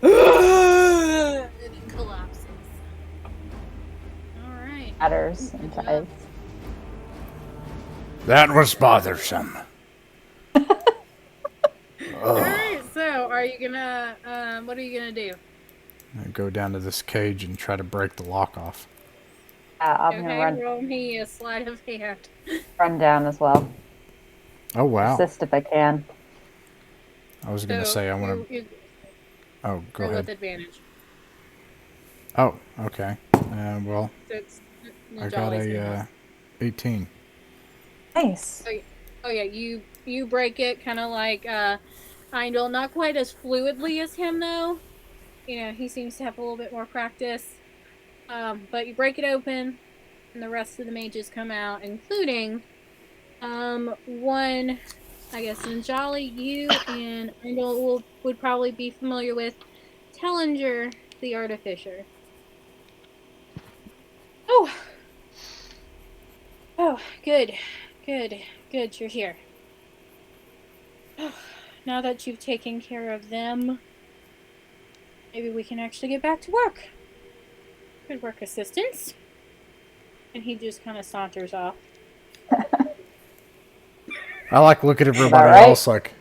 A: "Ah!" and then it just kind of like falls back, and then it starts to run. So you can roll for initiative.
C: It goes, "Ah!" and then it starts to
A: and it collapses. All right.
D: Shatters inside.
C: That was bothersome.
A: All right. So, are you gonna? What are you gonna do?
C: I go down to this cage and try to break the lock off.
D: I'm
A: Okay,
D: gonna
A: roll me a sleight of hand.
D: run down as well.
C: Oh, wow.
D: Assist if I can.
C: I was going to say I want to...
A: You
C: Oh, go
A: roll
C: ahead.
A: with advantage.
C: Oh, okay. Well,
A: So it's
C: I got a 18.
D: Nice.
A: Oh yeah, you break it kind of like Eindel, not quite as fluidly as him though. You know, he seems to have a little bit more practice. But you break it open, and the rest of the mages come out, including one, I guess, Njali, you and Eindel would probably be familiar with Tellinger, the Artificer. Oh, good, you're here. Now that you've taken care of them, maybe we can actually get back to work. Good work, assistants. And he just kind of saunters off.
C: I like looking at everybody
D: right?
C: else like...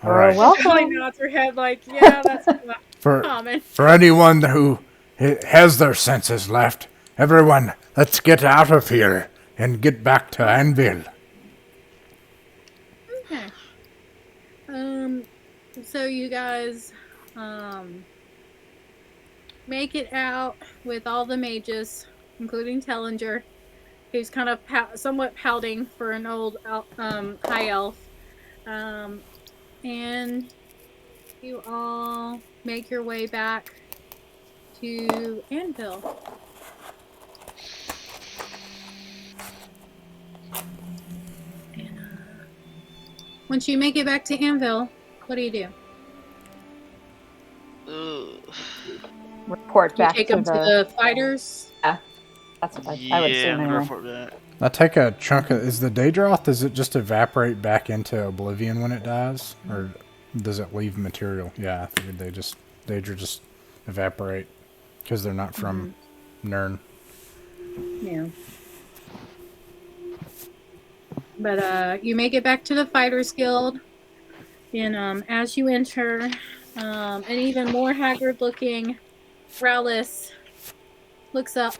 C: All right.
D: Welcome.
A: She nods her head like, yeah, that's common.
C: For anyone who has their senses left, everyone, let's get out of here and get back to Anvil.
A: Okay. So you guys, make it out with all the mages, including Tellinger, who's kind of somewhat pouting for an old, high elf. And you all make your way back to Anvil. And, once you make it back to Anvil, what do you do?
D: Report
A: Do you
D: back
A: take
D: to
A: them to the fighters?
D: Yeah, that's what I would assume
E: I'm gonna
D: anyway.
E: report that.
C: I take a chunk of... Is the Daedroth, does it just evaporate back into oblivion when it dies? Or does it leave material? Yeah, I figured Daedra just evaporate. Because they're not from Nirn.
A: Yeah. But you make it back to the Fighters Guild. And as you enter, an even more haggard looking Rowless looks up.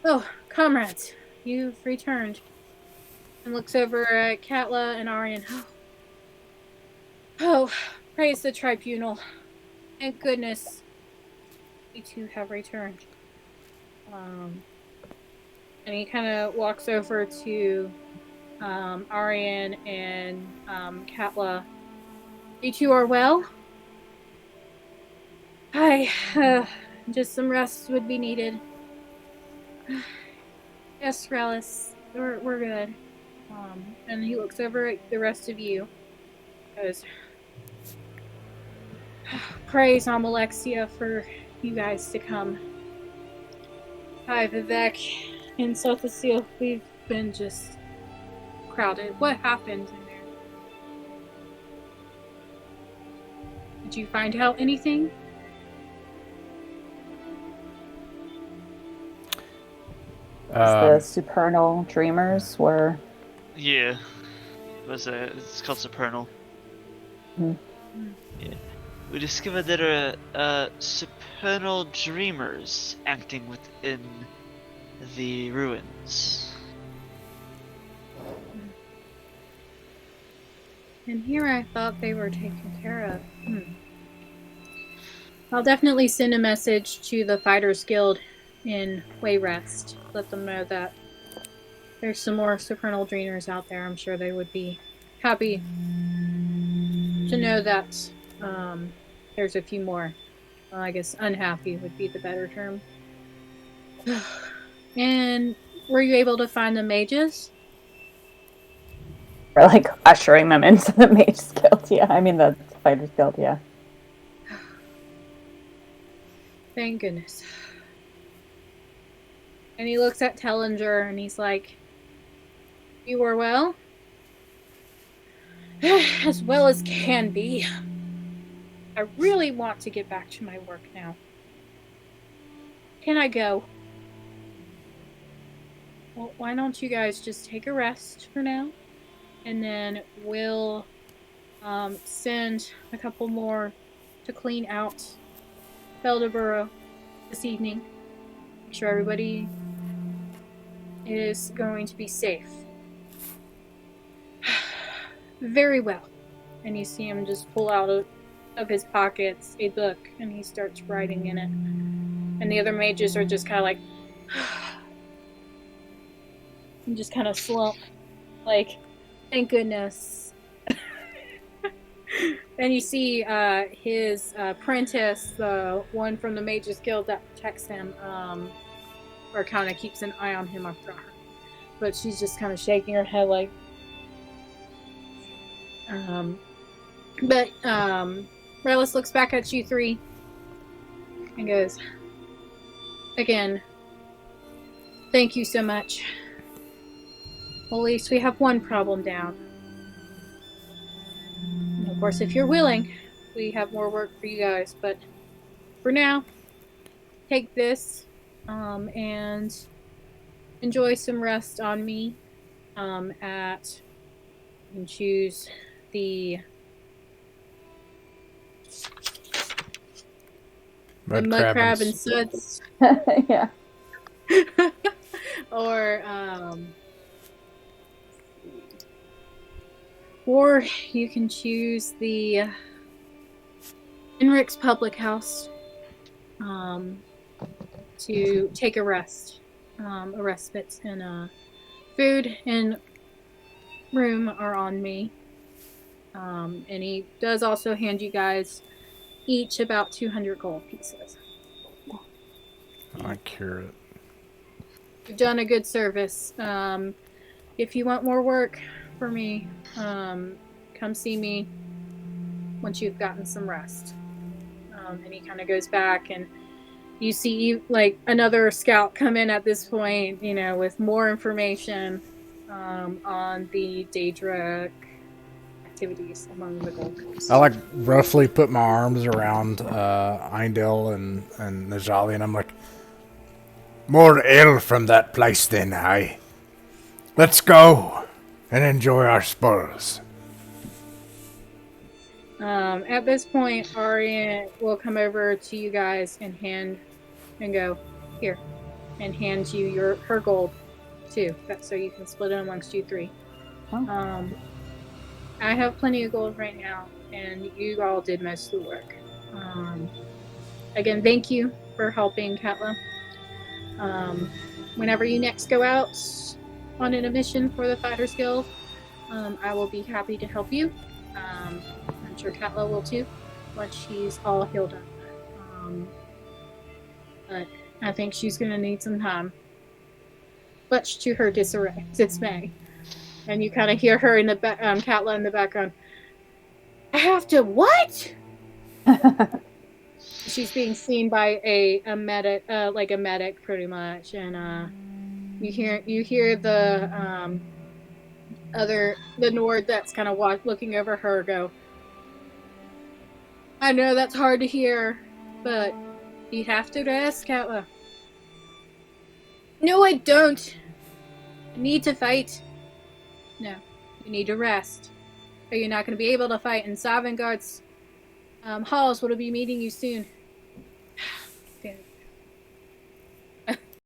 A: Oh, comrades, you've returned. And looks over at Katla and Aryan. Oh, praise the tribunal. Thank goodness you two have returned. And he kind of walks over to Aryan and Katla. You two are well? Hi. Just some rest would be needed. Yes, Relish. We're good. And he looks over at the rest of you. Goes, praise Alexia for you guys to come. Hi, Vivek and Sothasil. We've been just crowded. What happened in there? Did you find out anything?
D: The supernal dreamers were...
E: Yeah. It's called Supernal.
D: Mhm.
E: Yeah. We discovered there are supernal dreamers acting within the ruins.
A: And here I thought they were taken care of. I'll definitely send a message to the Fighters Guild in Wayrest. Let them know that there's some more supernal dreamers out there. I'm sure they would be happy to know that there's a few more. Well, I guess unhappy would be the better term. And were you able to find the mages?
D: We're like ushering them into the Mage's Guild, yeah. I mean the Fighters Guild, yeah.
A: Thank goodness. And he looks at Tellinger and he's like, you are well? As well as can be. I really want to get back to my work now. Can I go? Well, why don't you guys just take a rest for now? And then we'll send a couple more to clean out Feldeboro this evening. Make sure everybody is going to be safe. Very well. And you see him just pull out of his pockets a book, and he starts writing in it. And the other mages are just kind of like, and just kind of slump, like, thank goodness. And you see his apprentice, the one from the Mages Guild that protects him, or kind of keeps an eye on him after her. But she's just kind of shaking her head like, but Relish looks back at you three and goes, again, thank you so much. Well, at least we have one problem down. And of course, if you're willing, we have more work for you guys. But for now, take this and enjoy some rest on me and choose the
C: Mud
A: crab and suds.
D: Yeah.
A: Or you can choose the Enrich's Public House to take a rest. A respite, and food and room are on me. And he does also hand you guys each about 200 gold pieces.
C: I cure it.
A: You've done a good service. If you want more work for me, come see me once you've gotten some rest. And he kind of goes back, and you see like another scout come in at this point, with more information on the Daedric activities among the Gold Coast.
C: I roughly put my arms around Eindel and Najali, and I'm like, more ale from that place then, aye? Let's go and enjoy our spoils.
A: At this point, Arya will come over to you guys and go, here, and hand you her gold too, so you can split it amongst you three.
D: Oh.
A: I have plenty of gold right now, and you all did most of the work. Again, thank you for helping, Katla. Whenever you next go out on a mission for the Fighters Guild, I will be happy to help you. I'm sure Katla will too, once she's all healed up. But I think she's going to need some time, much to her dismay. And you kind of hear her in the Katla in the background. I have to what? She's being seen by a medic, like a medic, pretty much, and you hear the Nord that's kind of looking over her go. I know that's hard to hear, but you have to rest, Katla. No, I don't. I need to fight. No, you need to rest. Or you're not going to be able to fight in Savangard's halls. Will be meeting you soon.